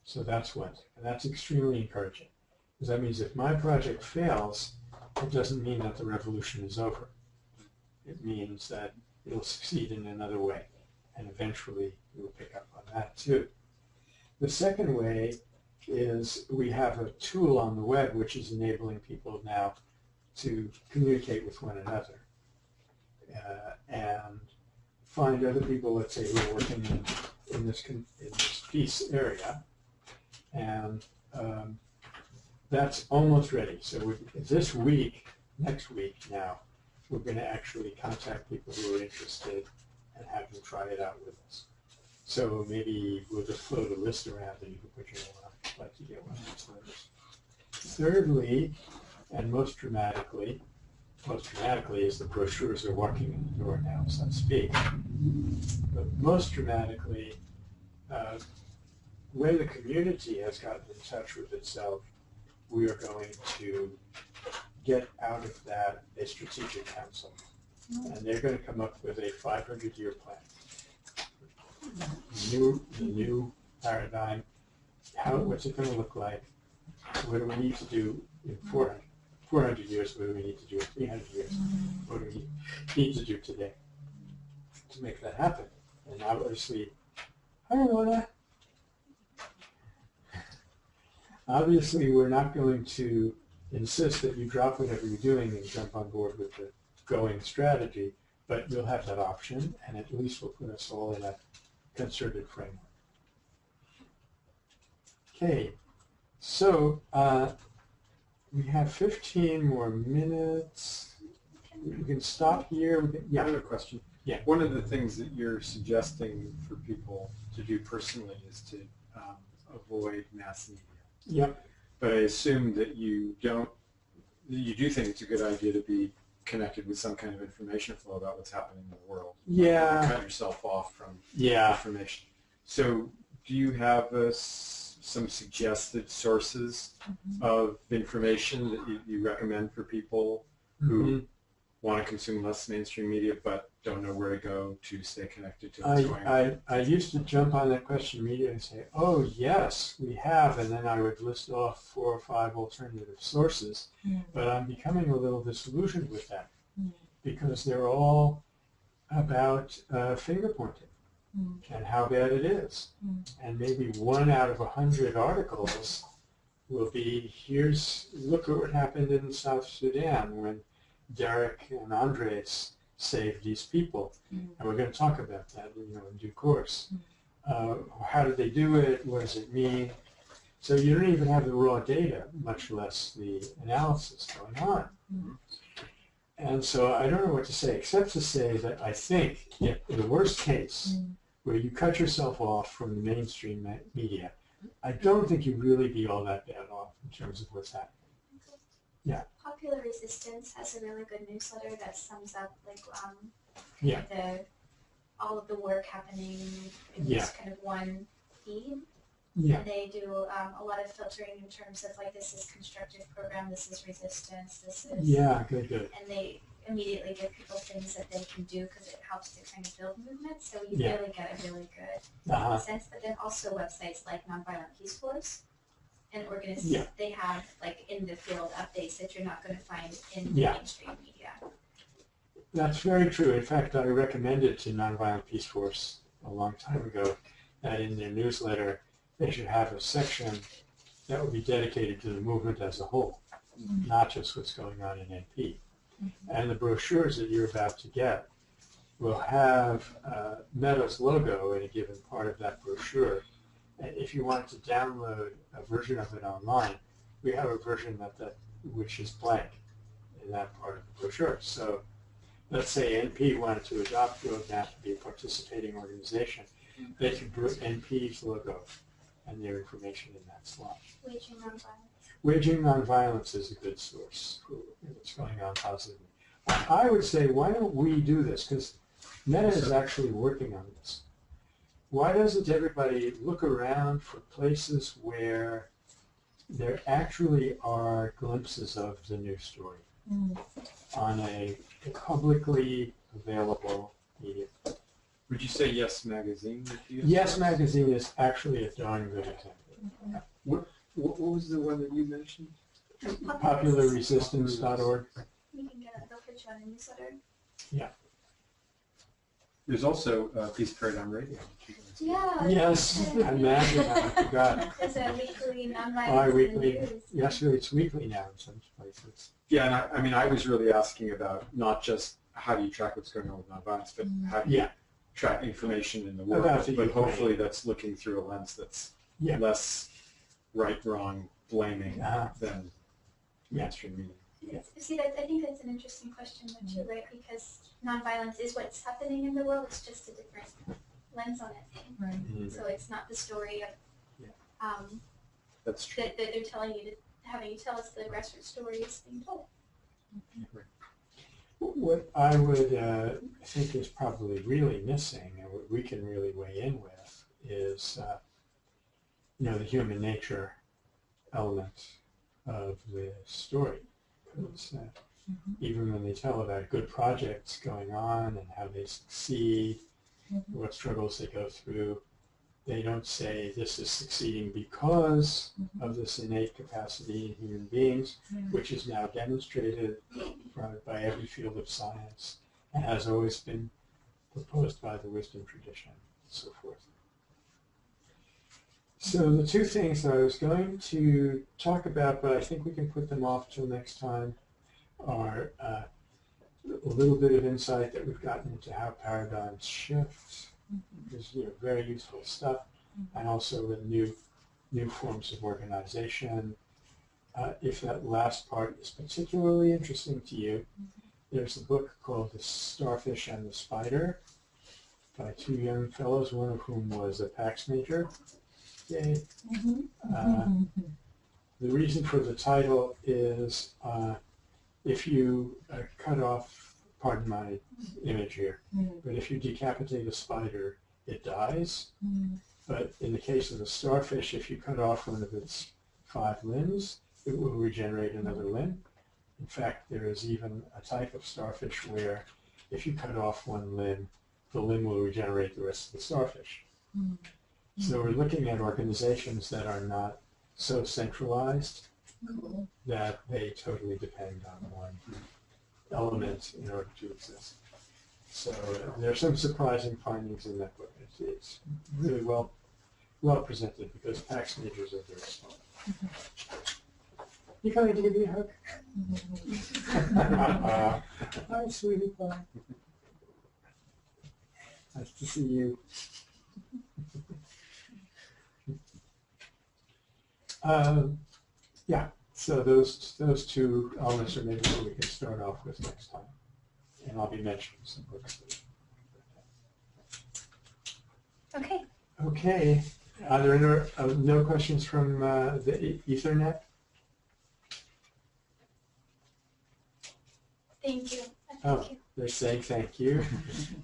So that's one thing, and that's extremely encouraging, because that means if my project fails, it doesn't mean that the revolution is over. It means that it'll succeed in another way, and eventually we'll pick up on that too. The second way is we have a tool on the web which is enabling people now to communicate with one another and find other people, let's say, who are working in this peace area, and that's almost ready. So this week, next week now, we're going to actually contact people who are interested and have them try it out with us. So maybe we'll just float a list around and you can put your name on it, like you get one of these letters. Thirdly, and most dramatically is the brochures are walking in the door now, so to speak. But most dramatically, the way the community has gotten in touch with itself, we are going to get out of that a strategic council. And they're going to come up with a 500-year plan. The new paradigm, what's it going to look like? What do we need to do in 400 years? What do we need to do in 300 years? What do we need to do today to make that happen? And obviously, I don't know that. Obviously, we're not going to insist that you drop whatever you're doing and jump on board with the going strategy, but you'll have that option, and at least will put us all in a concerted framework. Okay, so we have 15 more minutes. We can stop here. Yeah, I have a question. Yeah. One of the things that you're suggesting for people to do personally is to avoid mass media. Yep. But I assume that you do think it's a good idea to be connected with some kind of information flow about what's happening in the world. Yeah. Cut yourself off from Yeah. information. So do you have some suggested sources of information that you recommend for people who want to consume less mainstream media but don't know where to go to stay connected to what's going on? I used to jump on that question immediately and say, oh, yes, we have, and then I would list off 4 or 5 alternative sources, but I'm becoming a little disillusioned with that because they're all about finger pointing and how bad it is. And maybe 1 out of 100 articles will be, look at what happened in South Sudan when Derek and Andres saved these people, and we're going to talk about that, in due course. How did they do it? What does it mean? So you don't even have the raw data, much less the analysis going on. And so I don't know what to say, except to say that I think in the worst case, where you cut yourself off from the mainstream media, I don't think you'd really be all that bad off in terms of what's happening. Yeah. Popular Resistance has a really good newsletter that sums up all of the work happening in this kind of one feed. Yeah. And they do a lot of filtering in terms of this is constructive program, this is resistance, this is good. And they immediately give people things that they can do because it helps to kind of build movements. So you really get a really good sense. But then also websites like Nonviolent Peace Force and organizations, they have in the field updates that you're not going to find in the mainstream media. That's very true. In fact, I recommended to Nonviolent Peace Force a long time ago that in their newsletter they should have a section that would be dedicated to the movement as a whole, not just what's going on in NP. And the brochures that you're about to get will have Meta's logo in a given part of that brochure. And if you wanted to download a version of it online, we have a version which is blank in that part of the brochure. So let's say NP wanted to adopt Roadmap to be a participating organization, they could put NP's logo and their information in that slot. Waging Nonviolence. Waging Nonviolence is a good source for what's going on positively. I would say, why don't we do this? Because Meta is actually working on this. Why doesn't everybody look around for places where there actually are glimpses of the news story on a publicly available medium? Would you say Yes Magazine would be a Yes source? Magazine is actually a darn good example. What was the one that you mentioned? popularresistance.org. You can get it. They'll put you on a newsletter. There's also Peace Paradigm Radio. Yeah. Yes, I imagine. I forgot. There's a weekly nonviolence Bi-weekly. in the news. Yesterday, it's weekly now in some places. Yeah, and I mean, I was really asking about not just how do you track what's going on with nonviolence, but how do you track information in the world. But hopefully that's looking through a lens that's less right, wrong, blaming than mainstream media. See, I think that's an interesting question, though, too, right? Because nonviolence is what's happening in the world. It's just a different lens on it. Right. Mm-hmm. So it's not the story of That's true. that they're telling you to having you tell us the grassroots story is being told. What I would think is probably really missing, and what we can really weigh in with, is the human nature element of the story. Because even when they tell about good projects going on and how they succeed, what struggles they go through, they don't say this is succeeding because of this innate capacity in human beings, which is now demonstrated by every field of science and has always been proposed by the wisdom tradition and so forth. So the two things that I was going to talk about, but I think we can put them off till next time, are a little bit of insight that we've gotten into how paradigms shift, is very useful stuff, and also with new forms of organization. If that last part is particularly interesting to you, there's a book called The Starfish and the Spider by two young fellows, one of whom was a PACS major. Yay. The reason for the title is if you cut off, pardon my image here, but if you decapitate a spider, it dies. But in the case of the starfish, if you cut off one of its 5 limbs, it will regenerate another limb. In fact, there is even a type of starfish where if you cut off one limb, the limb will regenerate the rest of the starfish. So we're looking at organizations that are not so centralized that they totally depend on one element in order to exist. So there are some surprising findings in that book. It's really well presented because PACS majors are very small. You kind of give me a hug? Hi, sweetie pie. Nice to see you. So those two elements are maybe what we can start off with next time. And I'll be mentioning some books. Okay. Okay. Are there no questions from the Ethernet? Thank you. Oh, they're saying thank you.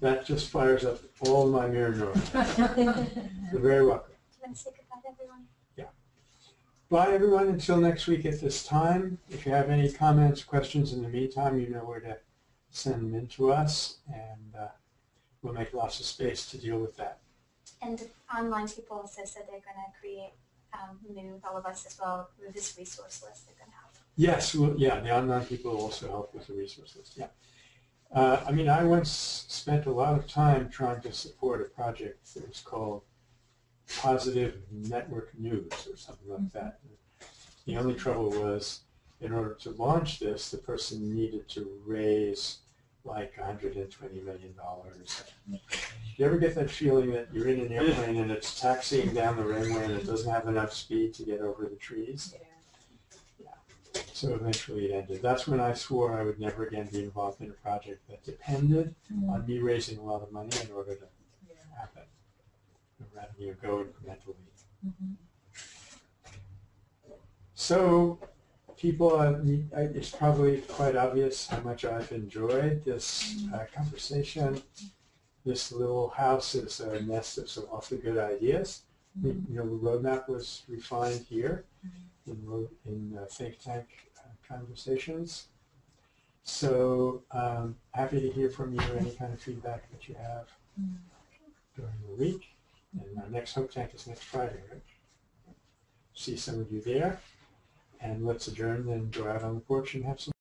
That just fires up all my mirror neurons. You're very welcome. Do you want to say goodbye to everyone? Bye, everyone, until next week at this time. If you have any comments, questions in the meantime, you know where to send them in to us, and we'll make lots of space to deal with that. And online people also said they're going to create new with all of us as well with this resource list they're going to help. Yes, the online people will also help with the resource list, I once spent a lot of time trying to support a project that was called Positive Network News or something like that. The only trouble was, in order to launch this, the person needed to raise like $120 million. You ever get that feeling that you're in an airplane and it's taxiing down the runway and it doesn't have enough speed to get over the trees? Yeah. So eventually it ended. That's when I swore I would never again be involved in a project that depended on me raising a lot of money in order to happen. Rather than go incrementally. So, people, it's probably quite obvious how much I've enjoyed this conversation. This little house is a nest of some awfully good ideas. The roadmap was refined here in think tank conversations. So, happy to hear from you, any kind of feedback that you have during the week. And our next Hope Tank is next Friday, right? See some of you there. and let's adjourn and go out on the porch and have some